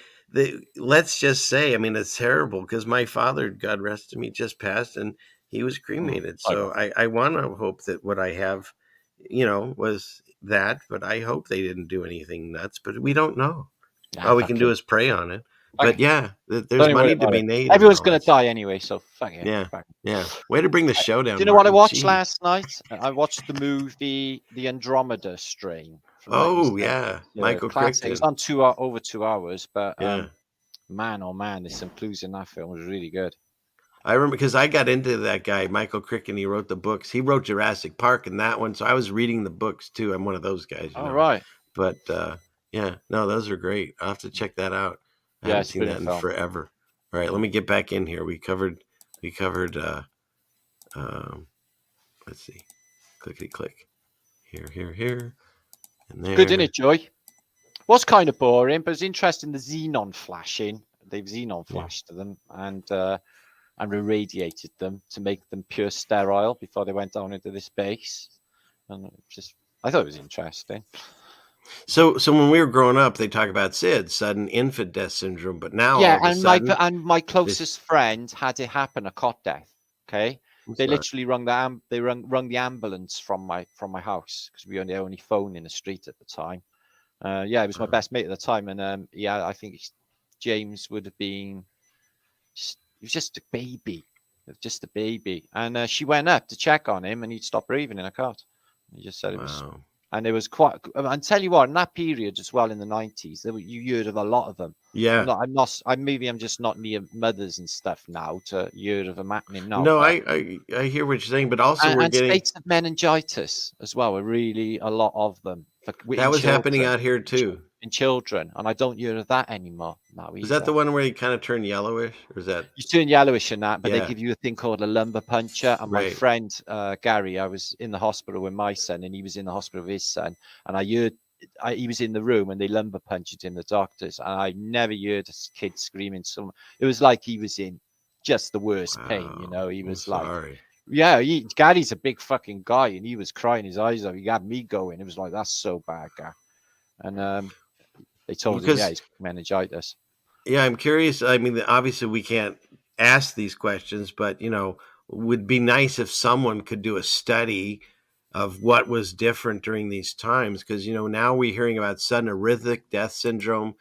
let's just say, I mean, it's terrible because my father, God rest him, he just passed and he was cremated. So I want to hope that what I have, was that, but I hope they didn't do anything nuts, but we don't know. All we can do is pray on it. But yeah, there's money to be made. Everyone's going to die anyway, so fuck it. Yeah, fuck it. yeah. Way to bring the show down. Do you know what I Martin. watched Jeez. last night? I watched the movie The Andromeda Strain. from Oh 97. yeah, Yeah, Michael classic. Crichton. It's on over 2 hours, but Yeah. man, oh man, there's some clues in that film. It was really good. I remember because I got into that guy, Michael Crichton. He wrote the books. He wrote Jurassic Park and that one. So I was reading the books too. I'm one of those guys. All right. But yeah, no, those are great. I'll have to check that out. I Yeah, haven't it's seen that brilliant in film. forever. All right, let me get back in here. We covered. Let's see. Clickety click. Here, and there. Good, isn't it, Joy? Was kind of boring, but it's interesting. The xenon flashing. They've xenon flashed to them and irradiated them to make them pure sterile before they went down into this base. And I thought it was interesting. So when we were growing up, they talk about SID, sudden infant death syndrome, but now Yeah, all of a sudden, my closest friend had it happen, a cot death. Okay, they literally rung the ambulance from my house because we were the only phone in the street at the time. Yeah, it was my best mate at the time, and yeah, I think James would have been. He was just a baby, and she went up to check on him, and he'd stopped breathing in a cot. He just said it was. And it was quite. And tell you what, in that period as well, in the 90s, you heard of a lot of them. Yeah. I'm just not near mothers and stuff now to hear of them happening now. No, I hear what you're saying, but also we're getting states of meningitis as well. Are really a lot of them. That was happening out here too. In children, and I don't hear of that anymore now. Is that the one where you kind of turn yellowish, or is that you turn yellowish in that? But they give you a thing called a lumbar puncture. And my friend Gary, I was in the hospital with my son, and he was in the hospital with his son, and he was in the room, and they lumbar punctured him, the doctors, and I never heard a kid screaming. It was like he was in just the worst pain. You know, he was like. Yeah, Gary's a big fucking guy, and he was crying his eyes out. He got me going. It was like, that's so bad, guy. And they told him, yeah, he's meningitis. Yeah, I'm curious. I mean, obviously we can't ask these questions, but, would be nice if someone could do a study of what was different during these times. Because, now we're hearing about sudden arrhythmic death syndrome,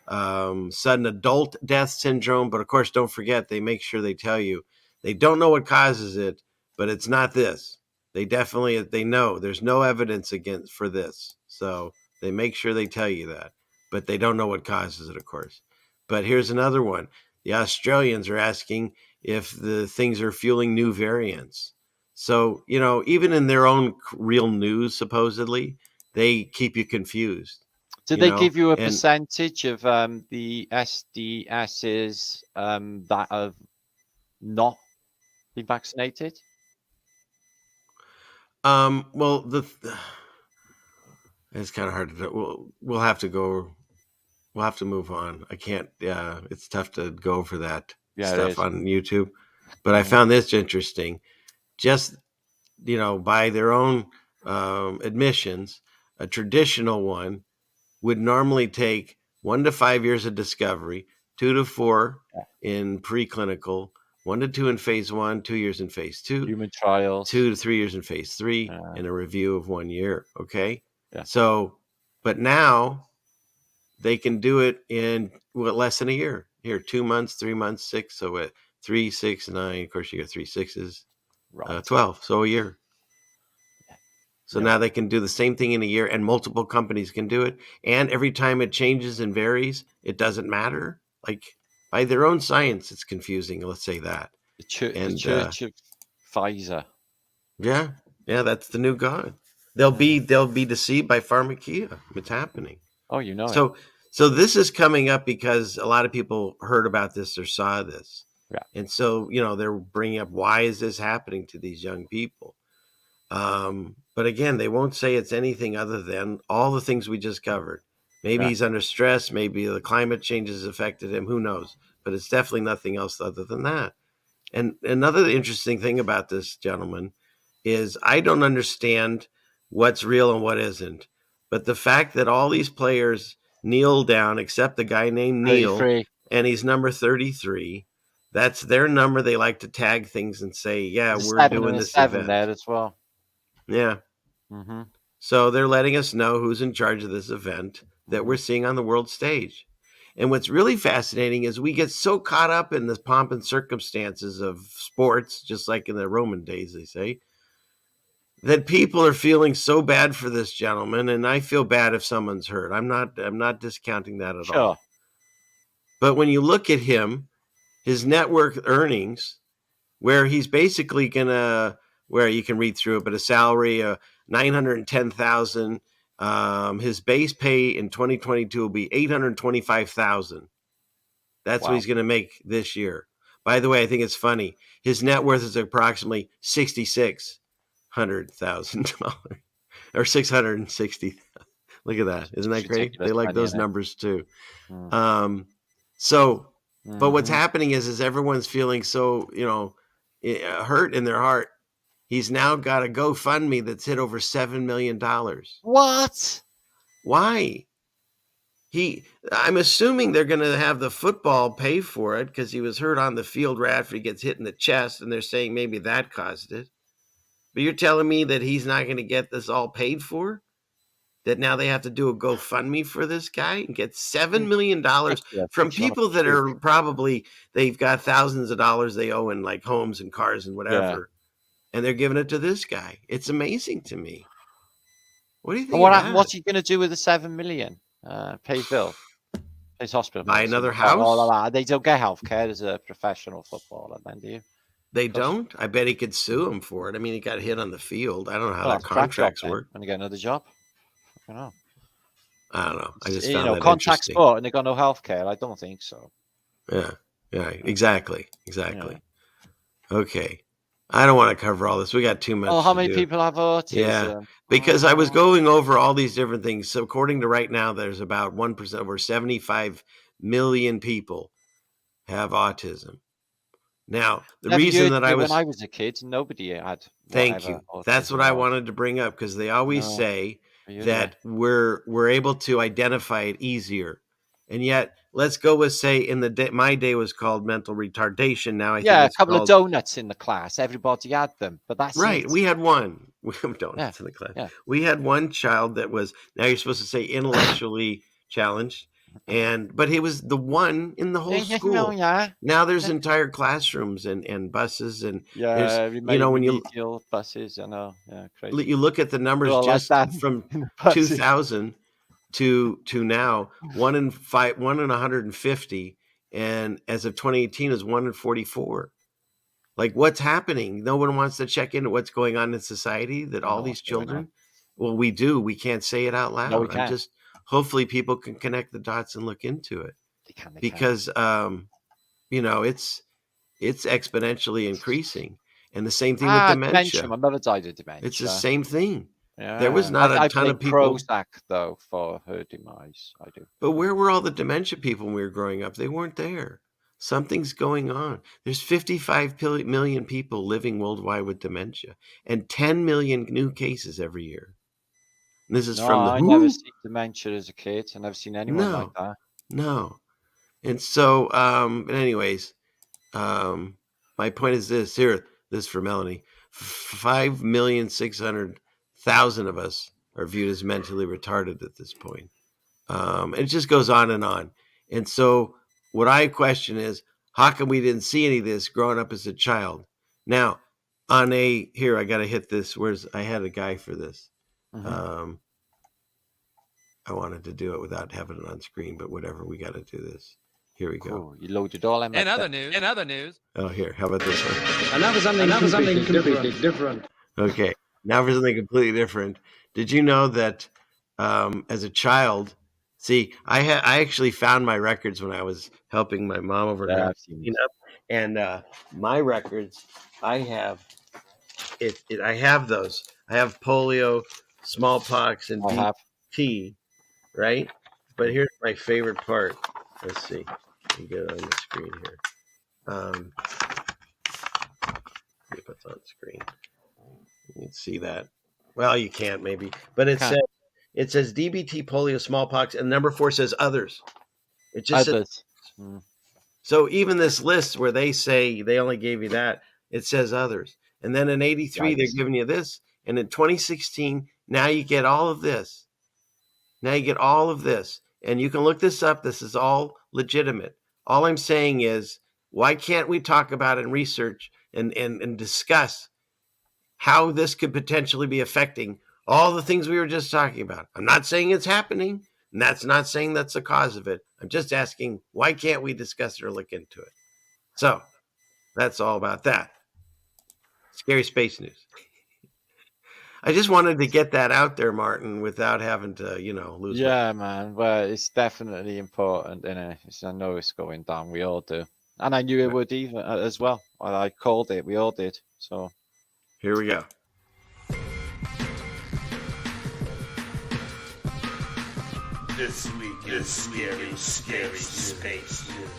sudden adult death syndrome. But, of course, don't forget, they make sure they tell you they don't know what causes it, but it's not this. They know there's no evidence for this. So they make sure they tell you that. But they don't know what causes it, of course. But here's another one. The Australians are asking if the things are fueling new variants. So, even in their own real news, supposedly, they keep you confused. Did they give you a percentage of the SDSs that have not been vaccinated? Well, it's kind of hard to do. We'll have to go. We'll have to move on. I can't. It's tough to go for that stuff on YouTube. But I found this interesting. Just by their own admissions, a traditional one would normally take 1 to 5 years of discovery, 2 to 4 in preclinical, 1 to 2 in phase 1, 2 years in phase 2, human trials, 2 to 3 years in phase 3, and a review of 1 year. Okay. Yeah. So, but now they can do it in less than a year. Here, 2 months, 3 months, 6. So at 3, 6, 9. Of course, you got 3 6s, 12. So a year. So now they can do the same thing in a year, and multiple companies can do it. And every time it changes and varies, it doesn't matter. Like by their own science, it's confusing. Let's say that. The Church of Pfizer. Yeah, that's the new god. They'll be deceived by pharmakeia. It's happening. Oh, you know. So this is coming up because a lot of people heard about this or saw this. Yeah. And so, they're bringing up, why is this happening to these young people? But again, they won't say it's anything other than all the things we just covered. Maybe he's under stress. Maybe the climate change has affected him. Who knows? But it's definitely nothing else other than that. And another interesting thing about this gentleman is I don't understand what's real and what isn't. But the fact that all these players kneel down, except the guy named Neil, 33. And he's number 33. That's their number. They like to tag things and say, yeah, There's we're doing this 7 event. there as well. Yeah. Mm-hmm. So they're letting us know who's in charge of this event that we're seeing on the world stage. And what's really fascinating is we get so caught up in the pomp and circumstances of sports, just like in the Roman days, they say, that people are feeling so bad for this gentleman. And I feel bad if someone's hurt. I'm not discounting that at all. But when you look at him, his net worth earnings, where he's basically where you can read through it, but a salary of $910,000. His base pay in 2022 will be $825,000. That's Wow. what he's going to make this year. By the way, I think it's funny. His net worth is approximately $6,600,000 or 660. Look at that. Isn't that great? They like those numbers too. Mm. But what's happening is everyone's feeling so, hurt in their heart. He's now got a GoFundMe that's hit over $7 million. What? Why? I'm assuming they're going to have the football pay for it because he was hurt on the field right after he gets hit in the chest, and they're saying maybe that caused it. But you're telling me that he's not going to get this all paid for? That now they have to do a GoFundMe for this guy and get $7 million from people that are probably, they've got thousands of dollars they owe in like homes and cars and whatever. And they're giving it to this guy. It's amazing to me. What do you think of that? What's he going to do with the 7 million? Pay his bill, his hospital. Buy another house? They don't get healthcare as a professional footballer, then, do you? They don't? I bet he could sue him for it. I mean, he got hit on the field. I don't know how their contracts work. When you get another job? I don't know. I just found that contact interesting. sport and they got no healthcare. I don't think so. Yeah, exactly. Okay. I don't want to cover all this. We got too much. Oh, how many people have autism? Yeah, because I was going over all these different things. So according to right now, there's about 1%, over 75 million people have autism. Now, the reason that when I was a kid, nobody had. Thank you. That's what I wanted to bring up because they always say that we're able to identify it easier. And yet, let's go with, say, in the day, my day was called mental retardation. Now I think it's a couple of donuts in the class. Everybody had them, but that's right. it. We had one. We have donuts in the class. Yeah. We had one child that was, now you're supposed to say intellectually challenged, but he was the one in the whole school. Now there's entire classrooms and buses and when you buses, crazy. You look at the numbers just from 2000. To now, 1 in 150, and as of 2018 is 1 in 44. Like, what's happening? No one wants to check into what's going on in society. That all these children, well, we do. We can't say it out loud. No, we can't. Hopefully, people can connect the dots and look into it because it's exponentially increasing, and the same thing with dementia. My mother died of dementia. It's the same thing. Yeah. There was not a ton of people. Prozac, though, for her demise. I do. But where were all the dementia people when we were growing up? They weren't there. Something's going on. There's 55 million people living worldwide with dementia and 10 million new cases every year. And this is from the WHO. I never seen dementia as a kid. I never seen anyone like that. No. And so, anyways, my point is this. Here, this is for Melanie. 5,600,000 of us are viewed as mentally retarded at this point. It just goes on and on. And so what I question is, how come we didn't see any of this growing up as a child? Now, here, I got to hit this. I had a guy for this. I wanted to do it without having it on screen, but whatever, we got to do this. Here we go. Cool. You loaded all them. In other news. Oh, here, how about this one? And now for something completely different. Okay, now for something completely different. Did you know that as a child, I actually found my records when I was helping my mom over there, and my records, I have I have those. I have polio, smallpox, and DT, right? But here's my favorite part. Let's see. Let me get it on the screen here. Let me put it on the screen. You can see that. Well, you can't maybe, but it says DBT, polio, smallpox, and number 4 says others. It just says, so even this list where they say they only gave you that, it says others. And then in 83, they're giving you this. And in 2016, now you get all of this. And you can look this up. This is all legitimate. All I'm saying is, why can't we talk about and research and discuss how this could potentially be affecting all the things we were just talking about? I'm not saying it's happening, and that's not saying that's the cause of it. I'm just asking, why can't we discuss it or look into it? So that's all about that. Scary space news. I just wanted to get that out there, Martin, without having to, lose. Yeah, man. Well, it's definitely important, and I know it's going down. We all do, and I knew it would even as well. I called it. We all did. So Here we go. This week is scary space news.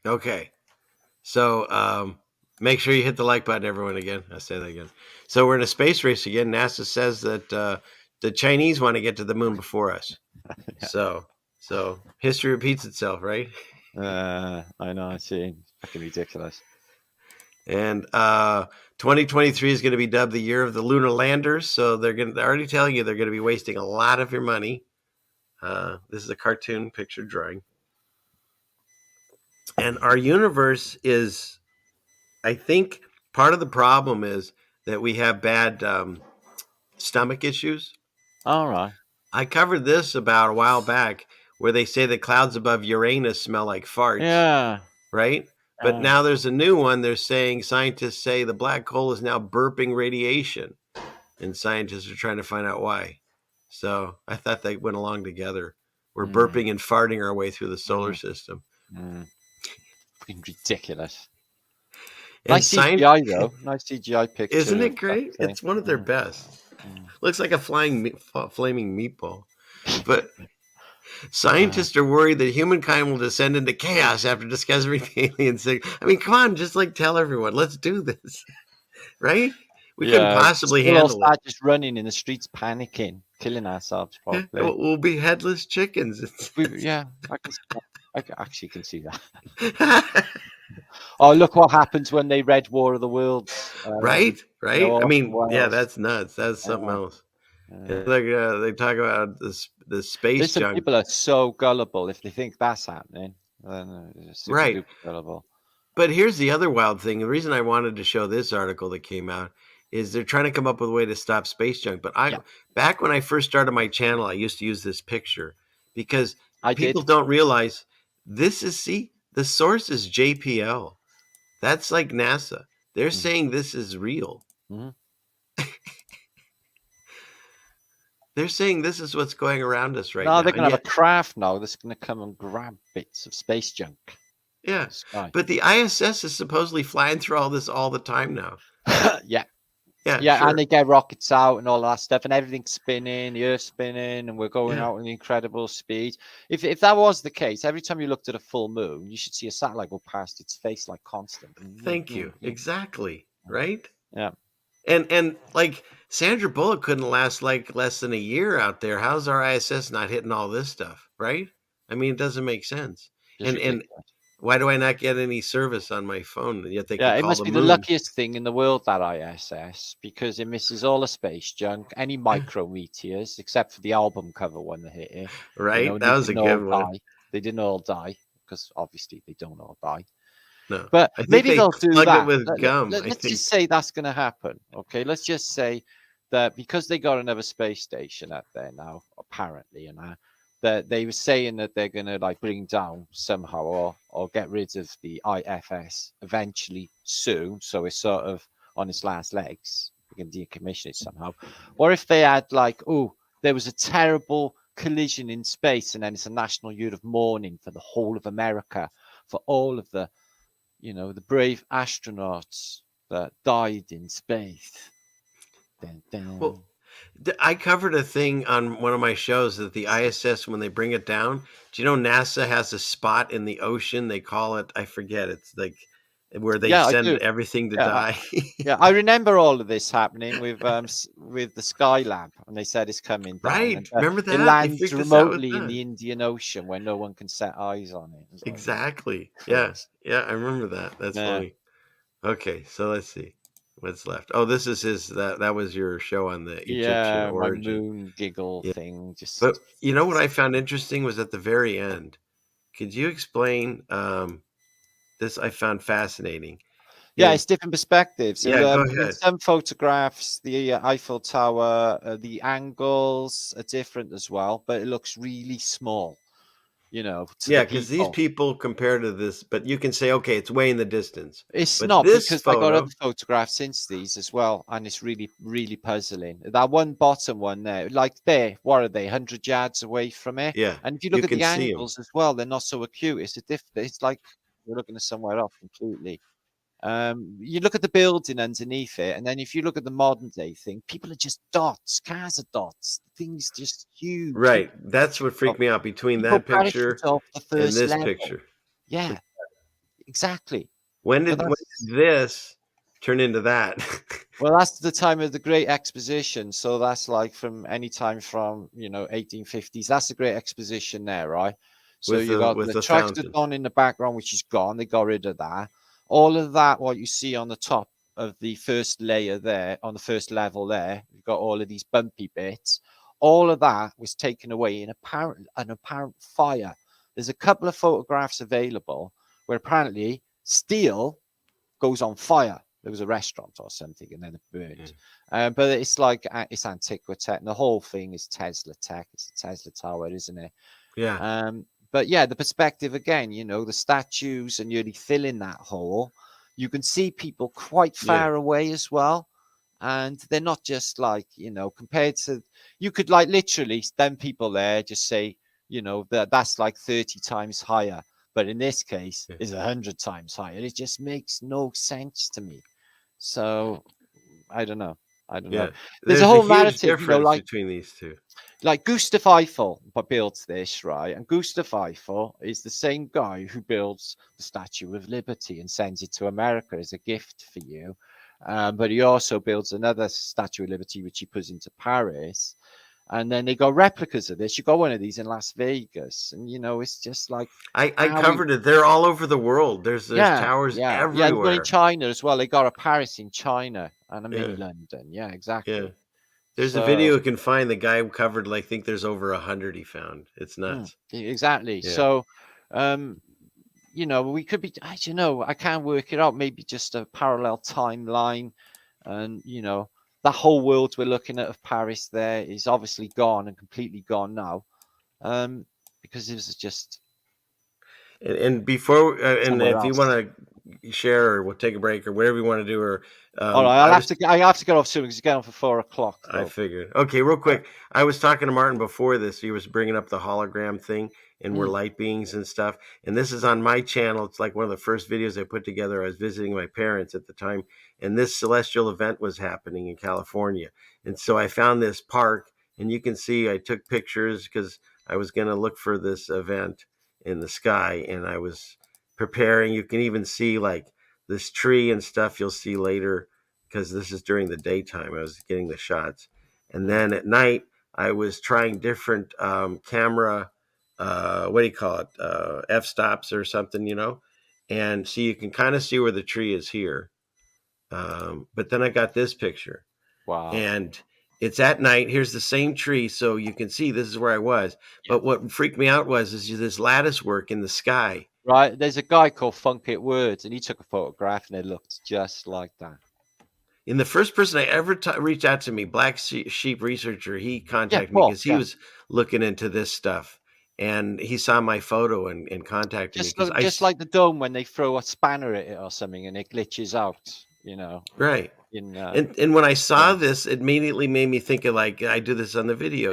Okay. So make sure you hit the like button, everyone, again. I'll say that again. So we're in a space race again. NASA says that the Chinese want to get to the moon before us. So history repeats itself, right? I know. I see. Fucking ridiculous. And 2023 is going to be dubbed the year of the lunar landers. So they're already telling you they're going to be wasting a lot of your money. This is a cartoon picture drawing. And our universe is, I think, part of the problem is that we have bad stomach issues. All right. I covered this about a while back where they say the clouds above Uranus smell like farts. Yeah. Right? But now there's a new one. They're saying, scientists say the black hole is now burping radiation. And scientists are trying to find out why. So I thought they went along together. We're burping and farting our way through the solar system. Fucking ridiculous. And Nice CGI, though. Nice CGI picture. Isn't it great? It's one of their best. Looks like a flaming meatball. But scientists are worried that humankind will descend into chaos after discovering the alien signal. I mean, come on, just tell everyone, let's do this, right? We couldn't possibly handle it. Just running in the streets, panicking, killing ourselves. Probably. We'll be headless chickens. I actually can see that. Oh, look what happens when they read War of the Worlds. Right. I mean, that's nuts. That's something else. They talk about the space junk. People are so gullible if they think that's happening. Then they're super gullible. But here's the other wild thing. The reason I wanted to show this article that came out is they're trying to come up with a way to stop space junk. But back when I first started my channel, I used to use this picture because people don't realize this is, the source is JPL. That's like NASA. They're saying this is real. They're saying this is what's going around us right now. No, they're going to have a craft now that's going to come and grab bits of space junk. Yeah, but the ISS is supposedly flying through all this all the time now. Yeah, sure. And they get rockets out and all that stuff, and everything's spinning, the Earth's spinning, and we're going out at an incredible speed. If that was the case, every time you looked at a full moon, you should see a satellite go past its face like constant. Thank you. Exactly. Right? Yeah. And like Sandra Bullock couldn't last like less than a year out there. How's our ISS not hitting all this stuff? Right? I mean, it doesn't make sense. And why do I not get any service on my phone? Yet they can it call must the be moon. the luckiest thing in the world, that ISS, because it misses all the space junk, any micrometeors, except for the album cover when they hit it. Right, that was a good one. They didn't all die because obviously they don't all die. No, but maybe they'll do that. It with gum. Let's just say that's going to happen. Okay, let's just say that because they got another space station up there now, apparently, that they were saying that they're going to bring down somehow or get rid of the IFS eventually soon. So it's sort of on its last legs. We can decommission it somehow. Or if they had there was a terrible collision in space and then it's a national year of mourning for the whole of America, for all of the, the brave astronauts that died in space. Dun, dun. Well, I covered a thing on one of my shows that the ISS, when they bring it down, do you know NASA has a spot in the ocean? They call it, I forget, it's like where they send everything to die. I remember all of this happening with the Skylab, and they said it's coming down. Right, and, remember that? It lands remotely in the Indian Ocean where no one can set eyes on it. Exactly. Yeah, I remember that. That's funny. Okay, so let's see. What's left? Oh, this is that was your show on the Egyptian origin. My moon giggle thing. But you know what I found interesting was at the very end. Could you explain this? I found fascinating. Yeah, it's different perspectives. Yeah, go ahead. Some photographs, the Eiffel Tower, the angles are different as well, but it looks really small. you know, to Yeah, the because these people. people compared to this, but you can say, okay, it's way in the distance. It's But not, this because I got photo, other photographs since these as well, and it's really, really puzzling. That one bottom one there, like there, what are they, 100 yards away from it? yeah, And if you you look at can the see them. angles as well, they're not so acute. It's like you're looking at somewhere else completely. You look at the building underneath it, and then if you look at the modern day thing, people are just dots. Cars are dots. Things just huge. Right. That's what freaked me out between People that parachute picture off the and first this level. picture. Yeah, exactly. When But did that's this turn into that? well, that's the time of the Great Exposition. So that's like from any time from 1850s. That's the Great Exposition there, right? So you got with the the fountain. Traxodon in the background, which is gone. They got rid of that. All of that, what you see on the top of the first layer there, on the first level there, you've got all of these bumpy bits. All of that was taken away in an apparent fire. There's a couple of photographs available where apparently steel goes on fire. There was a restaurant or something, and then it burned. But it's like it's antiquity, and the whole thing is Tesla tech. It's a Tesla tower, isn't it? Yeah. But yeah, the perspective again, the statues and nearly filling that hole. You can see people quite far away as well, and they're not just like compared to. You could like literally them people there just say that's like 30 times higher. But in this case, it's 100 times higher. It just makes no sense to me. So I don't know. Yeah. There's There's a a whole huge narrative, difference between these two. like Gustav Eiffel built this, right? And Gustav Eiffel is the same guy who builds the Statue of Liberty and sends it to America as a gift for you. But he also builds another Statue of Liberty, which he puts into Paris. And then they got replicas of this. You got one of these in Las Vegas, and it's just like I covered it. They're all over the world. There's towers yeah. They've got in everywhere. China as well. They got a Paris in China and a mini Yeah. London. Yeah, exactly. Yeah. There's a So video you can find. The guy covered, like, I think there's over 100 he found. It's nuts. exactly. Yeah. So, we could be. I don't know. I can't work it out. Maybe just a parallel timeline, and that whole world we're looking at of Paris there is obviously gone and completely gone now, because it was just. And before, and Somewhere if you else. want to share, or we'll take a break, or whatever you want to do, or All right, I have to get off soon because it's getting on for 4:00. I figured. Okay, real quick. I was talking to Martin before this. He was bringing up the hologram thing, and we're light beings and stuff. And this is on my channel. It's like one of the first videos I put together. I was visiting my parents at the time, and this celestial event was happening in California. And so I found this park, and you can see I took pictures because I was going to look for this event in the sky, and I was preparing. You can even see like this tree and stuff you'll see later, because this is during the daytime. I was getting the shots. And then at night, I was trying different camera, what do you call it? F-stops or something, And so you can kind of see where the tree is here. But then I got this picture. Wow. And it's at night. Here's the same tree. So you can see this is where I was. Yeah. But what freaked me out was this lattice work in the sky. Right. There's a guy called Funkit Words, and he took a photograph, and it looked just like that. And the first person I ever reached out to me, Black Sheep Researcher, he contacted me because he was looking into this stuff, and he saw my photo and contacted me. Just like the dome when they throw a spanner at it or something and it glitches out, Right. And when I saw this, it immediately made me think of, like, I do this on the video,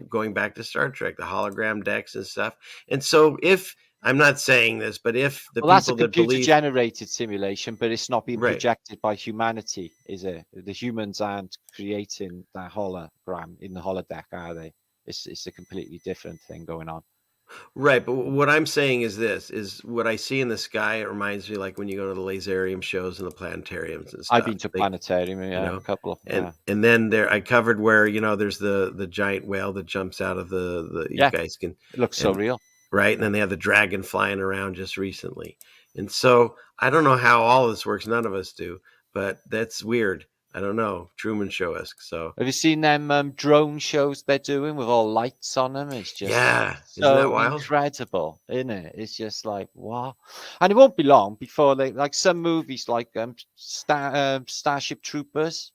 going back to Star Trek, the hologram decks and stuff. And so if I'm not saying this, but if the people that's a that believe computer-generated simulation, but it's not being Right. projected by humanity, is it? The humans aren't creating that hologram in the holodeck, are they? It's a completely different thing going on. Right, but what I'm saying is this: is what I see in the sky. It reminds me, like, when you go to the laserium shows and the planetariums and stuff. I've been to planetarium, a couple of them. And then there, I covered where there's the giant whale that jumps out of the you guys can. It looks so real. Right. And then they have the dragon flying around just recently. And so I don't know how all this works. None of us do, but that's weird. I don't know. Truman Show-esque. So have you seen them drone shows they're doing with all lights on them? It's just Isn't that wild? Incredible, isn't it? It's just like, wow. And it won't be long before they, like some movies like Starship Troopers.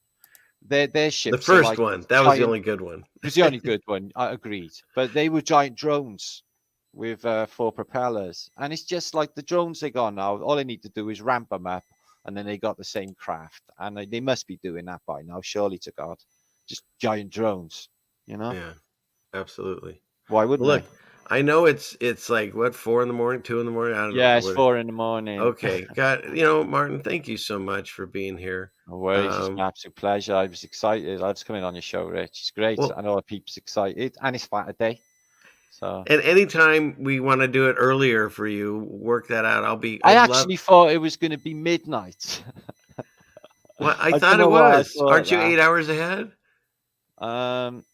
Their ships. The first one. That was the only good one. It was the only good one. I agreed. But they were giant drones. with 4 propellers, and it's just like the drones they got now. All they need to do is ramp them up, and then they got the same craft, and they must be doing that by now, surely to God. Just giant drones, you know. Yeah, absolutely. Why wouldn't Look, they? I know it's like what, 4 in the morning, 2 in the morning. I don't Yeah, know it's what. 4 in the morning. Okay, Martin, thank you so much for being here. No worries, it's my absolute pleasure. I was excited. I was coming on your show, Rich. It's great. Well, I know the people's excited, and it's Saturday. So, and anytime we want to do it earlier for you, work that out. I I'd love. actually thought it was going to be midnight. Well, I I don't thought it know why I was. thought Aren't you that. 8 hours ahead? Um,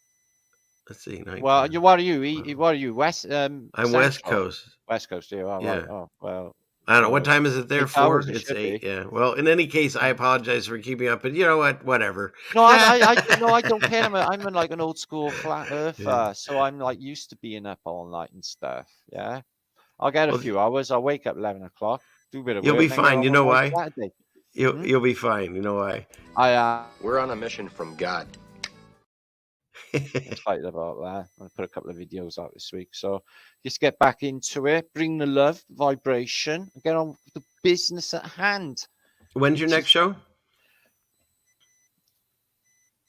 Let's see. well, Nighttime. what are you? What are you? West, I'm Central? West Coast. West Coast, yeah. Oh, Yeah. right. Oh, well. I don't know. What time is it there? 4? 8 hours it It's should 8. be. Yeah. Well, in any case, I apologize for keeping up, but you know what? Whatever. No, I don't care. I'm like an old school flat earther, Yeah. so I'm like used to being up all night and stuff. Yeah, I'll get a Well, few hours. I'll wake up 11 o'clock, do a bit of you'll work, be and then get fine. on You with know my why? Saturday. You'll be fine. You know why? We're on a mission from God. Excited about that. I'm gonna put a couple of videos out this week, so just get back into it, bring the love, vibration, and get on with the business at hand. When's your next show?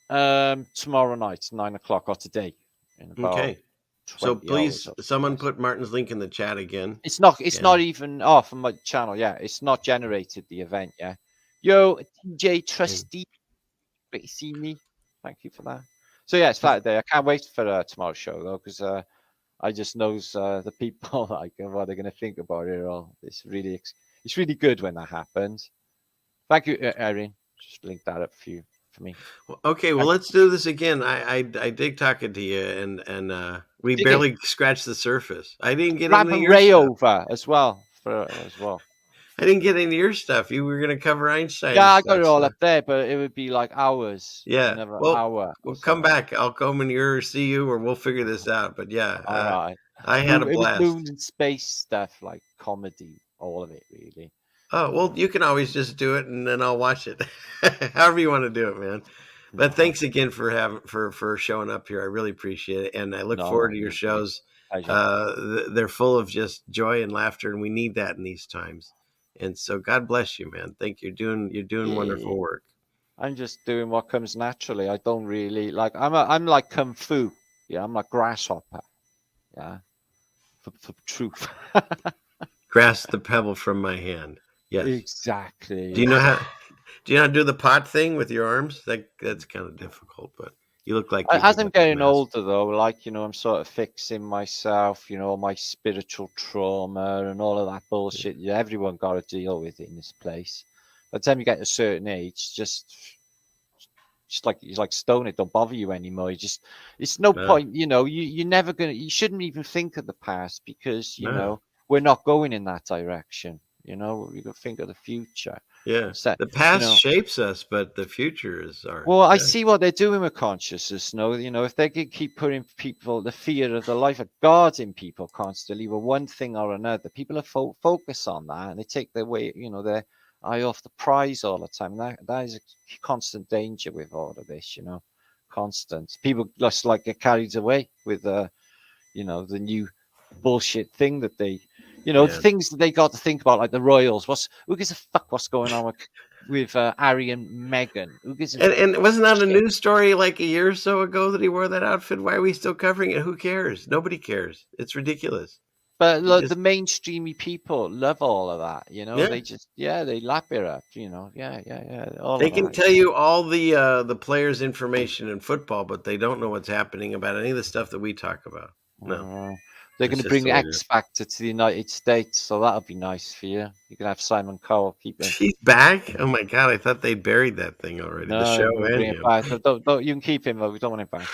Tomorrow night, 9 o'clock, or today. In about Okay. So 20 please, hours or someone something. put Martin's link in the chat again. It's not even off on my channel. Yeah, it's not generated the event. Yeah. Yo, TJ Trusty, great to see me. Thank you for that. So yeah, it's Saturday. I can't wait for tomorrow's show though, because I just knows the people like what they're gonna think about it all. It's really good when that happens. Thank you, Erin. Just link that up for me. Okay, well, let's do this again. I dig talking to you, and we barely scratched the surface. I didn't get Ramp any of and your Ray stuff. over as well. I didn't get any of your stuff. You were going to cover Einstein. Yeah, I stuff, got it all up there, but it would be like hours. Yeah, Another well, hour. We'll come back. I'll come in here or see you, or we'll figure this out. But yeah, All right. I had a It was blast. moon and space stuff, like comedy, all of it, really. Oh well, you can always just do it, and then I'll watch it. However you want to do it, man. But thanks again for showing up here. I really appreciate it, and I look forward to your shows. They're full of just joy and laughter, and we need that in these times. And so, God bless you, man. Thank you. You're doing wonderful work. I'm just doing what comes naturally. I don't really like. I'm like kung fu. Yeah, I'm like grasshopper. Yeah, for truth. Grasp the pebble from my hand. Yes, exactly. Do you know how? Do you know how to do the pot thing with your arms? That's kind of difficult, but you look like you as I'm getting older, though, like I'm sort of fixing myself. My spiritual trauma and all of that bullshit. Yeah, everyone got to deal with it in this place. By the time you get to a certain age, just like stone it, don't bother you anymore. It's no point. You're never gonna. You shouldn't even think of the past because we're not going in that direction. You got to think of the future. Yeah, the past shapes us, but the future is ours. Well, I see what they're doing with consciousness. If they could keep putting people the fear of the life of God in people constantly with one thing or another, people are focus on that and they take their way, their eye off the prize all the time. That is a constant danger with all of this. Constant. People just like get carried away with the new bullshit thing that they. The things that they got to think about, like the royals. Who gives a fuck what's going on with Harry and Meghan? Who gives and wasn't that a news story like a year or so ago that he wore that outfit? Why are we still covering it? Who cares? Nobody cares. It's ridiculous. But look, the mainstreamy people love all of that. They just they lap it up. They can tell you all the players' information in football, but they don't know what's happening about any of the stuff that we talk about. No. They're going to bring X Factor to the United States, so that'll be nice for you. You can have Simon Cowell keep him. He's back? Oh my God! I thought they buried that thing already. No, the show we'll bring it back. Don't, you can keep him, but we don't want him back.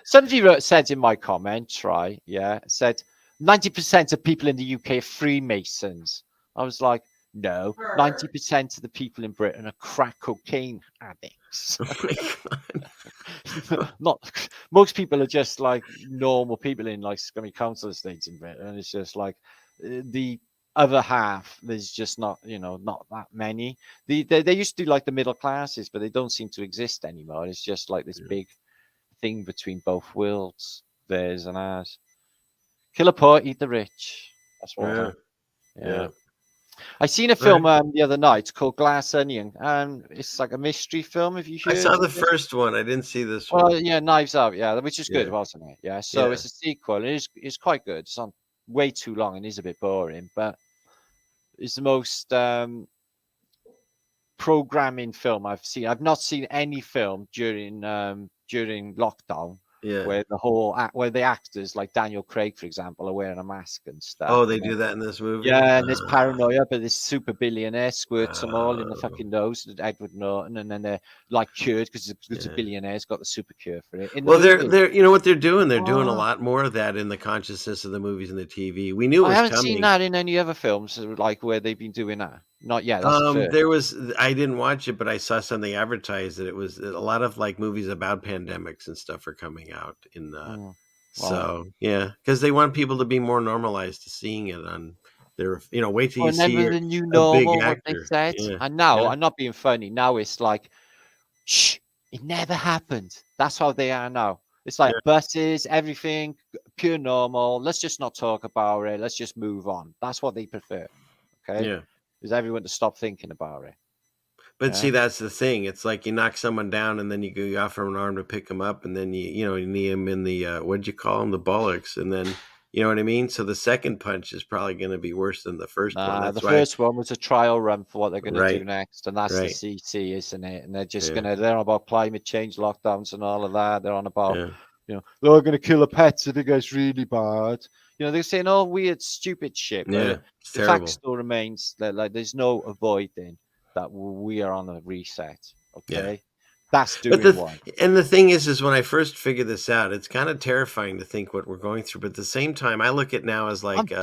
Somebody said in my comments, right? Yeah, said 90% of people in the UK are Freemasons. I was like, no, 90% of the people in Britain are crack cocaine addicts. Oh my God. Not most people are just like normal people in like scummy council estates in Britain. And it's just like the other half. There's just not that many. They used to do like the middle classes, but they don't seem to exist anymore. It's just like this big thing between both worlds, theirs and ours. Kill the poor, eat the rich. That's what. Yeah. Yeah. I seen a All right. film the other night called Glass Onion, and it's like a mystery film. Have you I heard saw of the it? first one. I didn't see this Well, one. yeah, Knives Out, yeah, which is good, Yeah. wasn't it? Yeah. So Yeah. it's a sequel. It's quite good. It's on way too long and is a bit boring, but it's the most programming film I've seen. I've not seen any film during lockdown Yeah. where where the actors like Daniel Craig, for example, are wearing a mask and stuff. Oh, they do that in this movie? Yeah, and there's paranoia, but this super billionaire squirts them all in the fucking nose, Edward Norton, and then they're like cured because a billionaire's got the super cure for it. Well, they're you know what they're doing? They're doing a Oh. lot more of that in the consciousness of the movies and the TV. We knew it was I haven't coming. seen that in any other films, like where they've been doing that. Not yet. That's the first. There was, I didn't watch it, but I saw something advertised that it was a lot of like movies about pandemics and stuff are coming out in Wow. so yeah, because they want people to be more normalized to seeing it on their, wait till you see Remember the new a big normal, what they actor. said? Yeah. And now, Yeah. I'm not being funny. Now it's like, shh, it never happened. That's how they are now. It's like buses, everything, pure normal. Let's just not talk about it. Let's just move on. That's what they prefer. Okay. Yeah. Is everyone to stop thinking about it. But Yeah. see, that's the thing. It's like you knock someone down and then you offer an arm to pick them up, and then you knee him in the what'd you call them, the bullocks, and then you know what I mean. So the second punch is probably going to be worse than the first one. That's The why. first one was a trial run for what they're going to Right. do next, and that's Right. the CC, isn't it? And they're just Yeah. they're on about climate change, lockdowns, and all of that. They're on about, Yeah. they're going to kill the pets if it gets really bad. They're saying all weird, stupid shit. But Yeah, it's the terrible. fact still remains that like there's no avoiding that we are on a reset. Okay, that's doing one. And the thing is when I first figured this out, it's kind of terrifying to think what we're going through. But at the same time, I look at it now as like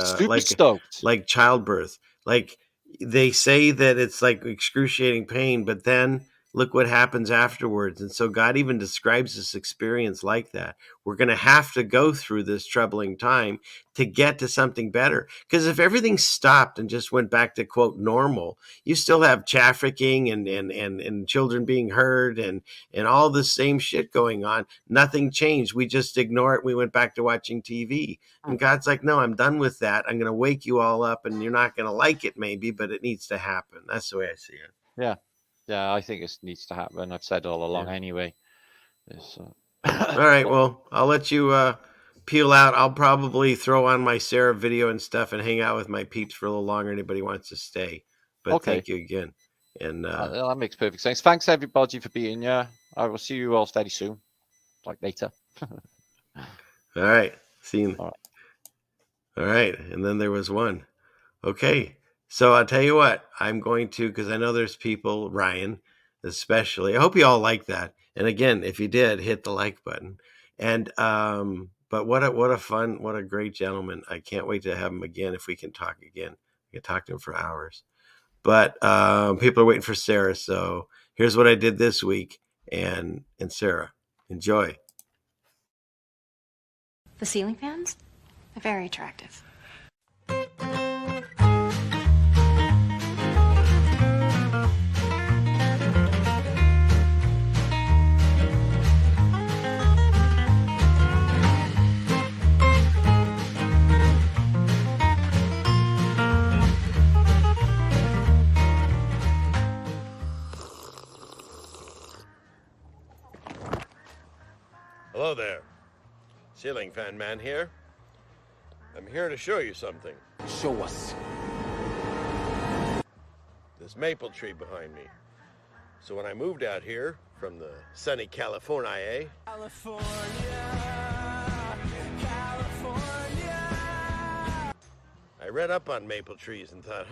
stoked. like childbirth. Like they say that it's like excruciating pain, but then look what happens afterwards. And so God even describes this experience like that. We're going to have to go through this troubling time to get to something better. Because if everything stopped and just went back to quote normal, you still have trafficking and children being hurt and all the same shit going on. Nothing changed. We just ignore it. We went back to watching TV. And God's like, no, I'm done with that. I'm going to wake you all up, and you're not going to like it maybe, but it needs to happen. That's the way I see it. Yeah. Yeah, I think it needs to happen. I've said all along anyway. All right, well, I'll let you peel out. I'll probably throw on my Sarah video and stuff and hang out with my peeps for a little longer. Anybody wants to stay. But thank you again. And that makes perfect sense. Thanks everybody for being here. I will see you all very soon. Like later. All right. See you. All right. And then there was one. Okay. So I'll tell you what, I'm going to, because I know there's people, Ryan especially. I hope you all like that. And again, if you did, hit the like button. And but what a great gentleman. I can't wait to have him again if we can talk again. I can talk to him for hours. But people are waiting for Sarah. So here's what I did this week. And Sarah, enjoy. The ceiling fans? They're very attractive. Hello there. Ceiling fan man here. I'm here to show you something. Show us. This maple tree behind me. So when I moved out here from the sunny California, I read up on maple trees and thought,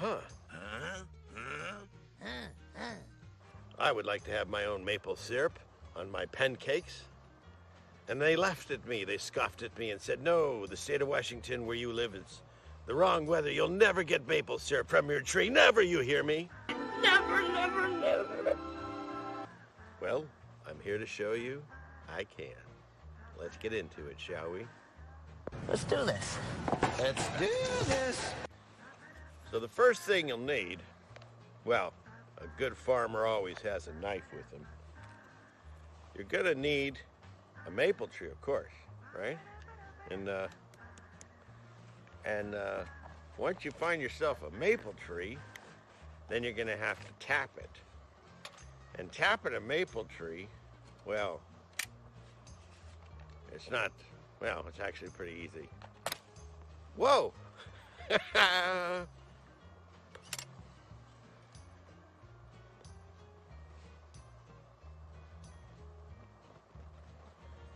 I would like to have my own maple syrup on my pancakes. And they laughed at me. They scoffed at me and said, no, the state of Washington where you live is the wrong weather. You'll never get maple syrup from your tree. Never, you hear me? Never, never, never. Well, I'm here to show you I can. Let's get into it, shall we? Let's do this. Let's do this. So the first thing you'll need, well, a good farmer always has a knife with him. You're gonna need a maple tree, of course, right? And And once you find yourself a maple tree, then you're going to have to tap it. And tapping a maple tree, well, it's actually pretty easy. Whoa!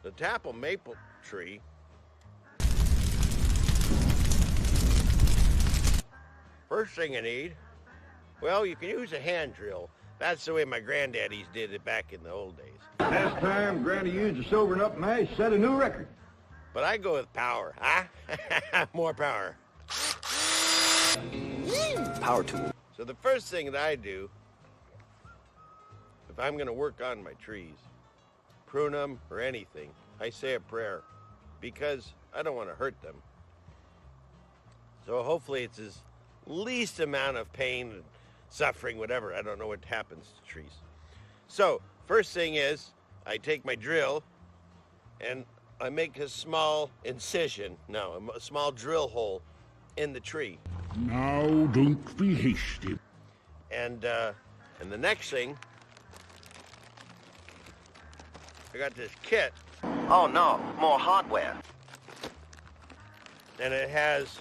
To tap a maple tree, first thing you need, well, you can use a hand drill. That's the way my granddaddies did it back in the old days. Last time Granny used a sobering up mash, set a new record. But I go with power, huh? More power. Power tool. So the first thing that I do, if I'm going to work on my trees, prune them or anything, I say a prayer because I don't want to hurt them. So hopefully it's as least amount of pain and suffering, whatever. I don't know what happens to trees. So first thing is I take my drill and I make a small incision, a small drill hole in the tree. Now don't be hasty. And the next thing, I got this kit. Oh no, more hardware. And it has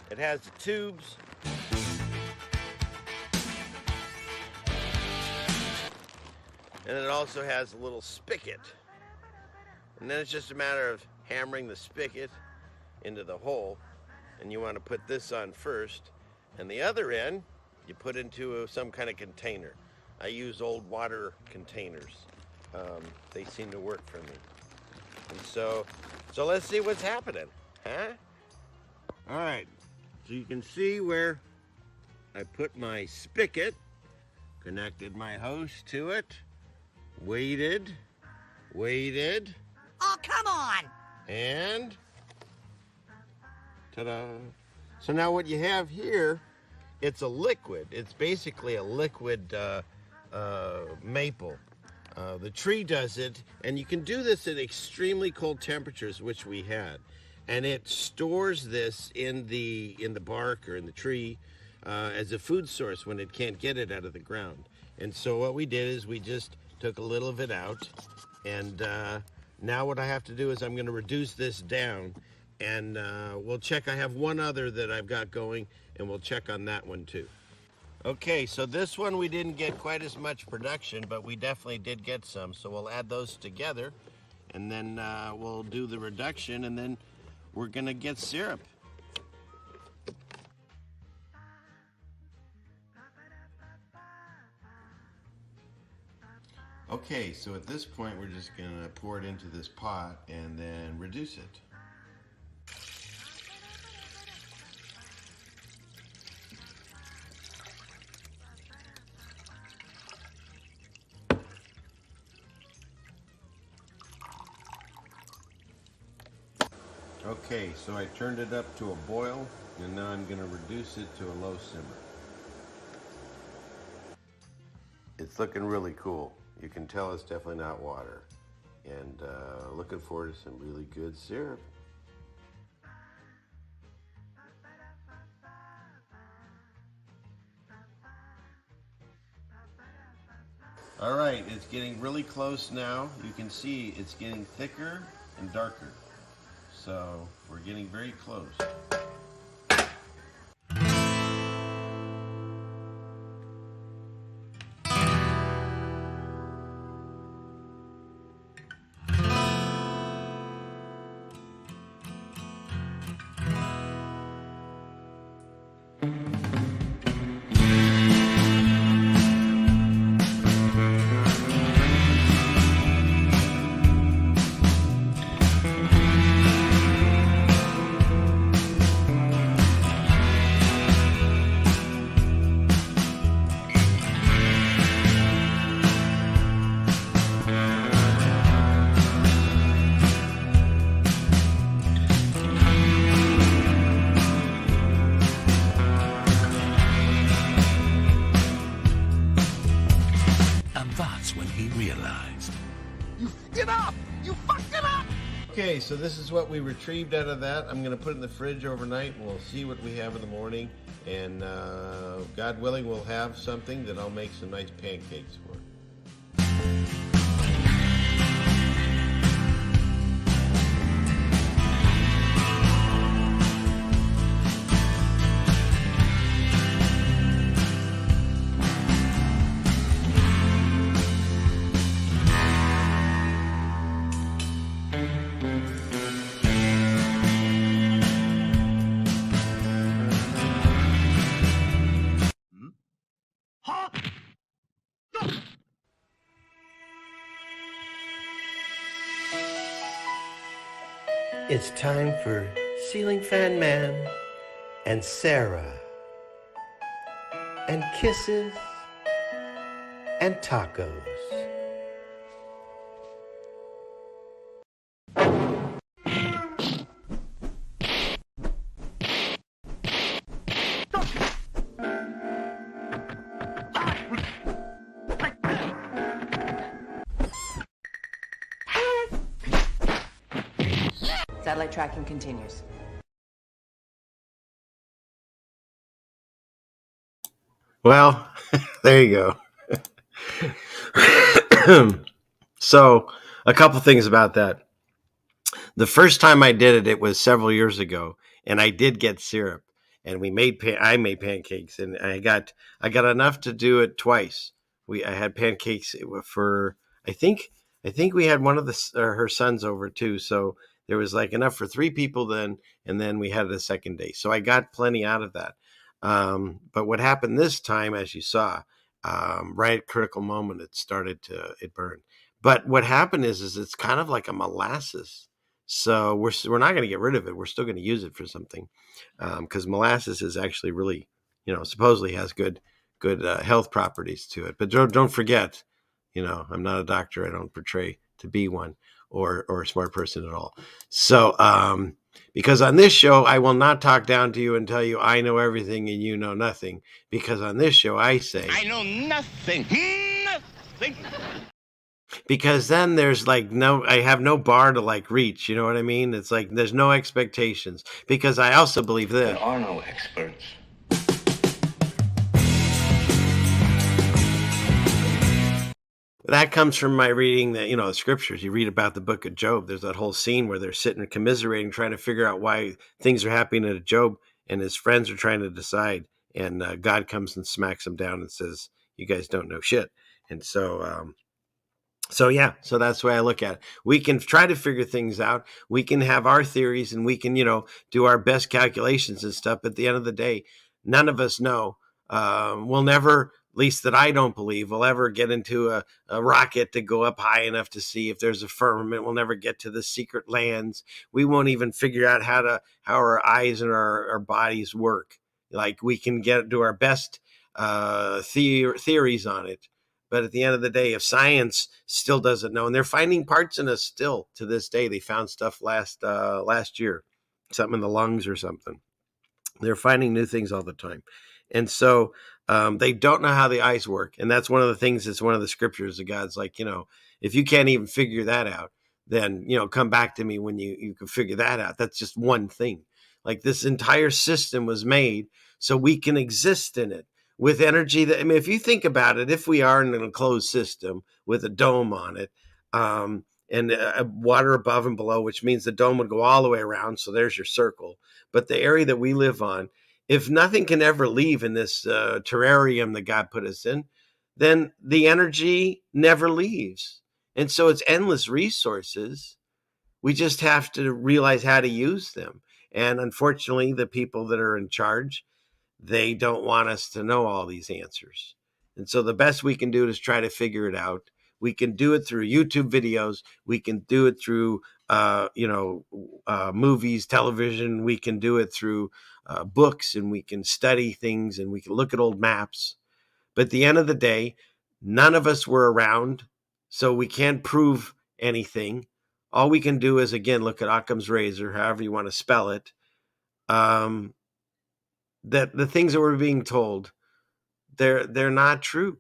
the tubes. And it also has a little spigot. And then it's just a matter of hammering the spigot into the hole. And you want to put this on first. And the other end, you put into some kind of container. I use old water containers. They seem to work for me. And so let's see what's happening, huh? All right, so you can see where I put my spigot, connected my hose to it, waited. Oh, come on! And ta-da. So now what you have here, it's a liquid. It's basically a liquid maple. The tree does it, and you can do this at extremely cold temperatures, which we had. And it stores this in the bark or in the tree as a food source when it can't get it out of the ground. And so what we did is we just took a little of it out, and now what I have to do is I'm going to reduce this down, and we'll check. I have one other that I've got going, and we'll check on that one too. Okay, so this one we didn't get quite as much production, but we definitely did get some. So we'll add those together, and then we'll do the reduction, and then we're going to get syrup. Okay, so at this point we're just going to pour it into this pot and then reduce it. Okay, so I turned it up to a boil, and now I'm going to reduce it to a low simmer. It's looking really cool. You can tell it's definitely not water. And looking forward to some really good syrup. All right, it's getting really close now. You can see it's getting thicker and darker. So we're getting very close. so this is what we retrieved out of that. I'm going to put it in the fridge overnight, and we'll see what we have in the morning. And God willing, we'll have something that I'll make some nice pancakes for. It's time for Ceiling Fan Man and Sarah, and kisses and tacos. Satellite tracking continues. Well, there you go. So, a couple things about that. The first time I did it, it was several years ago, and I did get syrup, and I made pancakes, and I got enough to do it twice. I had pancakes for I think we had one of her sons over too, so there was like enough for 3 people then, and then we had it a second day. So I got plenty out of that. But what happened this time, as you saw, right at critical moment, it burned. But what happened is it's kind of like a molasses. So we're not going to get rid of it. We're still going to use it for something, because molasses is actually really, supposedly has good health properties to it. But don't forget, I'm not a doctor. I don't portray to be one or a smart person at all. So because on this show, I will not talk down to you and tell you I know everything and you know nothing. Because on this show, I say I know nothing. Nothing. Because then there's I have no bar to reach. You know what I mean? It's like there's no expectations. Because I also believe this. There are no experts. That comes from my reading the scriptures. You read about the book of Job. There's that whole scene where they're sitting and commiserating, trying to figure out why things are happening to Job, and his friends are trying to decide. And God comes and smacks them down and says, "You guys don't know shit." And so that's the way I look at it. We can try to figure things out. We can have our theories, and we can, do our best calculations and stuff. But at the end of the day, none of us know. We'll never, at least that I don't believe, we'll ever get into a rocket to go up high enough to see if there's a firmament. We'll never get to the secret lands. We won't even figure out how our eyes and our bodies work. We can do our best theories on it. But at the end of the day, if science still doesn't know, and they're finding parts in us still to this day, they found stuff last year, something in the lungs or something. They're finding new things all the time. And so they don't know how the eyes work. And that's one of the things, it's one of the scriptures that God's like, if you can't even figure that out, then, come back to me when you can figure that out. That's just one thing. This entire system was made so we can exist in it. With energy if you think about it, if we are in an enclosed system with a dome on it, and water above and below, which means the dome would go all the way around. So there's your circle. But the area that we live on, if nothing can ever leave in this terrarium that God put us in, then the energy never leaves. And so it's endless resources. We just have to realize how to use them. And unfortunately, the people that are in charge, they don't want us to know all these answers. And so the best we can do is try to figure it out. We can do it through YouTube videos. We can do it through, movies, television. We can do it through books, and we can study things, and we can look at old maps. But at the end of the day, none of us were around, so we can't prove anything. All we can do is, again, look at Occam's razor, however you want to spell it. That the things that we're being told, they're not true.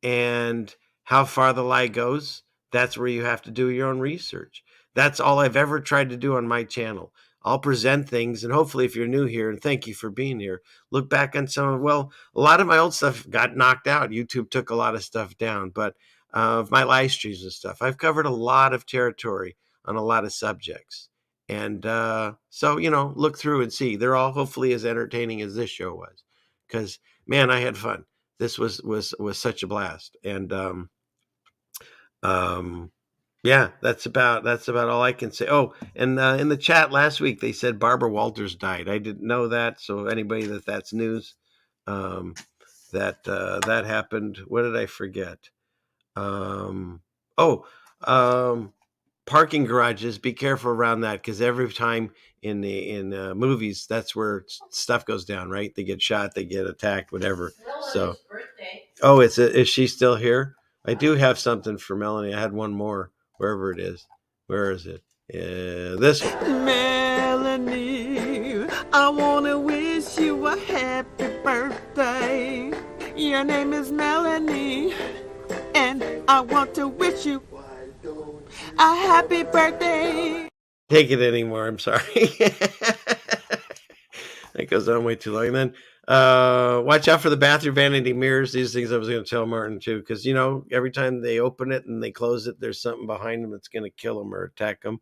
And how far the lie goes, that's where you have to do your own research. That's all I've ever tried to do on my channel. I'll present things, and hopefully if you're new here, and thank you for being here, look back on some of, well, a lot of my old stuff got knocked out. YouTube took a lot of stuff down, but of my live streams and stuff, I've covered a lot of territory on a lot of subjects. And so, look through and see. They're all hopefully as entertaining as this show was, because, man, I had fun. This was such a blast. And yeah, that's about all I can say. Oh, and in the chat last week they said Barbara Walters died. I didn't know that, so anybody that's news, that happened. What did I forget? Parking garages. Be careful around that, because every time in movies, that's where stuff goes down. Right? They get shot, they get attacked, whatever. So, oh, is she still here? I do have something for Melanie. I had one more. Wherever it is. Where is it? This one. Melanie, I want to wish you a happy birthday. Your name is Melanie, and I want to wish you a happy birthday. Take it anymore. I'm sorry. That goes on way too long. And then watch out for the bathroom vanity mirrors. These things I was going to tell Martin too, because every time they open it and they close it, there's something behind them that's going to kill them or attack them.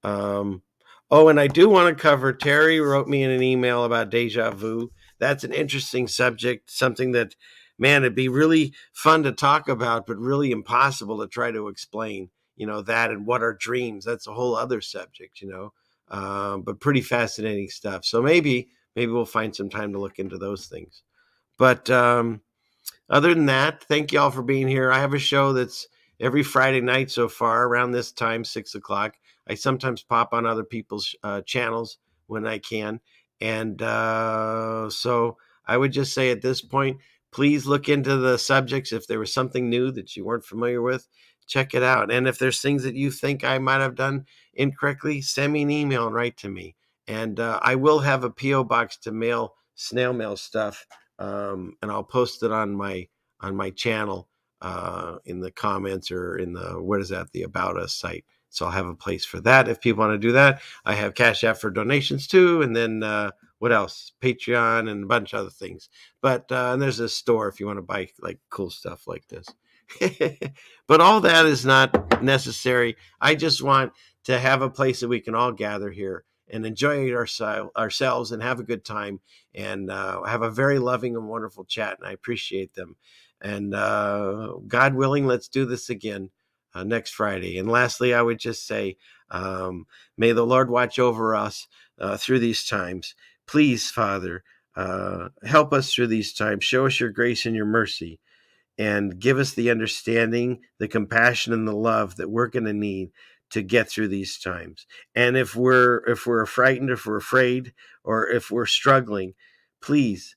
And I do want to cover. Terry wrote me in an email about deja vu. That's an interesting subject, something that, man, it'd be really fun to talk about, but really impossible to try to explain. That and what are dreams. That's a whole other subject. But pretty fascinating stuff. So maybe we'll find some time to look into those things. But other than that, thank you all for being here. I have a show that's every Friday night so far around this time, 6:00. I sometimes pop on other people's channels when I can. And so I would just say at this point, please look into the subjects. If there was something new that you weren't familiar with, check it out. And if there's things that you think I might have done incorrectly, send me an email and write to me. And I will have a PO box to mail snail mail stuff, and I'll post it on my channel in the comments or in the About Us site. So I'll have a place for that if people want to do that. I have Cash App for donations too, and then what else? Patreon and a bunch of other things. But and there's a store if you want to buy like cool stuff like this. But all that is not necessary. I just want to have a place that we can all gather here and enjoy ourselves and have a good time and have a very loving and wonderful chat. And I appreciate them. And God willing, let's do this again next Friday. And lastly, I would just say, may the Lord watch over us through these times. Please, Father, help us through these times. Show us your grace and your mercy. And give us the understanding, the compassion, and the love that we're going to need to get through these times. And if we're frightened, if we're afraid, or if we're struggling, please,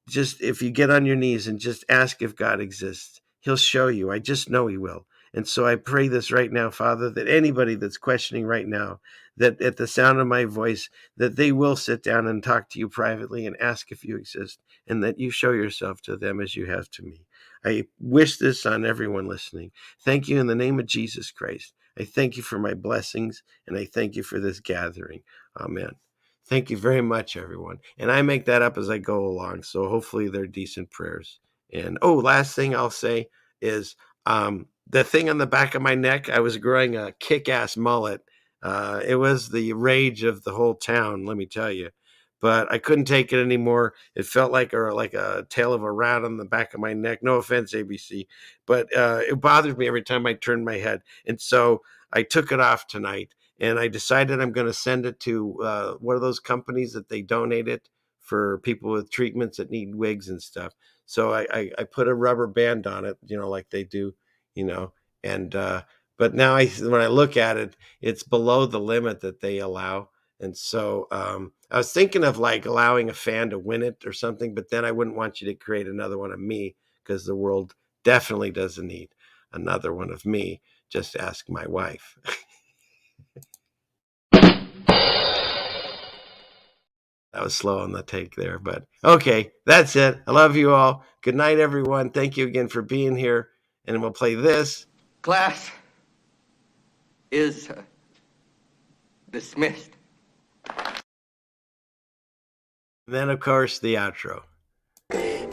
just if you get on your knees and just ask if God exists, He'll show you. I just know He will. And so I pray this right now, Father, that anybody that's questioning right now, that at the sound of my voice, that they will sit down and talk to you privately and ask if you exist, and that you show yourself to them as you have to me. I wish this on everyone listening. Thank you in the name of Jesus Christ. I thank you for my blessings, and I thank you for this gathering. Amen. Thank you very much, everyone. And I make that up as I go along, so hopefully they're decent prayers. And, last thing I'll say is the thing on the back of my neck, I was growing a kick-ass mullet. It was the rage of the whole town, let me tell you. But I couldn't take it anymore. It felt like a tail of a rat on the back of my neck. No offense, ABC. But it bothered me every time I turned my head. And so I took it off tonight. And I decided I'm going to send it to one of those companies that they donate it for people with treatments that need wigs and stuff. So I put a rubber band on it, like they do, and but now when I look at it, it's below the limit that they allow. And so I was thinking of like allowing a fan to win it or something, but then I wouldn't want you to create another one of me, because the world definitely doesn't need another one of me. Just ask my wife. That was slow on the take there, but okay, that's it. I love you all. Good night, everyone. Thank you again for being here. And we'll play this. Class is Dismissed. And then, of course, the outro.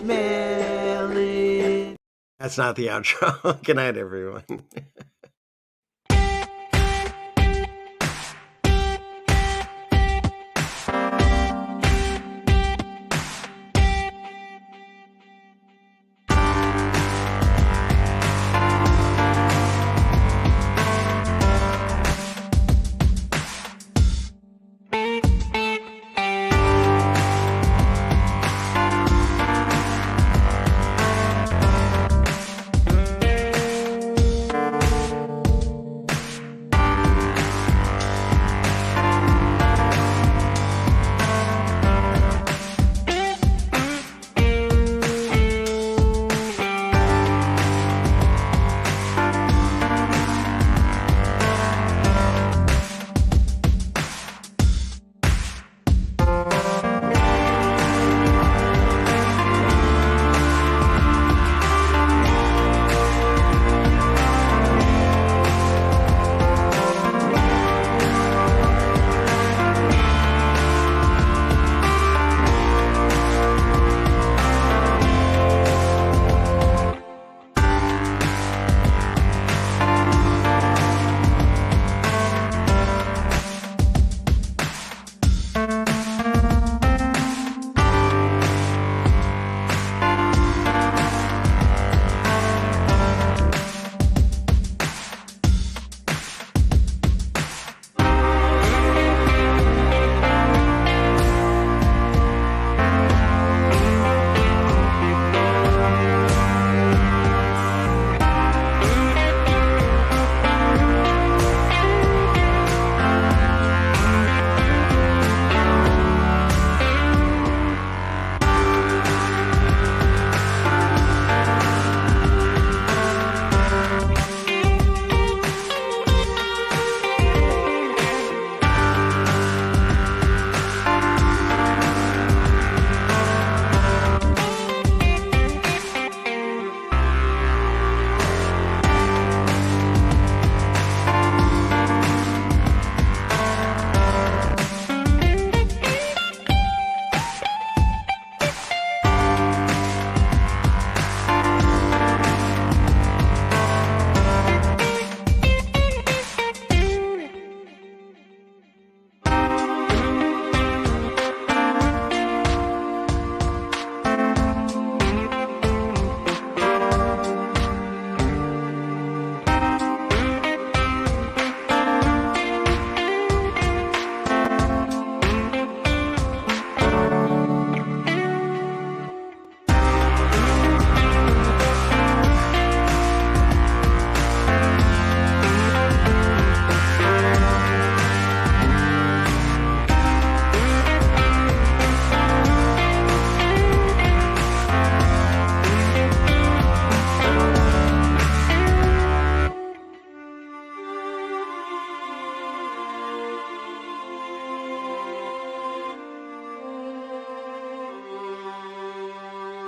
Melly. That's not the outro. Good night, everyone.